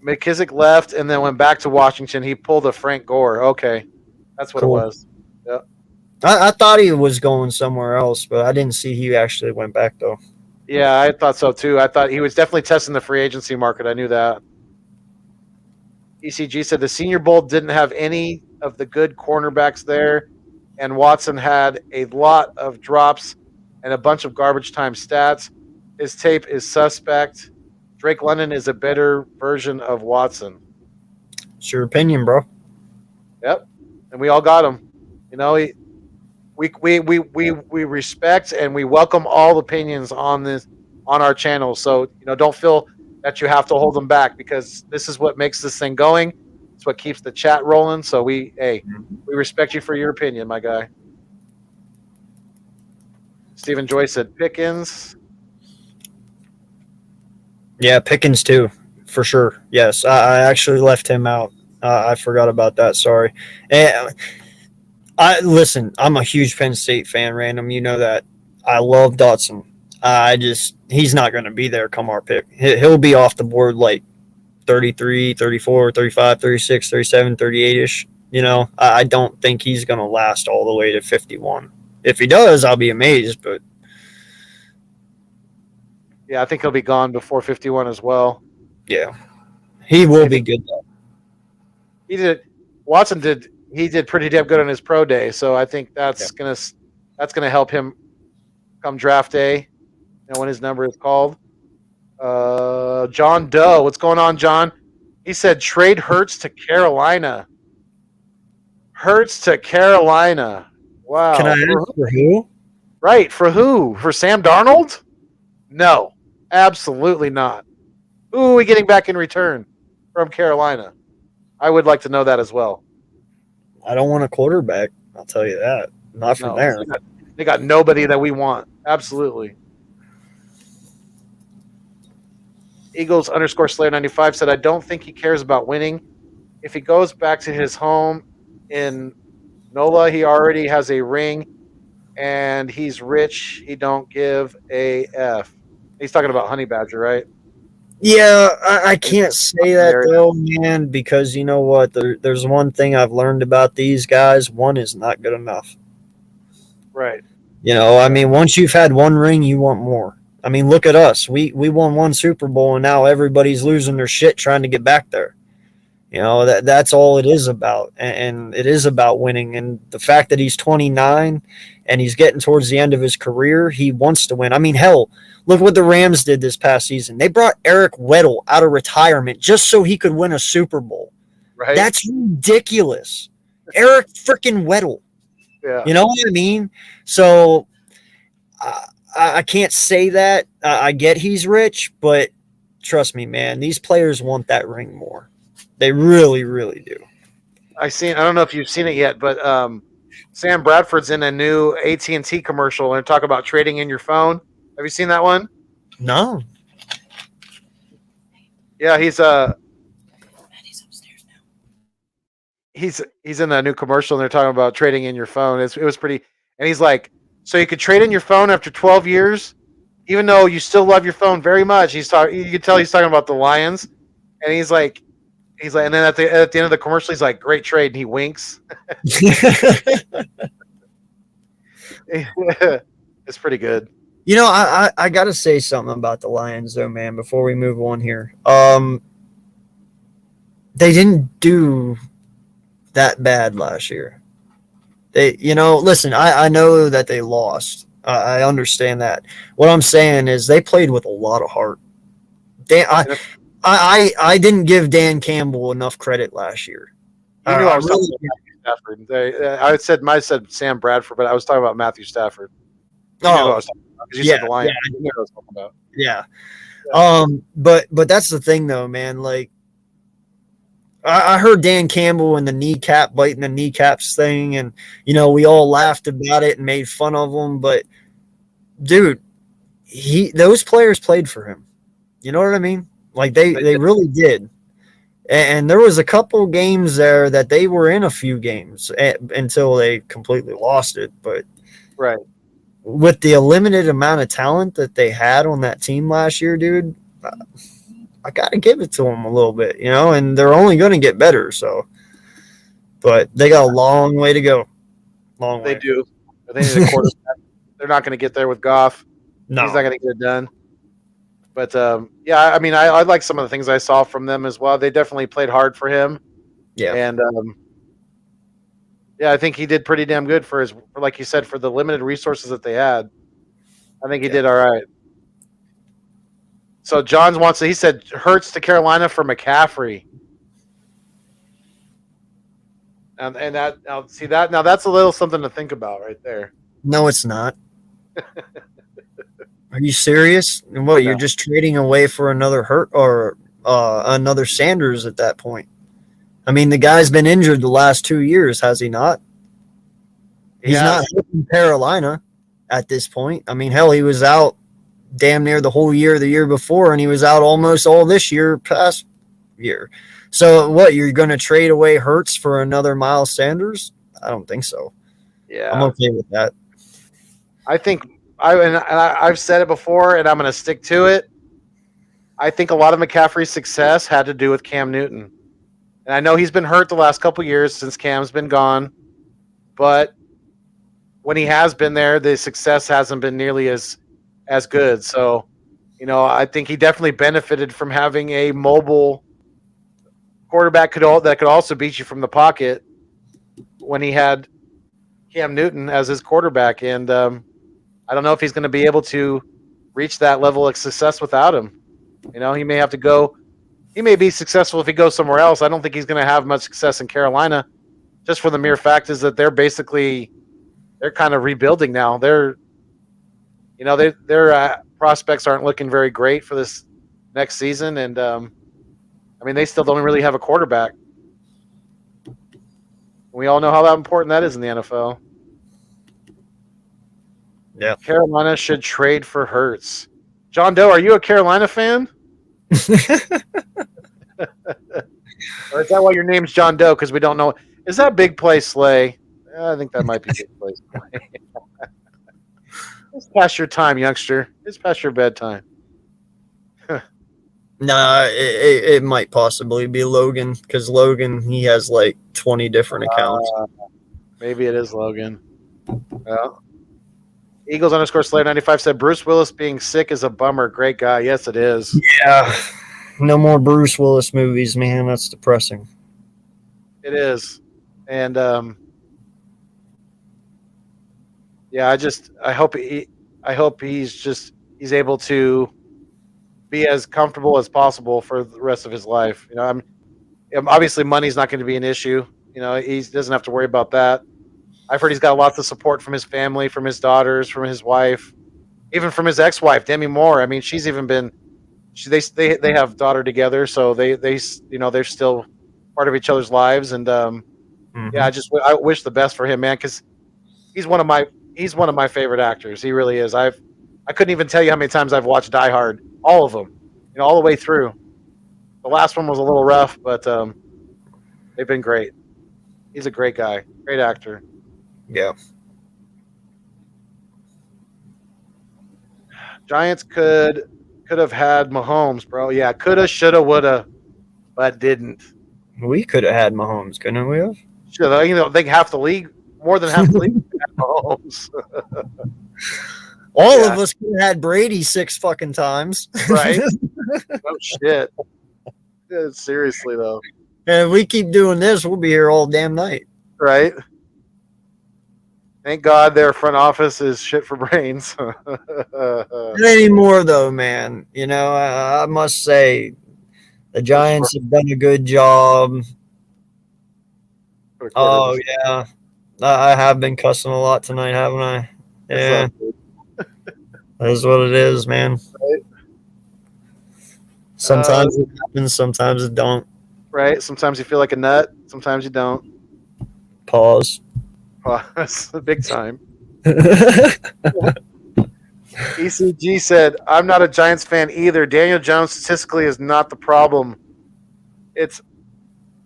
McKissick left and then went back to Washington. He pulled a Frank Gore. Okay, that's what
Cool.
it was.
I thought he was going somewhere else, but I didn't see he actually went back though.
Yeah, I thought so too. I thought he was definitely testing the free agency market. I knew that. ECG said the Senior Bowl didn't have any of the good cornerbacks there, and Watson had a lot of drops and a bunch of garbage time stats. His tape is suspect. Drake London is a better version of Watson.
It's your opinion, bro.
Yep, and we all got him. You know, we respect and we welcome all opinions on our channel. So don't feel that you have to hold them back, because this is what makes this thing going. It's what keeps the chat rolling. So we respect you for your opinion, my guy. Stephen Joyce said Pickens.
Yeah, Pickens too, for sure. Yes, I actually left him out. I forgot about that. Sorry. And listen. I'm a huge Penn State fan, Random. You know that. I love Dotson. He's not going to be there come our pick. He'll be off the board like 33, 34, 35, 36, 37, 38-ish. I don't think he's going to last all the way to 51. If he does, I'll be amazed. But
yeah, I think he'll be gone before 51 as well.
Yeah, he will be good though.
Watson did pretty damn good on his pro day, so I think that's gonna help him come draft day, when his number is called. John Doe, what's going on, John? He said trade Hurts to Carolina. Hurts to Carolina. Wow.
Can I ask for who?
Right, for who? For Sam Darnold? No, absolutely not. Who are we getting back in return from Carolina? I would like to know that as well.
I don't want a quarterback. I'll tell you that. Not from there.
They got nobody that we want. Absolutely. Eagles _ Slayer95 said, I don't think he cares about winning. If he goes back to his home in NOLA, he already has a ring and he's rich. He don't give a F. He's talking about Honey Badger, right?
Yeah, I can't say that though, man, because you know what? There's one thing I've learned about these guys. One is not good enough.
Right.
I mean, once you've had one ring, you want more. I mean, look at us. We won one Super Bowl, and now everybody's losing their shit trying to get back there. That's all it is about, and it is about winning. And the fact that he's 29 and he's getting towards the end of his career, he wants to win. I mean, hell, look what the Rams did this past season. They brought Eric Weddle out of retirement just so he could win a Super Bowl.
Right.
That's ridiculous. Eric freaking Weddle.
Yeah.
You know what I mean? So I can't say that. I get he's rich, but trust me, man, these players want that ring more. They really, really do.
I don't know if you've seen it yet, but Sam Bradford's in a new AT&T commercial and they're talking about trading in your phone. Have you seen that one?
No.
Yeah, he's upstairs now. He's in that new commercial and they're talking about trading in your phone. It was pretty, and he's like, so you could trade in your phone after 12 years, even though you still love your phone very much. You can tell he's talking about the Lions, and he's like, and then at the end of the commercial, he's like, great trade, and he winks. It's pretty good.
I got to say something about the Lions, though, man, before we move on here. They didn't do that bad last year. Listen, I know that they lost. I understand that. What I'm saying is they played with a lot of heart. I didn't give Dan Campbell enough credit last year.
You knew I was talking about Matthew Stafford. I said Sam Bradford, but I was talking about Matthew Stafford. You knew what I was talking about, 'cause you said the Lions.
Yeah,
I knew what I was talking about.
Yeah. But that's the thing, though, man. Like, I heard Dan Campbell and the biting the kneecaps thing, and we all laughed about it and made fun of him. But dude, those players played for him. You know what I mean? Like they really did. And there was a couple games there that they were in a few games until they completely lost it. But
Right.
with the limited amount of talent that they had on that team last year, dude, I got to give it to them a little bit, and they're only going to get better. So, but they got a long way to go. Long way.
They do. They need a quarterback. They're not going to get there with Goff.
No.
He's not going to get it done. But, yeah, I mean, I like some of the things I saw from them as well. They definitely played hard for him.
Yeah.
And, yeah, I think he did pretty damn good for like you said, for the limited resources that they had. I think he did all right. So Johns he said Hurts to Carolina for McCaffrey. And that now that's a little something to think about right there.
No, it's not. Are you serious? And what, you're just trading away for another Hurt or another Sanders at that point? I mean, the guy's been injured the last 2 years, has he not? He's not in Carolina at this point. I mean, hell, he was out damn near the whole year the year before, and he was out almost all this year past year. So what, you're going to trade away Hurts for another Miles Sanders? I don't think so.
Yeah.
I'm okay with that.
I think I've said it before, and I'm going to stick to it. I think a lot of McCaffrey's success had to do with Cam Newton. And I know he's been hurt the last couple years since Cam's been gone, but when he has been there, the success hasn't been nearly as good. So, I think he definitely benefited from having a mobile quarterback that could also beat you from the pocket when he had Cam Newton as his quarterback. And I don't know if he's going to be able to reach that level of success without him. He may have to go. He may be successful if he goes somewhere else. I don't think he's going to have much success in Carolina, just for the mere fact is that they're kind of rebuilding now. Their prospects aren't looking very great for this next season, and they still don't really have a quarterback. We all know how important that is in the NFL.
Yeah.
Carolina should trade for Hurts. John Doe, are you a Carolina fan? Or is that why your name's John Doe? Because we don't know. Is that Big Play Slay? I think that might be Big Play Slay. It's past your time, youngster. It's past your bedtime.
Nah, it might possibly be Logan, because Logan, he has like 20 different accounts.
Maybe it is Logan. Well, Eagles _Slayer 95 said Bruce Willis being sick is a bummer. Great guy. Yes, it is.
Yeah. No more Bruce Willis movies, man. That's depressing.
It is. And yeah, I hope he's able to be as comfortable as possible for the rest of his life. Obviously money's not going to be an issue. He doesn't have to worry about that. I've heard he's got lots of support from his family, from his daughters, from his wife, even from his ex-wife, Demi Moore. I mean, she's even been. They have a daughter together, so they're still part of each other's lives. And yeah, I wish the best for him, man, because he's one of my favorite actors. He really is. I couldn't even tell you how many times I've watched Die Hard, all of them, all the way through. The last one was a little rough, but they've been great. He's a great guy, great actor.
Yeah.
Giants could have had Mahomes, bro. Yeah, coulda, shoulda, woulda, but didn't.
We could have had Mahomes, couldn't we have?
Should I think half the league, more than half the league, had Mahomes.
All of us could have had Brady 6 fucking times.
Right? Oh shit. Yeah, seriously though.
And if we keep doing this, we'll be here all damn night.
Right? Thank God their front office is shit for brains.
Not anymore, though, man. I must say the Giants have done a good job. Oh, yeah. I have been cussing a lot tonight, haven't I? Yeah. That is what it is, man.
Right?
Sometimes it happens, sometimes it don't.
Right? Sometimes you feel like a nut, sometimes you don't.
Pause.
That's big time. ECG said, I'm not a Giants fan either. Daniel Jones statistically is not the problem. It's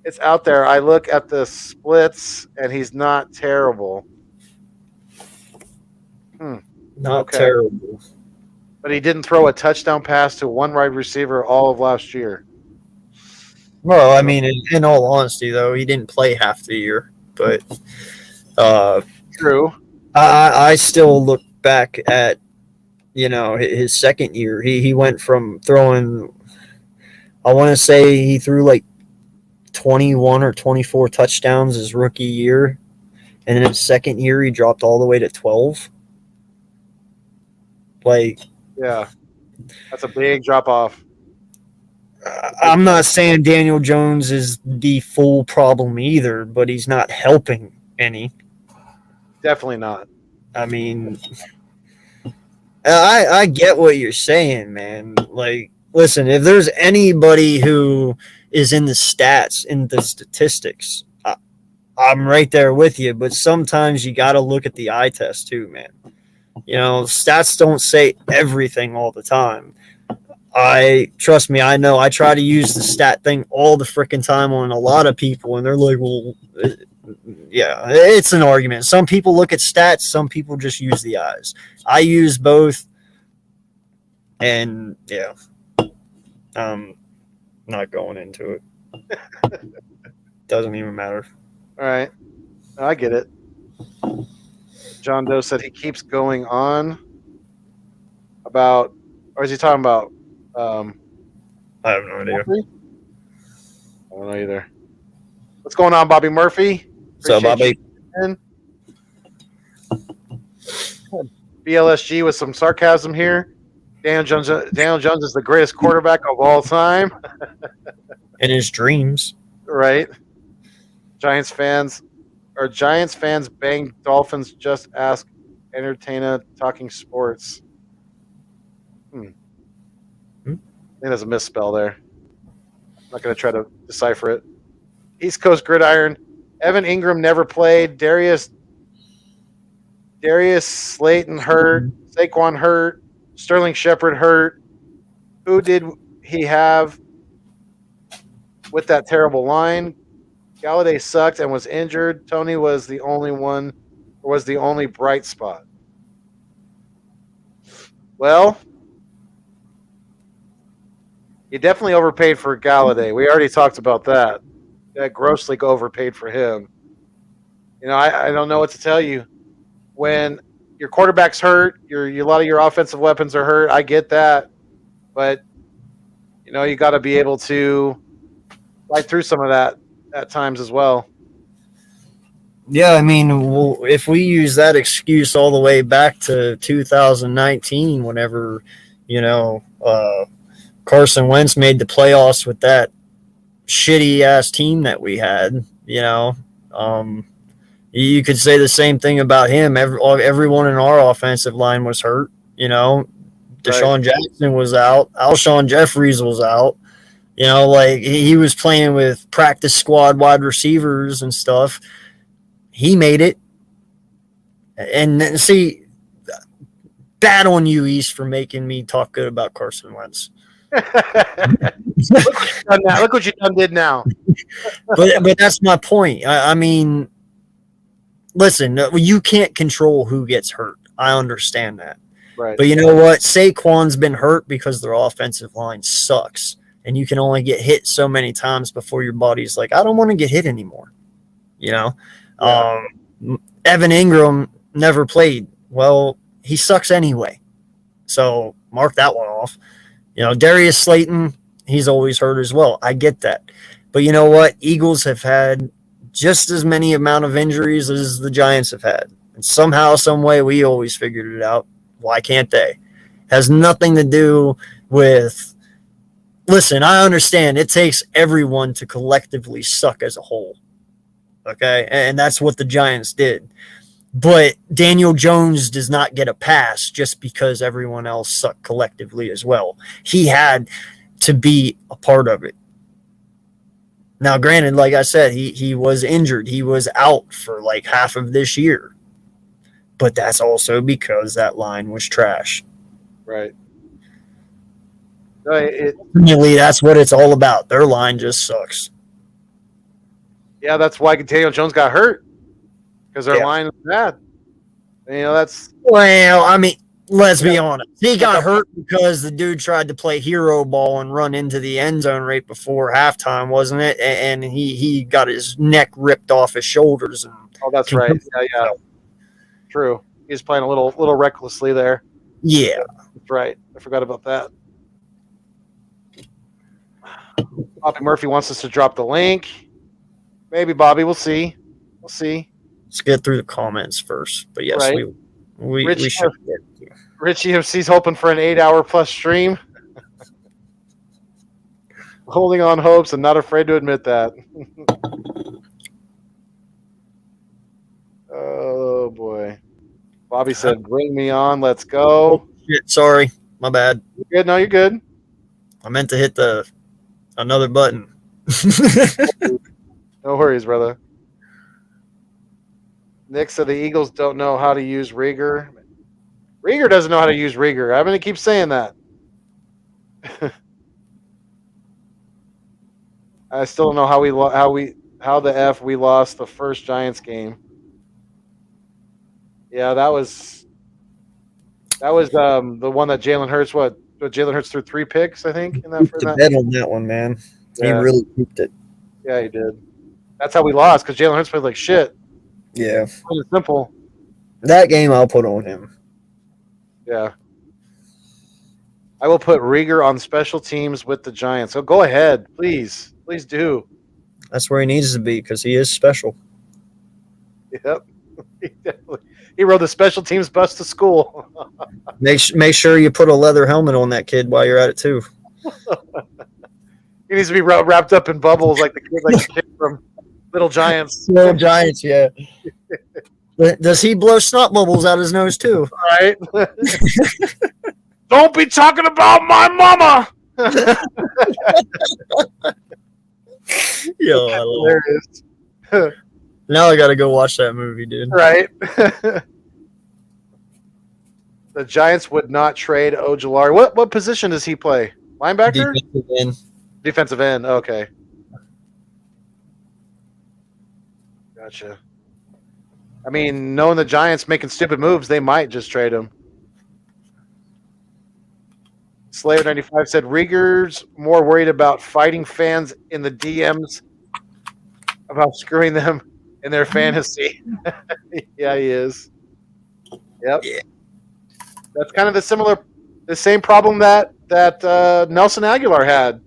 It's out there. I look at the splits, and he's not terrible.
Not
Okay.
terrible.
But he didn't throw a touchdown pass to one wide receiver all of last year.
Well, I mean, in all honesty, though, he didn't play half the year. But
True.
I still look back at, his second year. He went from throwing, I want to say he threw like 21 or 24 touchdowns his rookie year. And in his second year, he dropped all the way to 12. Like,
Yeah. That's a big drop off.
I'm not saying Daniel Jones is the full problem either, but he's not helping any.
Definitely not.
I mean, I get what you're saying, man. Like, listen, if there's anybody who is in the stats, in the statistics, I'm right there with you. But sometimes you got to look at the eye test too, man. Stats don't say everything all the time. Trust me, I know. I try to use the stat thing all the freaking time on a lot of people, and they're like, well, yeah, it's an argument. Some people look at stats, some people just use the eyes. I use both, and yeah, I'm not going into it. Doesn't even matter.
All right. I get it. John Doe said he keeps going on about, or is he talking about?
I have no idea.
Murphy? I don't know either. What's going on, Bobby Murphy?
So, Bobby,
BLSG with some sarcasm here. Daniel Jones is the greatest quarterback of all time.
in his dreams.
Right. Giants fans bang Dolphins. Just ask Entertainer talking sports. I think there's a misspell there. I'm not going to try to decipher it. East Coast Gridiron. Evan Ingram never played. Darius Slayton hurt. Saquon hurt. Sterling Shepard hurt. Who did he have with that terrible line? Galladay sucked and was injured. Tony was the only bright spot. Well, you definitely overpaid for Galladay. We already talked about that. That grossly overpaid for him. I don't know what to tell you. When your quarterback's hurt, a lot of your offensive weapons are hurt. I get that, but you got to be able to fight through some of that at times as well.
Yeah, I mean, if we use that excuse all the way back to 2019, whenever Carson Wentz made the playoffs with that shitty ass team that we had, you could say the same thing about him. Everyone in our offensive line was hurt. Deshaun Jackson was out. Alshon Jeffries was out. He was playing with practice squad wide receivers and stuff. He made it. And then, see, bad on you, East, for making me talk good about Carson Wentz.
Look what you did now.
but that's my point. I mean, listen, you can't control who gets hurt. I understand that.
Right.
But you know what? Saquon's been hurt because their offensive line sucks. And you can only get hit so many times before your body's like, I don't want to get hit anymore.
Yeah.
Evan Ingram never played. Well, he sucks anyway. So mark that one off. Darius Slayton, he's always hurt as well. I get that. But you know what? Eagles have had just as many amount of injuries as the Giants have had. And somehow, some way, we always figured it out. Why can't they? Has nothing to do with... Listen, I understand it takes everyone to collectively suck as a whole. Okay? And that's what the Giants did. But Daniel Jones does not get a pass just because everyone else sucked collectively as well. He had to be a part of it. Now, granted, like I said, he was injured. He was out for like half of this year. But that's also because that line was trash.
Right.
Ultimately, that's what it's all about. Their line just sucks.
Yeah, that's why Daniel Jones got hurt because their
Yeah.
line is bad. That's
Well, I mean, let's be honest. He got hurt because the dude tried to play hero ball and run into the end zone right before halftime, wasn't it? And he got his neck ripped off his shoulders. And
that's right. Yeah. True. He's playing a little recklessly there.
Yeah.
That's right. I forgot about that. Bobby Murphy wants us to drop the link. Maybe, Bobby. We'll see.
Let's get through the comments first. But yes,
Right.
we should get to.
Rich EFC's hoping for an 8-hour plus stream. Holding on hopes and not afraid to admit that. Oh, boy. Bobby said, bring me on. Let's go.
Shit, sorry. My bad.
You're good. No, you're good.
I meant to hit another button.
No worries, brother. Nick said the Eagles don't know how to use Rieger. Rieger doesn't know how to use Rieger. I'm going to keep saying that. I still don't know how the F we lost the first Giants game. Yeah, that was the one that Jalen Hurts. Jalen Hurts threw 3 picks, I think. In that,
Pooped the bed on that one, man.
Yeah.
He really pooped it.
Yeah, he did. That's how we lost because Jalen Hurts played like shit.
Yeah.
Plain and simple.
That game I'll put on him.
Yeah. I will put Rieger on special teams with the Giants. So go ahead, please. Please do.
That's where he needs to be because he is special.
Yep. He rode the special teams bus to school.
Make sure you put a leather helmet on that kid while you're at it too.
He needs to be wrapped up in bubbles like the kid from Little Giants.
Little Giants, yeah. Does he blow snot bubbles out his nose too?
Right. Don't be talking about my mama.
Yo, I love it.
There it is.
Now I gotta go watch that movie, dude.
Right. The Giants would not trade Ojulari. What position does he play? Linebacker?
Defensive end.
Defensive end. Okay. Gotcha. I mean, knowing the Giants making stupid moves, they might just trade him. Slayer95 said Rieger's more worried about fighting fans in the DMs about screwing them in their fantasy. Yeah, he is. Yep.
Yeah.
That's kind of the same problem that Nelson Aguilar had,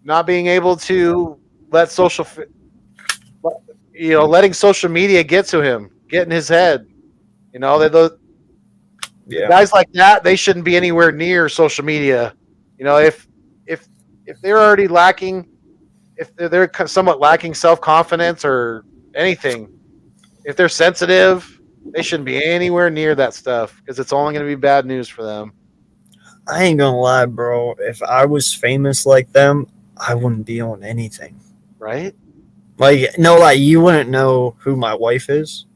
not being able to let letting social media get to him, get in his head. Guys like that, they shouldn't be anywhere near social media. If they're already lacking, if they're somewhat lacking self-confidence or anything, if they're sensitive, they shouldn't be anywhere near that stuff because it's only going to be bad news for them.
I ain't gonna lie, bro. If I was famous like them, I wouldn't be on anything.
Right?
You wouldn't know who my wife is.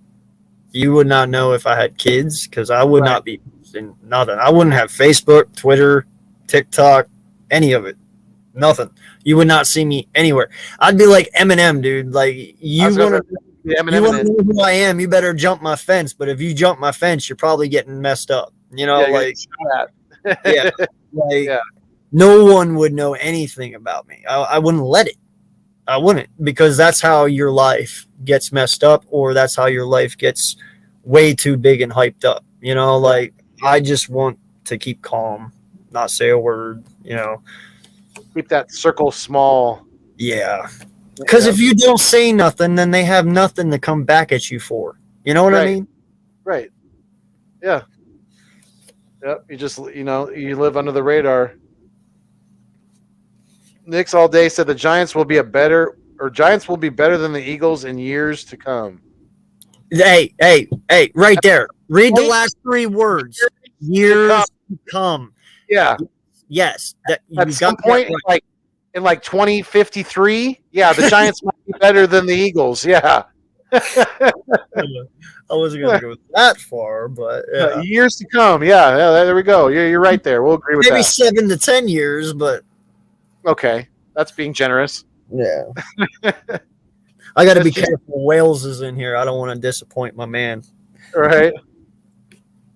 You would not know if I had kids because I would not be posting nothing. I wouldn't have Facebook, Twitter, TikTok, any of it. Nothing. You would not see me anywhere. I'd be like Eminem, dude. Like you want to know who I am, you better jump my fence. But if you jump my fence, you're probably getting messed up. No one would know anything about me. I wouldn't let it. I wouldn't, because that's how your life gets messed up, or that's how your life gets way too big and hyped up. I just want to keep calm, not say a word,
Keep that circle small.
Yeah. Because if you don't say nothing, then they have nothing to come back at you for. You know what I mean?
Right. Yeah. Yep. You just, you live under the radar. Nick's all day said the Giants will be better than the Eagles in years to come.
Hey, right there. Read the last 3 words. Years to come.
Yeah.
Yes.
At some point, in 2053, the Giants might be better than the Eagles. Yeah.
I wasn't going to go that far, but
years to come. Yeah, there we go. You're right there. We'll agree with that.
Maybe 7 to 10 years, but
okay, that's being generous.
Yeah. I got to be
SG
careful. Wales is in here. I don't want to disappoint my man.
Right.
Let's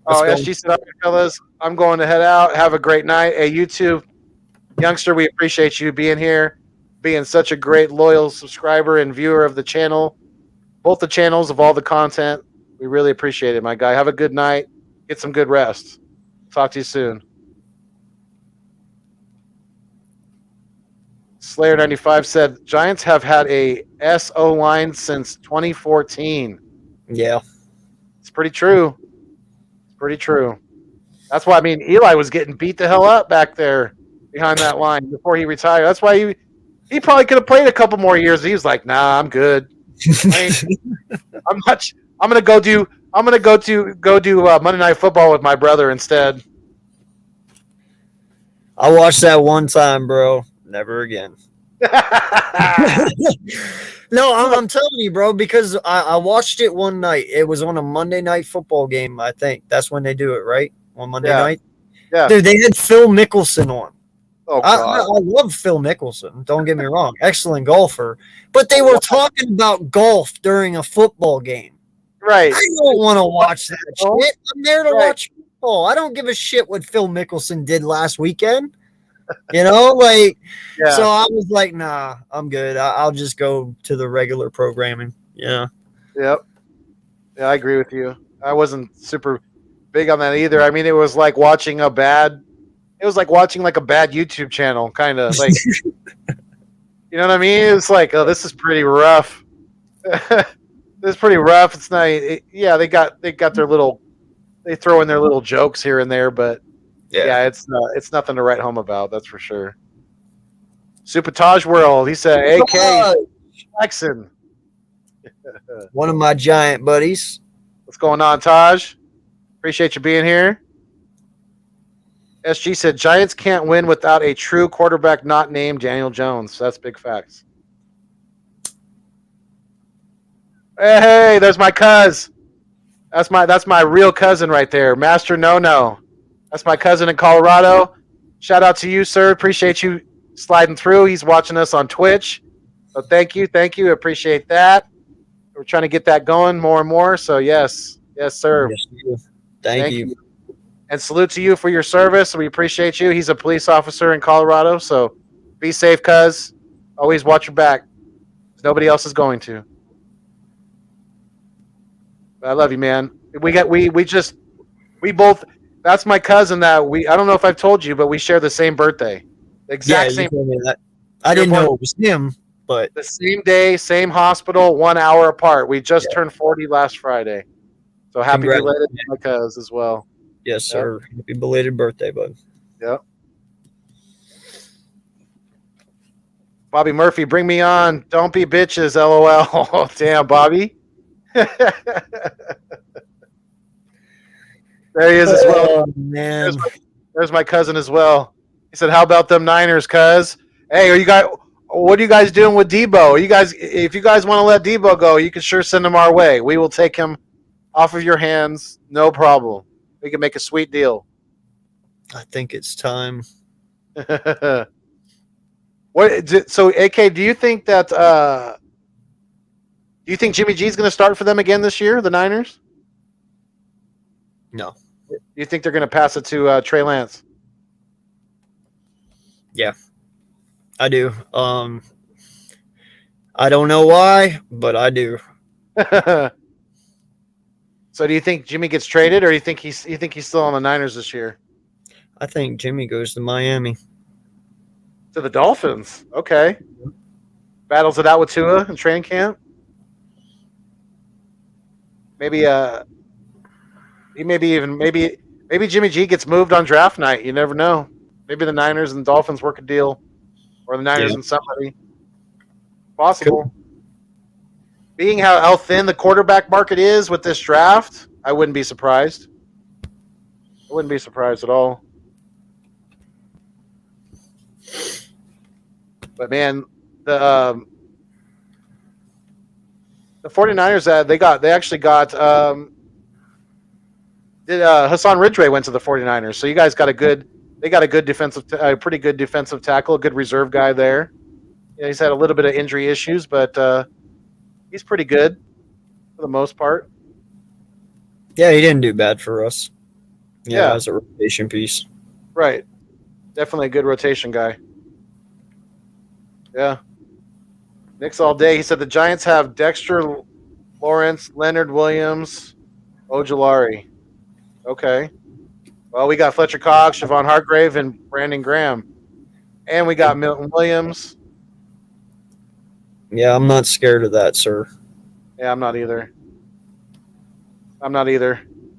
Oh,
go.
SG said, "All right, fellas, I'm going to head out. Have a great night." Hey, YouTube youngster, we appreciate you being here, being such a great loyal subscriber and viewer of the channel, both the channels of all the content. We really appreciate it, my guy. Have a good night. Get some good rest. Talk to you soon. Slayer95 said, Giants have had a SO line since 2014.
Yeah.
It's pretty true. It's pretty true. That's why, I mean, Eli was getting beat the hell up back there behind that line before he retired. That's why he probably could have played a couple more years. He was like, nah, I'm good. I'm gonna go do Monday Night Football with my brother instead.
I watched that one time, bro. Never again. No, I'm telling you, bro, because I watched it one night. It was on a Monday Night Football game, I think. That's when they do it, right? On Monday night?
Yeah.
Dude, they had Phil Mickelson on.
Oh,
I
God.
love Phil Mickelson. Don't get me wrong. Excellent golfer. But they were talking about golf during a football game.
Right.
I don't want to watch that shit. I'm there to
Right.
watch football. I don't give a shit what Phil Mickelson did last weekend. You know, like,
Yeah.
so I was like, nah, I'm good. I'll just go to the regular programming. Yeah.
Yep. Yeah, I agree with you. I wasn't super big on that either. I mean, it was like watching like a bad YouTube channel, kind of like, you know what I mean? It's like, oh, this is pretty rough. This is pretty rough. It's not. Yeah, they got their little. They throw in their little jokes here and there, but yeah, it's nothing to write home about. That's for sure. Supertage World. He said, "AK Jackson."
One of my giant buddies.
What's going on, Taj? Appreciate you being here. SG said Giants can't win without a true quarterback not named Daniel Jones. That's big facts. Hey, there's my cuz. That's my real cousin right there, Master No. That's my cousin in Colorado. Shout out to you, sir. Appreciate you sliding through. He's watching us on Twitch. So thank you. Appreciate that. We're trying to get that going more and more. So yes, sir.
Yes, Thank you.
And salute to you for your service. We appreciate you. He's a police officer in Colorado, so be safe, cuz. Always watch your back. Nobody else is going to. I love you, man. We both. That's my cousin. I don't know if I've told you, but we share the same birthday. The exact same.
Told me that. I didn't know it was him, but
the same day, same hospital, 1 hour apart. We just turned 40 last Friday. So happy belated to my cuz as well.
Yes, sir. Happy belated birthday, bud.
Yep. Bobby Murphy, bring me on. Don't be bitches, LOL. Damn, Bobby. There he is as well.
Oh, man.
There's my cousin as well. He said, "How about them Niners, cuz? Hey, what are you guys doing with Debo? If you guys want to let Debo go, you can sure send him our way. We will take him off of your hands, no problem. We can make a sweet deal."
I think it's time.
So, AK, do you think that do you think Jimmy G's going to start for them again this year, the Niners?
No.
Do you think they're going to pass it to Trey Lance?
Yeah, I do. I don't know why, but I do.
So do you think Jimmy gets traded, or you think he's still on the Niners this year?
I think Jimmy goes to Miami.
To the Dolphins. Okay. Battles it out with Tua in training camp. Maybe maybe Jimmy G gets moved on draft night. You never know. Maybe the Niners and Dolphins work a deal, or the Niners and somebody. Possible. Cool. Being how thin the quarterback market is with this draft, I wouldn't be surprised. I wouldn't be surprised at all. But man, the 49ers they actually got Hassan Ridgway went to the 49ers. So you guys got a pretty good defensive tackle, a good reserve guy there. Yeah, he's had a little bit of injury issues, but He's pretty good for the most part.
Yeah, he didn't do bad for us.
Yeah.
As a rotation piece.
Right. Definitely a good rotation guy. Yeah. Nick's all day. He said the Giants have Dexter Lawrence, Leonard Williams, Ojulari. Okay. Well, we got Fletcher Cox, Siobhan Hargrave, and Brandon Graham. And we got Milton Williams.
Yeah, I'm not scared of that, sir.
Yeah, I'm not either.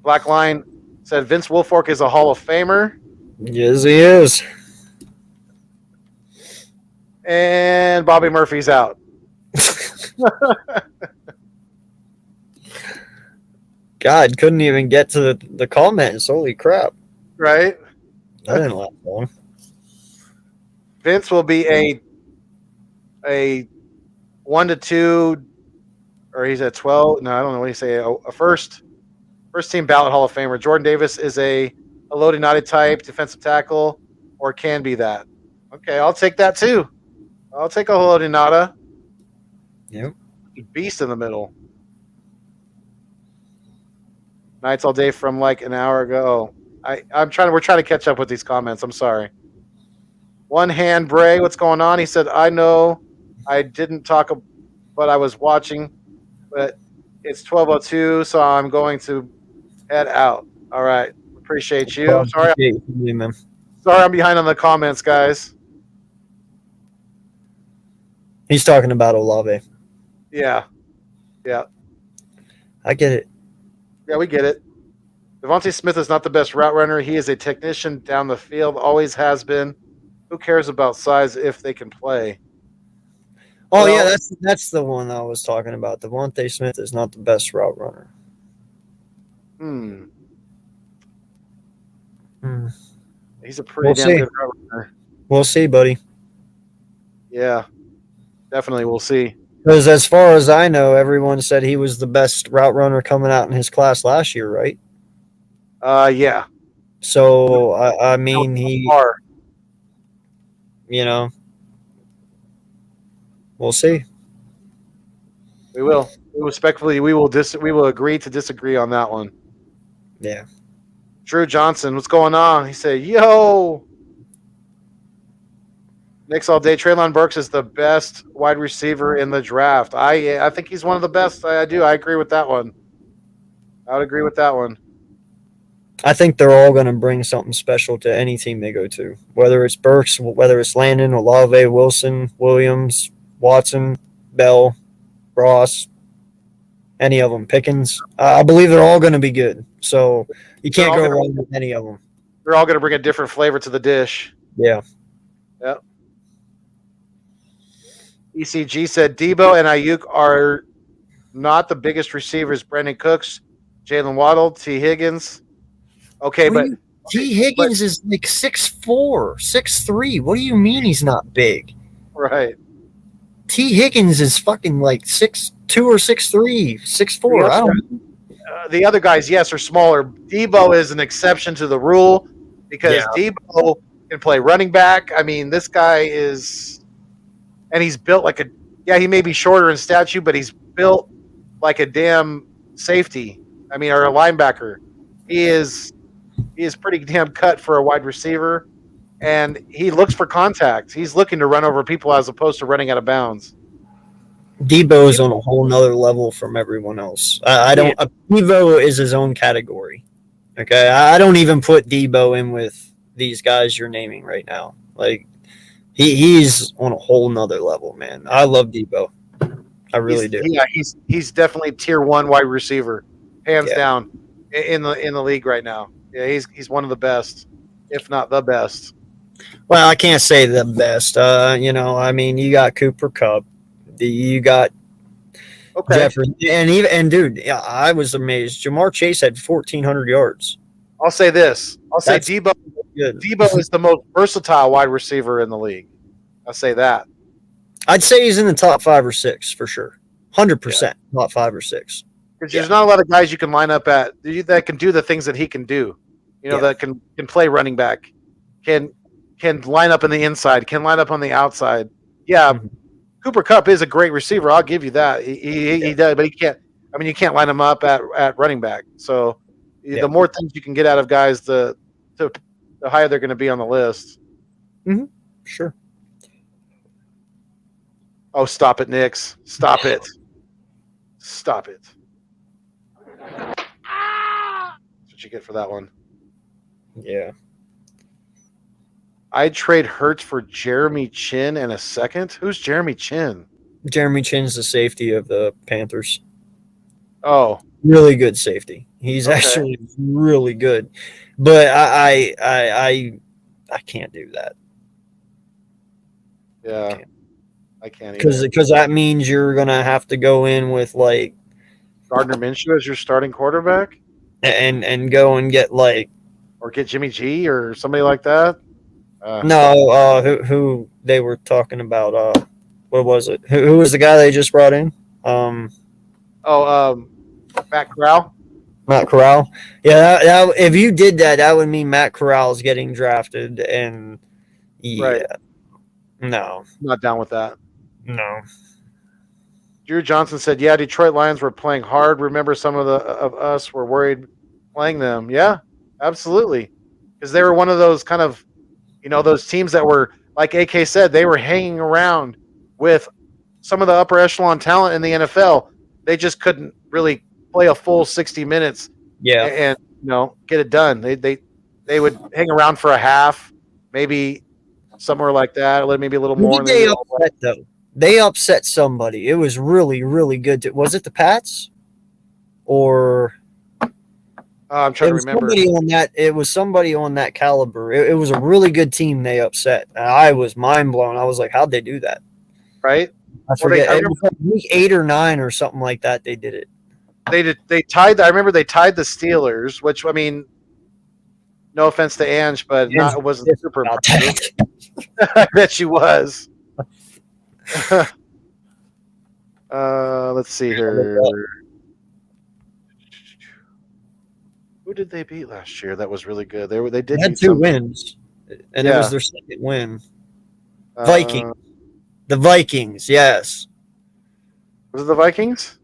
Black Line said Vince Wilfork is a Hall of Famer.
Yes, he is.
And Bobby Murphy's out.
God, couldn't even get to the comments. Holy crap.
Right?
That didn't last long.
Vince will be a 1 to 2, or he's at 12. No, I don't know what you say. A first team ballot Hall of Famer. Jordan Davis is a Lodi Nadi type defensive tackle, or can be that. Okay, I'll take that too. I'll take a Lodi Nada.
Yep.
Beast in the middle. Nights all day from like an hour ago. We're trying to catch up with these comments. I'm sorry. One hand Bray, what's going on? He said, I know I didn't talk, but I was watching, but it's 12:02, so I'm going to head out. All right. Appreciate you. Sorry I'm behind on the comments, guys.
He's talking about Olave.
Yeah.
I get it.
Yeah, we get it. Devontae Smith is not the best route runner. He is a technician down the field, always has been. Who cares about size if they can play?
Oh, well, yeah, that's the one I was talking about. Devontae Smith is not the best route runner.
He's a pretty damn good route runner.
We'll see, buddy.
Yeah, definitely we'll see.
Because as far as I know, everyone said he was the best route runner coming out in his class last year, right?
Yeah.
So, I mean, we'll see.
We will. Respectfully, we will agree to disagree on that one.
Yeah.
Drew Johnson, what's going on? He said, yo. Nick's all day. Treylon Burks is the best wide receiver in the draft. I think he's one of the best. I do. I agree with that one. I would agree with that one.
I think they're all going to bring something special to any team they go to. Whether it's Burks, whether it's Landon, Olave, Wilson, Williams, Watson, Bell, Ross, any of them, Pickens. I believe they're all going to be good. So you can't go wrong with any of them.
They're all going to bring a different flavor to the dish.
Yeah.
Yep. ECG said Debo and Ayuk are not the biggest receivers. Brandon Cooks, Jalen Waddle, T. Higgins. Okay,
T. Higgins is like 6'4", 6'3". What do you mean he's not big?
Right.
T. Higgins is fucking like 6'2" or 6'3", 6'4". I don't.
The other guys, yes, are smaller. Debo is an exception to the rule because Debo can play running back. I mean, this guy is, and he's built like he may be shorter in stature, but he's built like a damn safety. I mean, or a linebacker. He is pretty damn cut for a wide receiver, and he looks for contact. He's looking to run over people as opposed to running out of bounds.
Debo is on a whole nother level from everyone else. Debo is his own category. Okay, I don't even put Debo in with these guys you're naming right now. Like he's on a whole nother level, man. I love Debo. I really do.
Yeah, he's definitely tier 1 wide receiver, hands down, in the league right now. Yeah, he's one of the best, if not the best.
Well, I can't say the best. I mean, you got Cooper Kupp. You got Jefferson, and dude, I was amazed. Jamar Chase had 1,400 yards.
I'll say this. Debo is the most versatile wide receiver in the league. I'll say that.
I'd say he's in the top 5 or 6 for sure. 100%, top 5 or 6.
Because there's not a lot of guys you can line up that can do the things that he can do. That can play running back, can line up in the inside, can line up on the outside. Yeah. Cooper Kupp is a great receiver. I'll give you that. He does, but he can't. I mean, you can't line him up at running back. So the more things you can get out of guys, the higher they're going to be on the list.
Mm-hmm. Sure.
Oh, stop it, Nix. Stop it. Stop it. That's what you get for that one.
Yeah.
I'd trade Hurts for Jeremy Chin in a second. Who's Jeremy Chin?
Jeremy Chin's the safety of the Panthers.
Oh,
Really good safety. He's
Okay.
actually really good, but I can't do that
yeah. I can't either.
because that means you're gonna have to go in with like
Gardner Minshew as your starting quarterback,
and go and get like
or get Jimmy G or somebody like that.
who they were talking about. What was it? Who was the guy they just brought in?
Matt Corral.
Matt Corral. Yeah, that, if you did that, that would mean Matt Corral's getting drafted, and yeah,
Right.
no,
Not down with that.
no,
Drew Johnson said, "Yeah, Detroit Lions were playing hard. Remember, some of us were worried playing them. Yeah, absolutely, because they were one of those kind of, those teams that were like AK said, they were hanging around with some of the upper echelon talent in the NFL. They just couldn't really play a full 60 minutes
yeah,
and get it done. They would hang around for a half, maybe somewhere like that, maybe a little
Who
more.
did they upset though? They upset somebody. It was really, really good. Was it the Pats? Or
I'm trying to remember.
It was somebody on that caliber. It was a really good team they upset. And I was mind blown. I was like, how'd they do that?
Right?
I forget. It was like week 8 or 9 or something like that. They did it.
They tied. I remember they tied the Steelers, which, I mean, no offense to Ange, but it wasn't super impressive. I bet she was. Let's see here. Who did they beat last year? That was really good. They did
had
beat
2 wins, and it was their second win. Vikings. The Vikings, yes.
Was it the Vikings?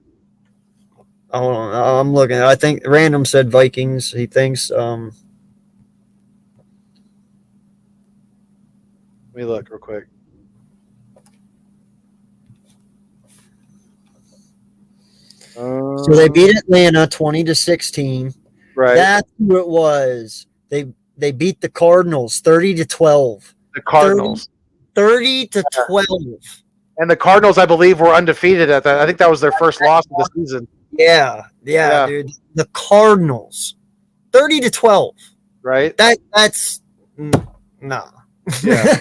Oh, I'm looking. I think Random said Vikings. He thinks.
Let me look real quick.
So they beat Atlanta 20-16.
Right.
That's who it was. They beat the Cardinals 30-12.
The Cardinals.
30-12.
And the Cardinals, I believe, were undefeated at that. I think that was their first loss of the season.
Yeah, dude. The Cardinals. 30-12.
Right?
That's no.
Yeah.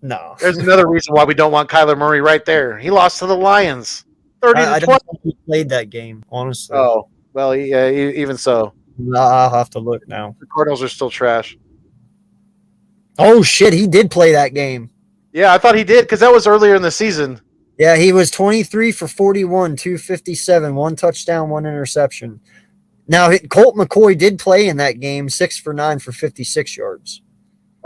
No.
There's another reason why we don't want Kyler Murray right there. He lost to the Lions. 30-12.
I don't think he played that game, honestly.
Oh, well, even so.
I'll have to look now.
The Cardinals are still trash.
Oh, shit. He did play that game.
Yeah, I thought he did because that was earlier in the season.
Yeah, he was 23 for 41, 257, 1 touchdown, 1 interception. Now, Colt McCoy did play in that game, 6 for 9 for 56 yards.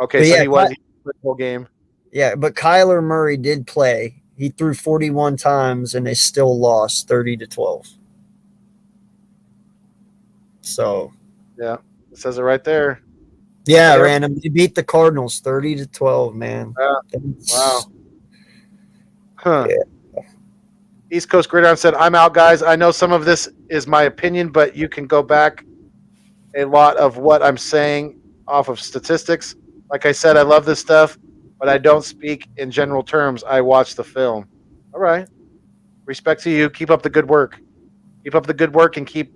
Okay,
But
so
yeah,
he was the whole game.
Yeah, but Kyler Murray did play. He threw 41 times, and they still lost 30-12. So,
yeah, it says it right there.
Yeah, Random. They beat the Cardinals 30-12, man.
Wow. Huh.
Yeah.
East Coast Gridiron said, "I'm out, guys. I know some of this is my opinion, but you can go back a lot of what I'm saying off of statistics. Like I said, I love this stuff, but I don't speak in general terms. I watch the film." All right. Respect to you. Keep up the good work. Keep up the good work and keep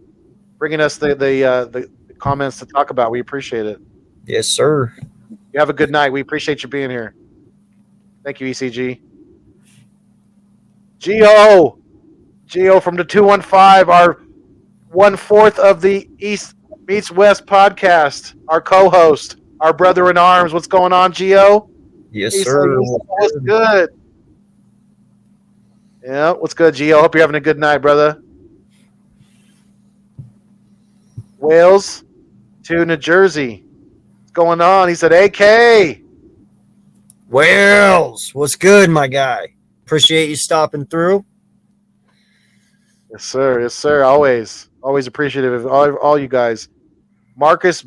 bringing us the comments to talk about. We appreciate it.
Yes, sir.
You have a good night. We appreciate you being here. Thank you, ECG. Geo from the 215, our 1/4 of the East Meets West podcast, our co-host, our brother in arms. What's going on, Geo?
Yes, sir.
What's good? Yeah, what's good, Geo? Hope you're having a good night, brother. Wales to New Jersey. What's going on? He said, AK.
Wales, what's good, my guy? Appreciate you stopping through.
Yes, sir. Yes, sir. Always appreciative of all you guys. Marcus,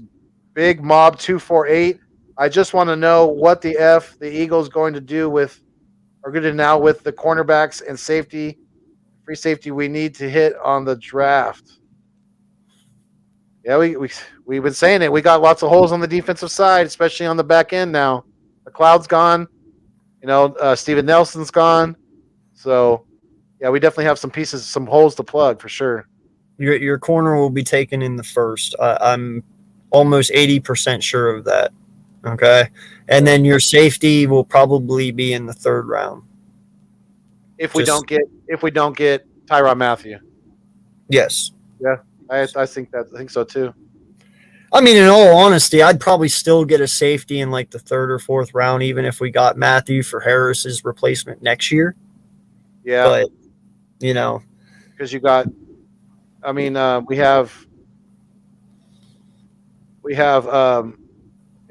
Big Mob 248. I just want to know what the F the Eagles going to do with the cornerbacks and free safety we need to hit on the draft. Yeah, we've been saying it. We got lots of holes on the defensive side, especially on the back end now. McLeod's gone. Steven Nelson's gone. So, yeah, we definitely have some holes to plug for sure.
Your corner will be taken in the first. I'm almost 80% sure of that. Okay. And then your safety will probably be in the third round.
If we don't get Tyrod Matthew.
Yes.
Yeah. I think so too.
I mean, in all honesty, I'd probably still get a safety in like the third or fourth round, even if we got Matthew for Harris's replacement next year.
Yeah.
But,
because you got, we have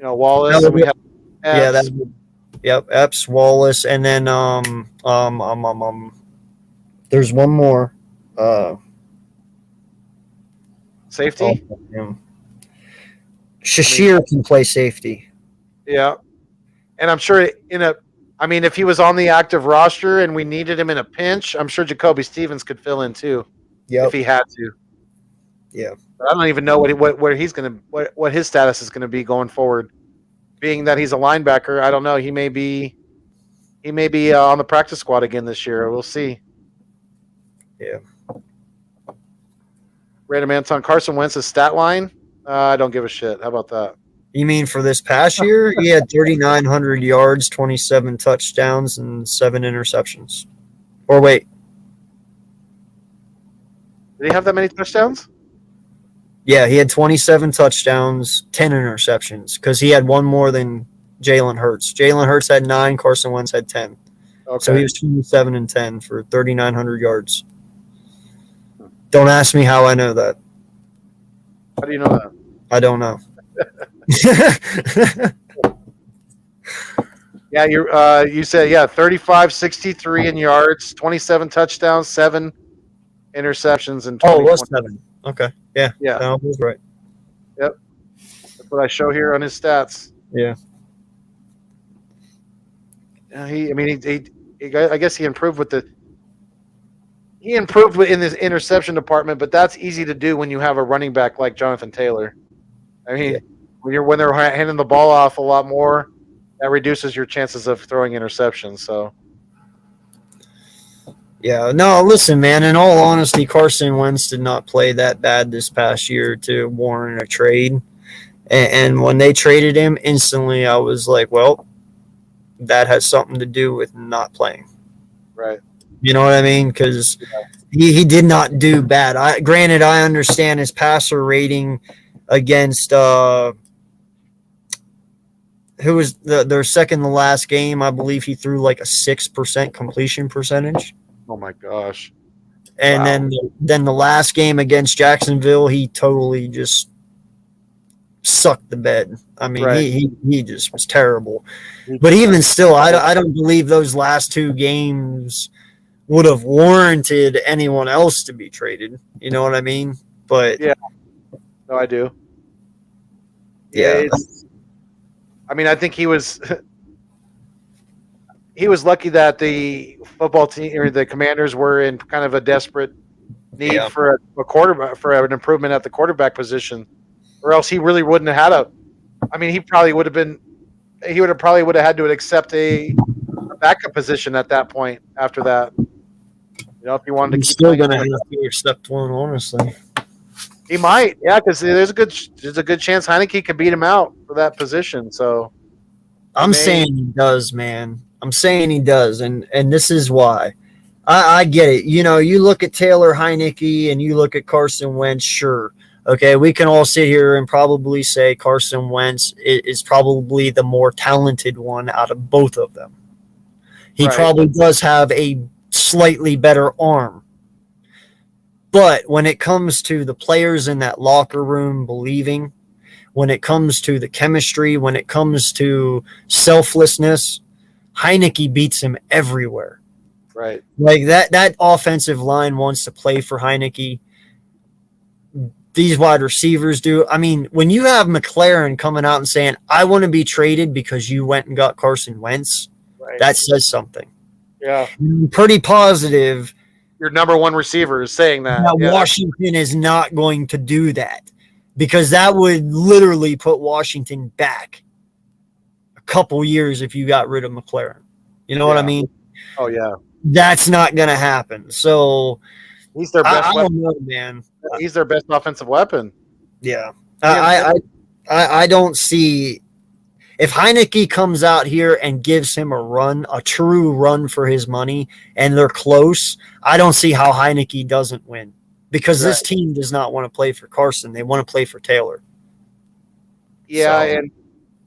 Wallace, and we have Epps.
Epps, Wallace, and then there's one more.
Safety?
Shashir can play safety.
Yeah. And I'm sure if he was on the active roster and we needed him in a pinch, I'm sure Jacoby Stevens could fill in too.
Yep.
If he had to.
Yeah.
But I don't even know what his status is going to be going forward. Being that he's a linebacker, I don't know. He may be on the practice squad again this year. We'll see.
Yeah.
Random Anton, Carson Wentz's stat line. I don't give a shit. How about that?
You mean for this past year? He had 3,900 yards, 27 touchdowns, and 7 interceptions. Or wait.
Did he have that many touchdowns?
Yeah, he had 27 touchdowns, 10 interceptions, because he had one more than Jalen Hurts. Jalen Hurts had 9, Carson Wentz had 10.
Okay.
So he was 27 and 10 for 3,900 yards. Don't ask me how I know that.
How do you know that?
I don't know.
Yeah, you said 35, 63 in yards, 27 touchdowns, 7 interceptions, and 20.
Oh, it was 7. Okay. Yeah. That was right.
Yep. That's what I show here on his stats.
Yeah.
I guess he improved in this interception department, but that's easy to do when you have a running back like Jonathan Taylor. I mean, when they're handing the ball off a lot more, that reduces your chances of throwing interceptions. So.
Yeah, no, listen, man, in all honesty, Carson Wentz did not play that bad this past year to warrant a trade. And when they traded him, instantly I was like, well, that has something to do with not playing.
Right.
You know what I mean? Because he did not do bad. Granted, I understand his passer rating against who was their second to last game. I believe he threw like a 6% completion percentage.
Oh my gosh!
And then the last game against Jacksonville, he totally just sucked the bed. I mean, he just was terrible. But even still, I don't believe those last 2 games would have warranted anyone else to be traded. You know what I mean? But
yeah, no, I do.
Yeah,
I think he was. He was lucky that the football team or the Commanders were in kind of a desperate need for a quarterback, for an improvement at the quarterback position, or else he really wouldn't have had he probably would have had to accept a backup position at that point. After that, if he wanted to keep
still going to have to accept one, honestly.
He might, because there's a good chance Heineke could beat him out for that position. So
I'm saying he does, man. I'm saying he does, and this is why. I get it. You look at Taylor Heineke and you look at Carson Wentz, sure. Okay, we can all sit here and probably say Carson Wentz is probably the more talented one out of both of them. He probably does have a slightly better arm. But when it comes to the players in that locker room believing, when it comes to the chemistry, when it comes to selflessness, Heineke beats him everywhere.
Right.
Like that offensive line wants to play for Heineke. These wide receivers do. I mean, when you have McLaren coming out and saying, I want to be traded because you went and got Carson Wentz,
Right.
that says something.
Yeah.
I'm pretty positive
Your number one receiver is saying that.
that
Yeah.
Washington is not going to do that, because that would literally put Washington back a couple years if you got rid of McLaren. You know what I
Yeah.
mean?
Oh, yeah.
That's not going to happen. So
He's their best
I
weapon.
don't know, man.
He's their best offensive weapon.
Yeah. I don't see if Heineke comes out here and gives him a true run for his money, and they're close. I don't see how Heineke doesn't win, because this team does not want to play for Carson. They want to play for Taylor.
Yeah,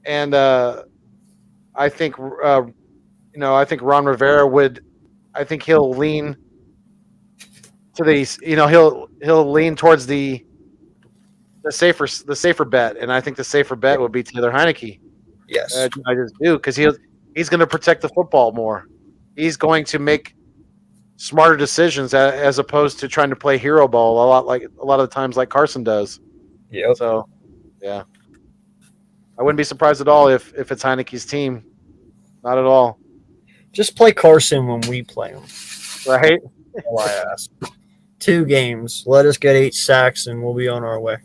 and I think I think Ron Rivera would. I think he'll lean to the he'll lean towards the safer bet, and I think the safer bet would be Taylor Heineke.
Yes.
I just do, because he's going to protect the football more. He's going to make smarter decisions as opposed to trying to play hero ball a lot of the times like Carson does.
Yeah.
So, yeah, I wouldn't be surprised at all if it's Heineke's team. Not at all.
Just play Carson when we play him.
Right?
All I ask. 2 games. Let us get 8 sacks, and we'll be on our way.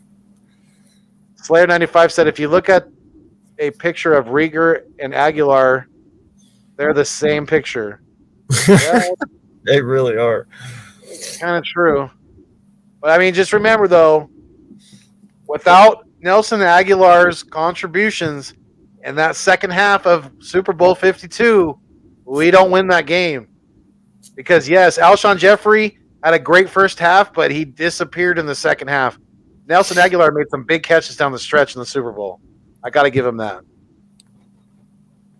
Slayer95 said, if you look at a picture of Rieger and Aguilar, they're the same picture. Yeah,
They really are.
kind of true. But I mean, just remember though, without Nelson Aguilar's contributions in that second half of Super Bowl 52, we don't win that game. Because yes, Alshon Jeffrey had a great first half, but he disappeared in the second half. Nelson Aguilar made some big catches down the stretch in the Super Bowl. I got to give him that.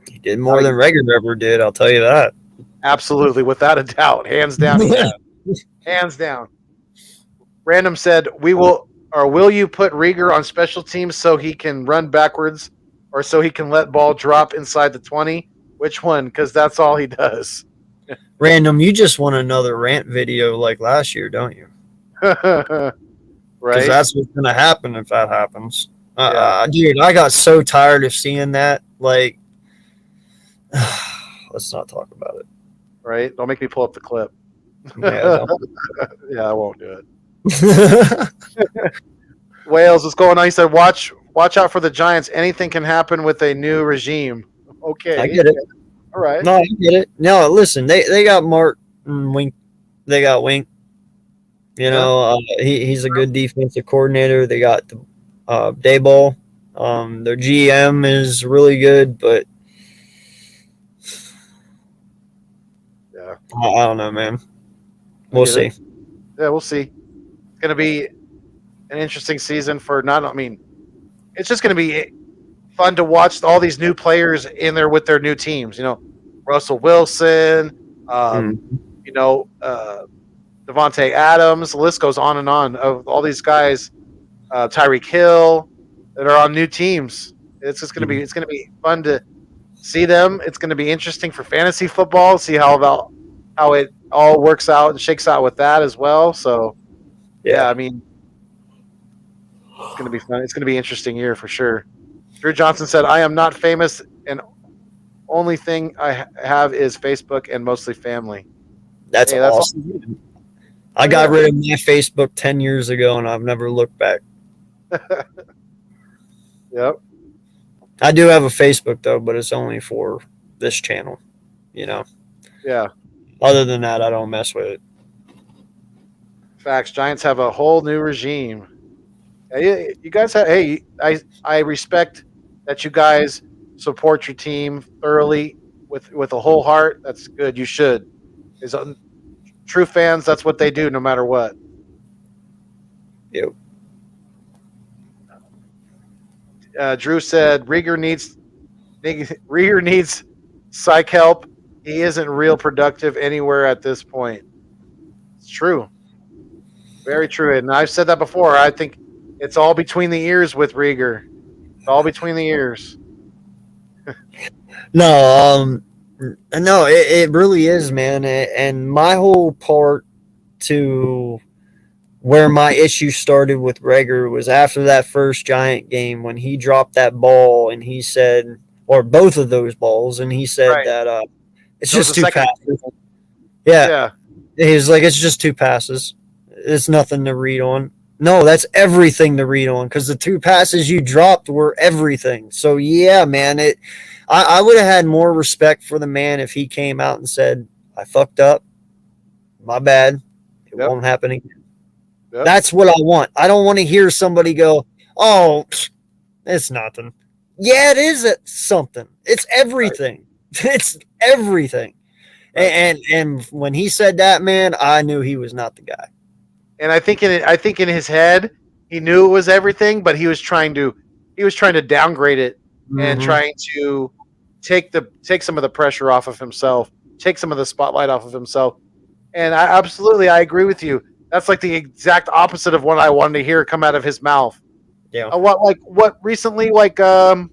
He did more than Rager ever did, I'll tell you that.
Absolutely, without a doubt. Hands down. Hands down. Random said, will you put Rieger on special teams so he can run backwards or so he can let ball drop inside the 20? Which one? Because that's all he does.
Random, you just want another rant video like last year, don't you?
Right?
Because that's what's going to happen if that happens.
Yeah.
Dude, I got so tired of seeing that. Like, let's not talk about it.
Right? Don't make me pull up the clip.
Yeah,
Yeah, I won't do it. Wales, what's going on? He said, watch out for the Giants. Anything can happen with a new regime. Okay.
I get it.
All right.
No, I get it. No, listen, they got Mark and Wink. They got Wink. You know, he's a good defensive coordinator. They got Dayball. Their GM is really good, but
Yeah.
I don't know, man. We'll see.
Yeah, we'll see. It's going to be an interesting season it's just going to be fun to watch all these new players in there with their new teams. You know, Russell Wilson, Devontae Adams, the list goes on and on of all these guys, Tyreek Hill, that are on new teams. It's just going to be fun to see them. It's going to be interesting for fantasy football, see how it all works out and shakes out with that as well. So, yeah, I mean, it's going to be fun. It's going to be an interesting year for sure. Drew Johnson said, I am not famous, and only thing I have is Facebook and mostly family.
That's awesome. I got rid of my Facebook 10 years ago, and I've never looked back.
Yep.
I do have a Facebook, though, but it's only for this channel, you know.
Yeah.
Other than that, I don't mess with it.
Facts. Giants have a whole new regime. You guys have. Hey, I respect that you guys support your team thoroughly with a whole heart. That's good. You should. True fans, that's what they do, no matter what.
Yep.
Drew said Rieger needs psych help. He isn't real productive anywhere at this point. It's true. Very true. And I've said that before. I think it's all between the ears with Rieger. It's all between the ears.
No, No, it really is, man. And my whole part to where my issue started with Rager was after that first Giant game when he dropped that ball and he said, or both of those balls, and he said
Right.
that it's
That was
just
the
two
second.
passes. Yeah.
Yeah.
He's like, it's just two passes. It's nothing to read on. No, that's everything to read on because the two passes you dropped were everything. So yeah, man, I would have had more respect for the man if he came out and said, I fucked up. My bad. It
Yep.
won't happen again.
Yep.
That's what I want. I don't want to hear somebody go, oh, it's nothing. Yeah, it is something. It's everything. Right. It's everything. Right. And when he said that, man, I knew he was not the guy.
And I think in his head, he knew it was everything, but he was trying to downgrade it and trying to take some of the pressure off of himself, take some of the spotlight off of himself. And I agree with you. That's like the exact opposite of what I wanted to hear come out of his mouth.
Yeah.
What recently, it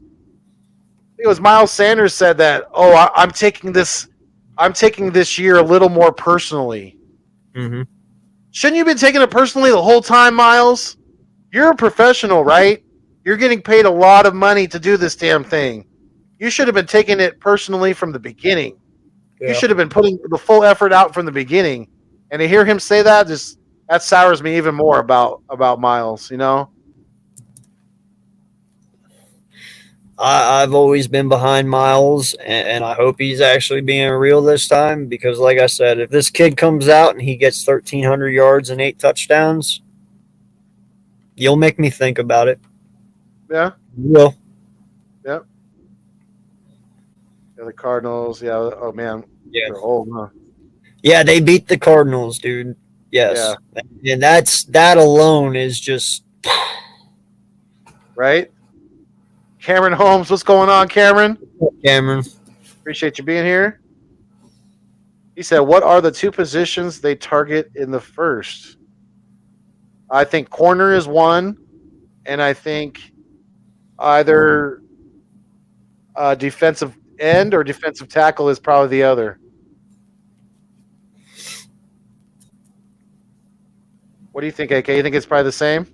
was Miles Sanders said that, I'm taking this year a little more personally.
Mm-hmm.
Shouldn't you have been taking it personally the whole time, Miles? You're a professional, right? You're getting paid a lot of money to do this damn thing. You should have been taking it personally from the beginning. Yeah. You should have been putting the full effort out from the beginning. And to hear him say that, that sours me even more about Miles, you know?
I've always been behind Miles, and I hope he's actually being real this time because, like I said, if this kid comes out and he gets 1,300 yards and 8 touchdowns, you'll make me think about it.
Yeah?
You will.
Yep. Yeah, the Cardinals, yeah. Oh, man.
Yeah.
They're old, huh?
Yeah, they beat the Cardinals, dude. Yes. Yeah. And that alone is just...
Right? Cameron Holmes, what's going on, Cameron?
Cameron.
Appreciate you being here. He said, what are the two positions they target in the first? I think corner is one, and I think either defensive end or defensive tackle is probably the other. What do you think, AK? You think it's probably the same?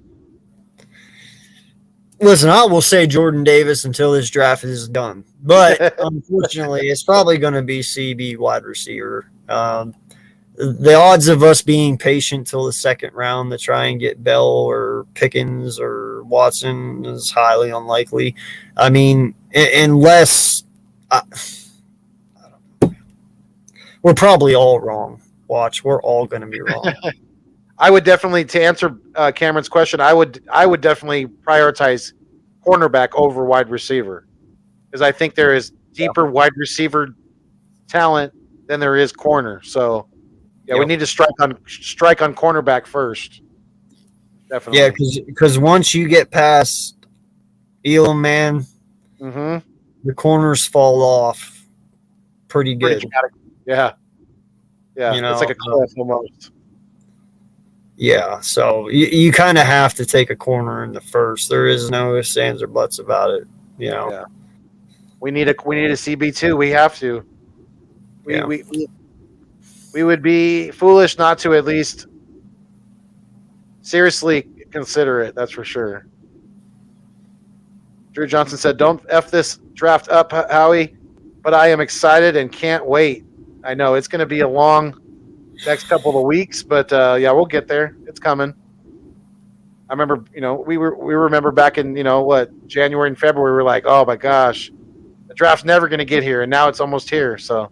Listen, I will say Jordan Davis until this draft is done. But unfortunately, it's probably going to be CB wide receiver. The odds of us being patient till the second round to try and get Bell or Pickens or Watson is highly unlikely. I mean, unless we're probably all wrong. Watch, we're all going to be wrong.
I would definitely, to answer Cameron's question, I would definitely prioritize cornerback over wide receiver because I think there is deeper wide receiver talent than there is corner. So, yeah, we need to strike on cornerback first. Definitely.
Yeah, because once you get past Elam, man, the corners fall off pretty good.
Yeah.
You know,
it's like a cliff almost.
Yeah, so you kind of have to take a corner in the first. There is no ifs, ands, or buts about it. You know.
Yeah. We need a CB too. We have to. We would be foolish not to at least seriously consider it. That's for sure. Drew Johnson said, "Don't F this draft up, Howie, but I am excited and can't wait. I know it's going to be a long next couple of weeks, but yeah, we'll get there. It's coming." I remember, we remember back in, January and February, we were like, oh my gosh, the draft's never going to get here, and now it's almost here. So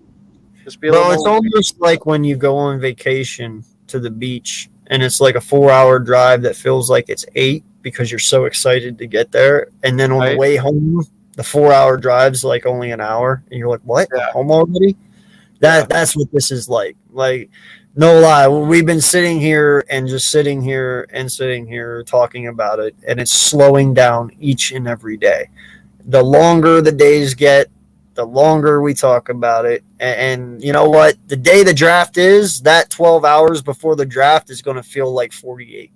just be a little.
It's almost like when you go on vacation to the beach, and it's like a 4-hour drive that feels like it's 8 because you're so excited to get there, and then on the way home, the 4-hour drive's like only an hour, and you're like, what?
Yeah.
Home already? That's what this is like. Like, no lie, we've been sitting here talking about it, and it's slowing down each and every day. The longer the days get, the longer we talk about it. And you know what? The day the draft is, that 12 hours before the draft is going to feel like 48.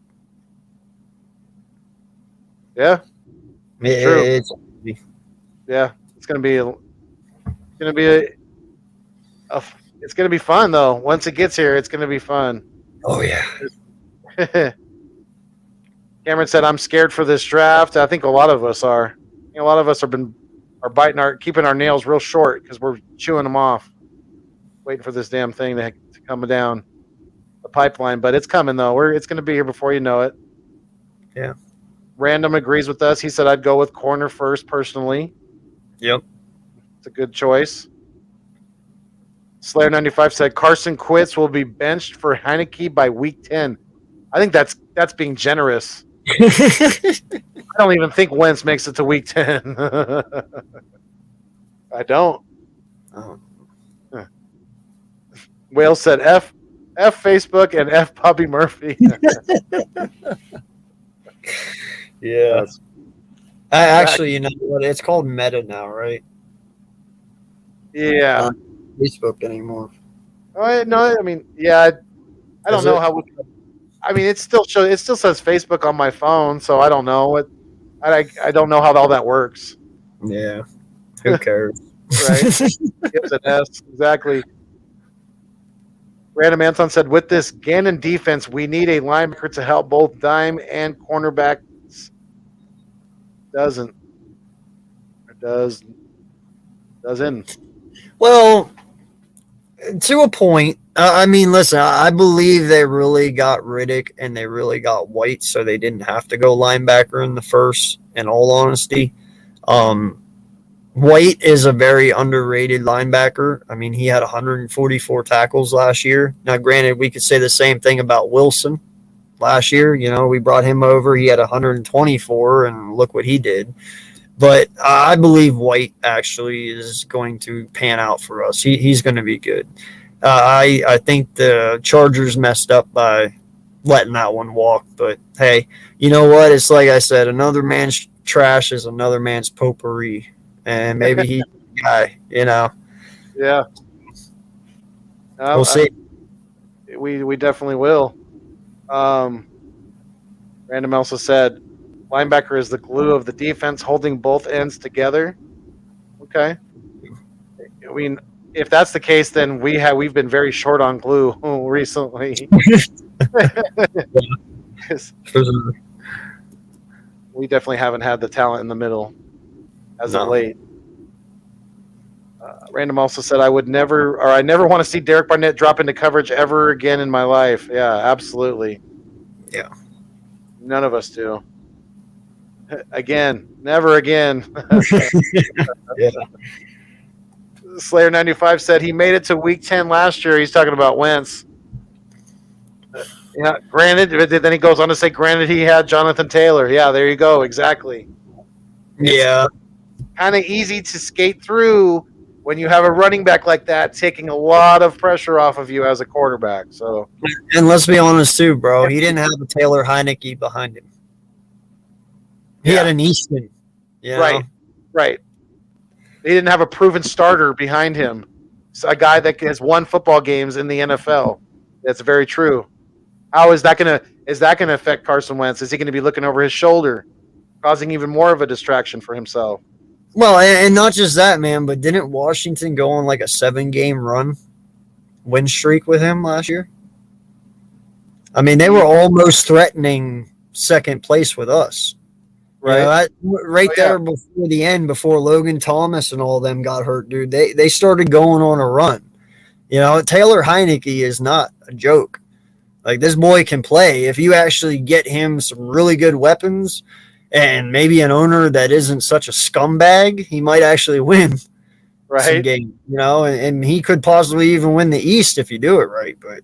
Yeah.
It's
yeah. It's going to be It's going to be fun, though. Once it gets here, it's going to be fun.
Oh yeah.
Cameron said, "I'm scared for this draft." I think a lot of us are. A lot of us are keeping our nails real short because we're chewing them off, waiting for this damn thing to come down the pipeline. But it's coming though. It's going to be here before you know it.
Yeah.
Random agrees with us. He said, "I'd go with corner first personally."
Yep.
It's a good choice. Slayer 95 said Carson Wentz will be benched for Heineke by week 10. I think that's being generous. I don't even think Wentz makes it to week 10. I don't.
Oh.
Wales said F Facebook and F Bobby Murphy.
Yeah. Actually, you know what? It's called Meta now, right?
Yeah.
Not Facebook anymore.
No, I mean, yeah. I don't
Is
know
it?
how. I mean, it still says Facebook on my phone, so I don't know. I don't know how all that works.
Yeah. Who cares?
Right? Gives an S exactly. Random Anton said, "With this Gannon defense, we need a linebacker to help both dime and cornerbacks." Doesn't.
Well, to a point. I mean, listen, I believe they really got Riddick and they really got White, so they didn't have to go linebacker in the first, in all honesty. White is a very underrated linebacker. I mean, he had 144 tackles last year. Now, granted, we could say the same thing about Wilson last year. You know, we brought him over. He had 124, and look what he did. But I believe White actually is going to pan out for us. He's going to be good. I think the Chargers messed up by letting that one walk. But, hey, you know what? It's like I said, another man's trash is another man's potpourri. And maybe he's the guy, you know.
Yeah.
We'll see.
We definitely will. Random also said, linebacker is the glue of the defense, holding both ends together. Okay. I mean, if that's the case, then we've been very short on glue recently. We definitely haven't had the talent in the middle as of late. Random also said, I never want to see Derek Barnett drop into coverage ever again in my life. Yeah, absolutely.
Yeah.
None of us do. Again, never again.
Yeah.
Slayer 95 said he made it to week 10 last year. He's talking about Wentz. Yeah, granted, then he goes on to say, granted, he had Jonathan Taylor. Yeah, there you go. Exactly.
Yeah.
Kind of easy to skate through when you have a running back like that, taking a lot of pressure off of you as a quarterback. So,
and let's be honest too, bro. He didn't have a Taylor Heineke behind him. He had an Easton. You know?
Right. He didn't have a proven starter behind him. It's a guy that has won football games in the NFL. That's very true. How is that gonna affect Carson Wentz? Is he going to be looking over his shoulder, causing even more of a distraction for himself?
Well, and not just that, man, but didn't Washington go on like a 7-game win streak with him last year? I mean, they were almost threatening second place with us.
Right.
You know, there before the end, before Logan Thomas and all them got hurt, dude, they started going on a run. You know, Taylor Heineke is not a joke. Like, this boy can play. If you actually get him some really good weapons and maybe an owner that isn't such a scumbag, he might actually win some game, you know, and he could possibly even win the East if you do it right. But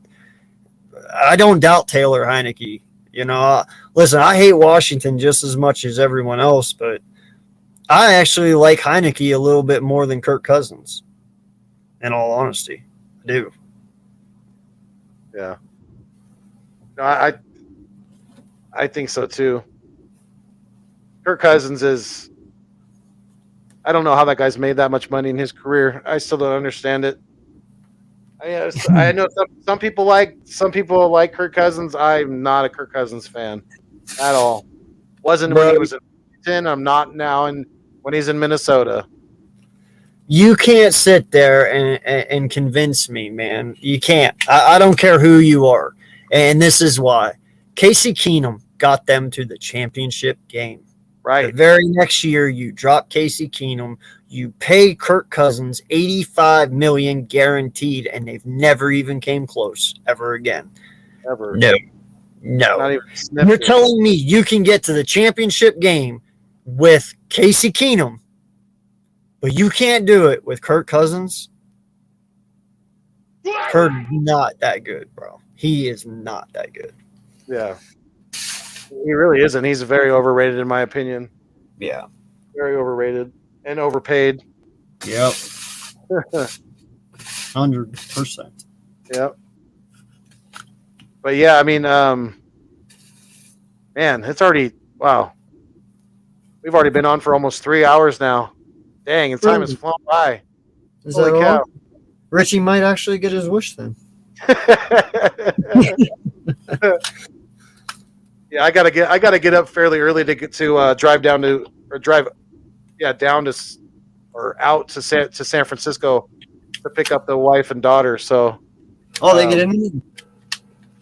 I don't doubt Taylor Heineke. You know, listen, I hate Washington just as much as everyone else, but I actually like Heineke a little bit more than Kirk Cousins, in all honesty. I do.
Yeah. No, I think so too. Kirk Cousins is, I don't know how that guy's made that much money in his career. I still don't understand it. I know some people like Kirk Cousins. I'm not a Kirk Cousins fan at all. Wasn't when he was in Washington. I'm not now when he's in Minnesota.
You can't sit there and convince me, man. You can't. I don't care who you are. And this is why. Casey Keenum got them to the championship game. The
Right.
very next year, you drop Casey Keenum, you pay Kirk Cousins $85 million guaranteed, and they've never even came close ever again.
Ever.
No.
Not even sniffed
You're
it.
telling me you can get to the championship game with Casey Keenum, but you can't do it with Kirk Cousins? Kirk's not that good, bro. He is not that good.
Yeah. He really isn't. He's very overrated, in my opinion.
Yeah.
Very overrated and overpaid.
Yep. 100%.
Yep. But yeah, I mean, man, it's already wow. We've already been on for almost 3 hours now. Dang, and time has flown by.
Is
Holy
that
cow.
all? Richie might actually get his wish then.
Yeah, I gotta get up fairly early to get to drive down to out to San Francisco to pick up the wife and daughter. So
Oh, they get in?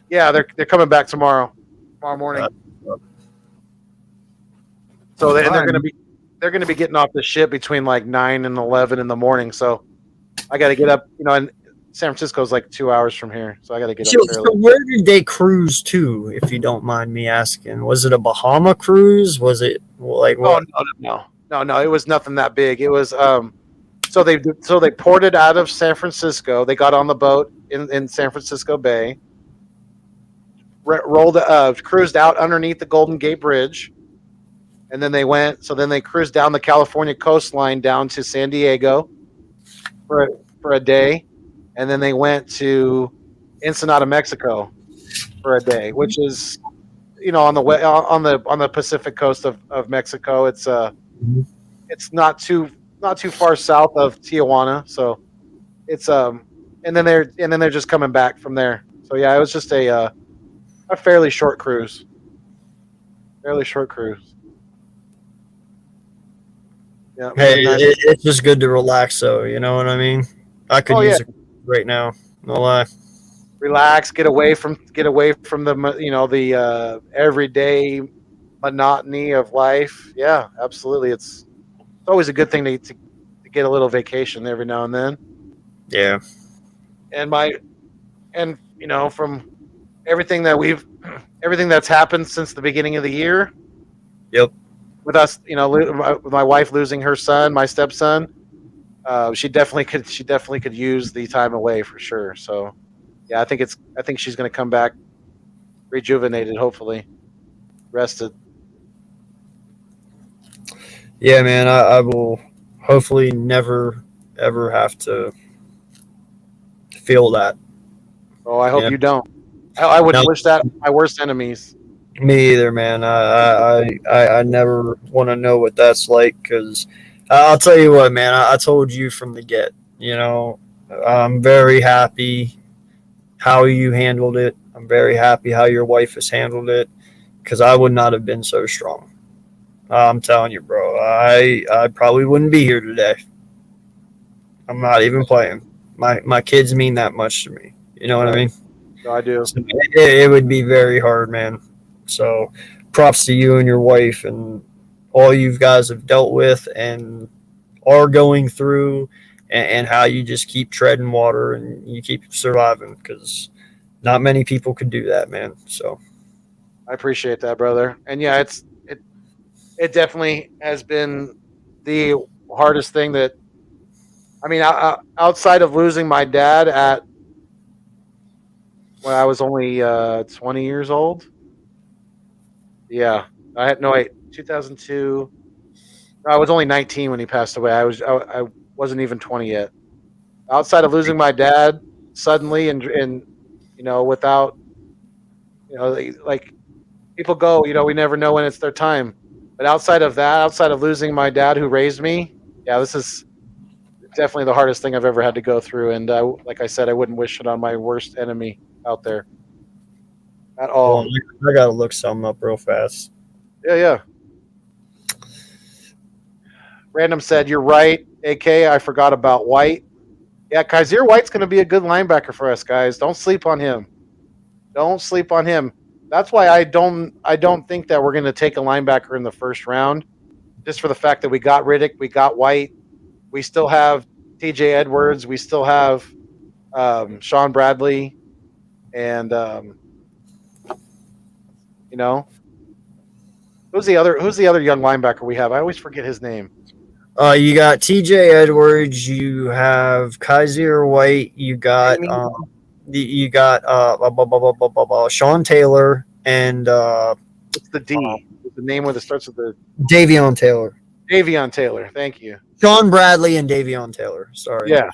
yeah, they're coming back tomorrow morning. So they're gonna be getting off the ship between like 9 and 11 in the morning. So I got to get up, and San Francisco is like 2 hours from here, so I got to get up
So
early.
where did they cruise to, if you don't mind me asking? Was it a Bahama cruise? Was it like what?
No. It was nothing that big. It was so they ported out of San Francisco. They got on the boat in San Francisco Bay, cruised out underneath the Golden Gate Bridge, and then they cruised down the California coastline down to San Diego for a day, and then they went to Ensenada, Mexico for a day, which is on the Pacific coast of Mexico. It's not too far south of Tijuana, so it's and then they're just coming back from there. So yeah, it was just a fairly short cruise. Yeah.
Hey, it's just good to relax, though. You know what I mean? I could use it right now. No lie.
Relax, get away from the everyday monotony of life. Yeah, absolutely. It's always a good thing to get a little vacation every now and then.
Yeah.
And from everything that's happened since the beginning of the year.
Yep.
With us, my wife losing her son, my stepson, she definitely could use the time away for sure. So, yeah, I think she's going to come back rejuvenated, hopefully, rested.
Yeah, man, I will hopefully never ever have to feel that.
Oh, I hope you don't. I wouldn't wish that on my worst enemies.
Me either, man. I never want to know what that's like, because I'll tell you what, man. I told you from the get. I'm very happy how you handled it. I'm very happy how your wife has handled it, because I would not have been so strong. I'm telling you, bro. I probably wouldn't be here today. I'm not even playing. My kids mean that much to me. You know what I mean?
No, I do.
So it would be very hard, man. So props to you and your wife and all you guys have dealt with and are going through, and how you just keep treading water and you keep surviving, because not many people could do that, man. So
I appreciate that, brother. And yeah, it definitely has been the hardest thing that, outside of losing my dad when I was only 20 years old. Yeah, 2002. I was only 19 when he passed away. I wasn't even 20 yet. Outside of losing my dad suddenly and without, like people go, we never know when it's their time. But outside of that, outside of losing my dad who raised me, yeah, this is definitely the hardest thing I've ever had to go through. And like I said, I wouldn't wish it on my worst enemy out there at all.
I gotta look something up real fast.
Yeah. Random said, "You're right. AK, I forgot about White. Yeah, Kaiser White's going to be a good linebacker for us, guys. Don't sleep on him. Don't sleep on him. That's why I don't think that we're going to take a linebacker in the first round, just for the fact that we got Riddick, we got White, we still have TJ Edwards, we still have Sean Bradley, and you know, who's the other young linebacker we have? I always forget his name.
You got TJ Edwards, you have Kaiser White, you got Sean Taylor, and
It's the D. The name where it starts with the
Davion Taylor.
Davion Taylor. Thank you.
Sean Bradley and Davion Taylor. Sorry.
Yeah.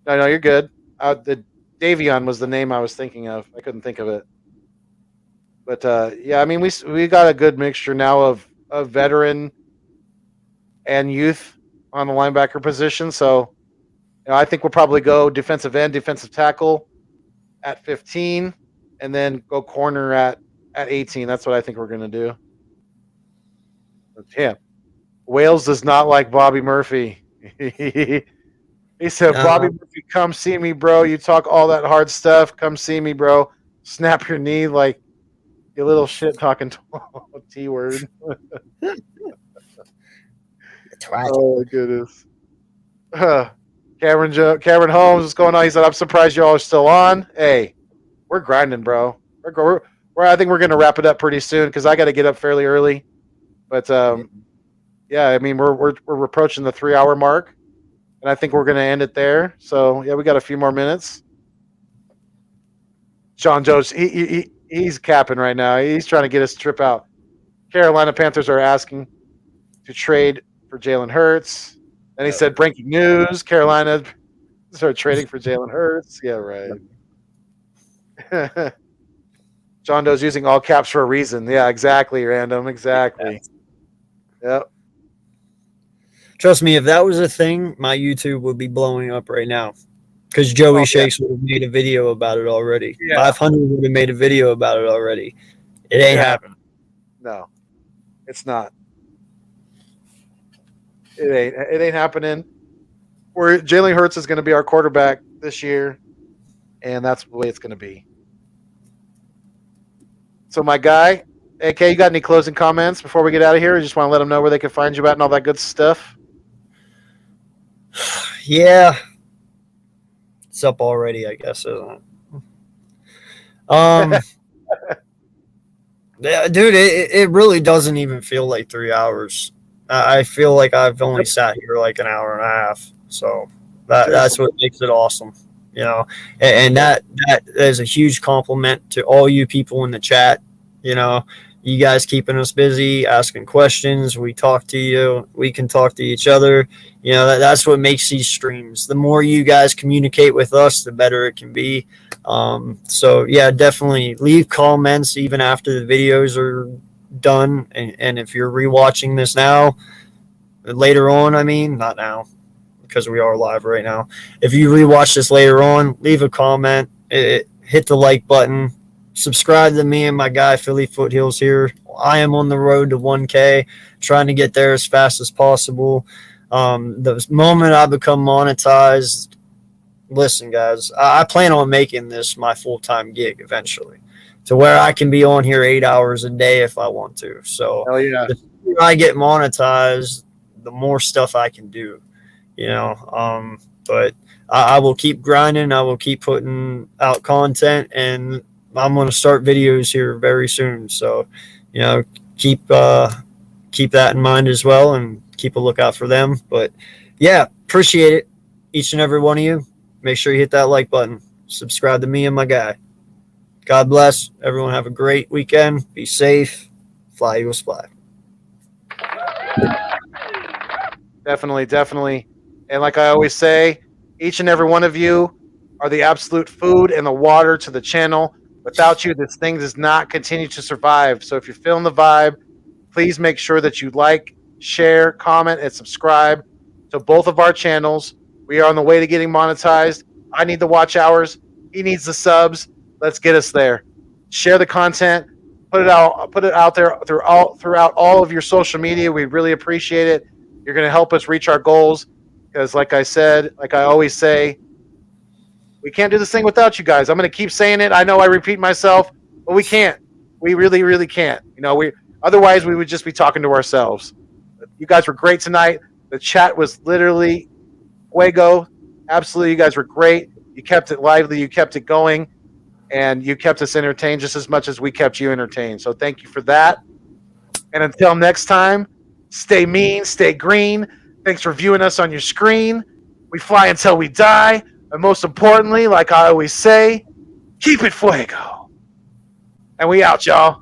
No, you're good. The Davion was the name I was thinking of. I couldn't think of it. But yeah, I mean, we got a good mixture now of veteran and youth on the linebacker position. So, I think we'll probably go defensive end, defensive tackle at 15, and then go corner at 18. That's what I think we're going to do. But, yeah. Wales does not like Bobby Murphy. He said, Bobby Murphy, come see me, bro. You talk all that hard stuff. Come see me, bro. Snap your knee like you little shit talking T-word. Oh, my goodness. Cameron Holmes, what's going on? He said, I'm surprised you all are still on. Hey, we're grinding, bro. I think we're going to wrap it up pretty soon because I got to get up fairly early. But, yeah, I mean, we're approaching the 3-hour mark, and I think we're going to end it there. So, yeah, we got a few more minutes. John Jones, he's capping right now. He's trying to get us to trip out. Carolina Panthers are asking to trade for Jalen Hurts. Then he said, breaking news, Carolina started trading for Jalen Hurts. Yeah, right. John Doe's using all caps for a reason. Yeah, exactly, Random. Exactly. Yep.
Trust me, if that was a thing, my YouTube would be blowing up right now. Because Joey Shakes would have made a video about it already. Yeah. 500 would have made a video about it already. It ain't happening.
No, it's not. It ain't happening. Jalen Hurts is going to be our quarterback this year, and that's the way it's going to be. So, my guy, AK, you got any closing comments before we get out of here? Or you just want to let them know where they can find you at and all that good stuff?
Yeah. It's up already, I guess, isn't it? Yeah, dude, it really doesn't even feel like 3 hours. I feel like I've only sat here like an hour and a half. So that's what makes it awesome, and that is a huge compliment to all you people in the chat. You guys keeping us busy, asking questions. We talk to you. We can talk to each other. That's what makes these streams. The more you guys communicate with us, the better it can be. So yeah, definitely leave comments even after the videos are done. And if you're rewatching this now, later on, not now, because we are live right now. If you rewatch this later on, leave a comment, hit the like button, subscribe to me and my guy Philly Foothills here. I am on the road to 1K, trying to get there as fast as possible. The moment I become monetized, listen, guys, I plan on making this my full-time gig eventually, to where I can be on here 8 hours a day if I want to. So the sooner I get monetized, the more stuff I can do, but I will keep grinding. I will keep putting out content, and I'm going to start videos here very soon. So, keep that in mind as well, and keep a lookout for them. But yeah, appreciate it, each and every one of you. Make sure you hit that like button. Subscribe to me and my guy. God bless. Everyone have a great weekend. Be safe. Fly, Eagles, fly.
Definitely. And like I always say, each and every one of you are the absolute food and the water to the channel. Without you, this thing does not continue to survive. So if you're feeling the vibe, please make sure that you like, share, comment, and subscribe to both of our channels. We are on the way to getting monetized. I need the watch hours. He needs the subs. Let's get us there. Share the content. Put it out there throughout all of your social media. We really appreciate it. You're going to help us reach our goals. because like I said, like I always say, we can't do this thing without you guys. I'm going to keep saying it. I know I repeat myself, but we can't. We really, really can't. Otherwise we would just be talking to ourselves. You guys were great tonight. The chat was literally fuego. Absolutely, you guys were great. You kept it lively. You kept it going. And you kept us entertained just as much as we kept you entertained. So thank you for that. And until next time, stay mean, stay green. Thanks for viewing us on your screen. We fly until we die. And most importantly, like I always say, keep it fuego. And we out, y'all.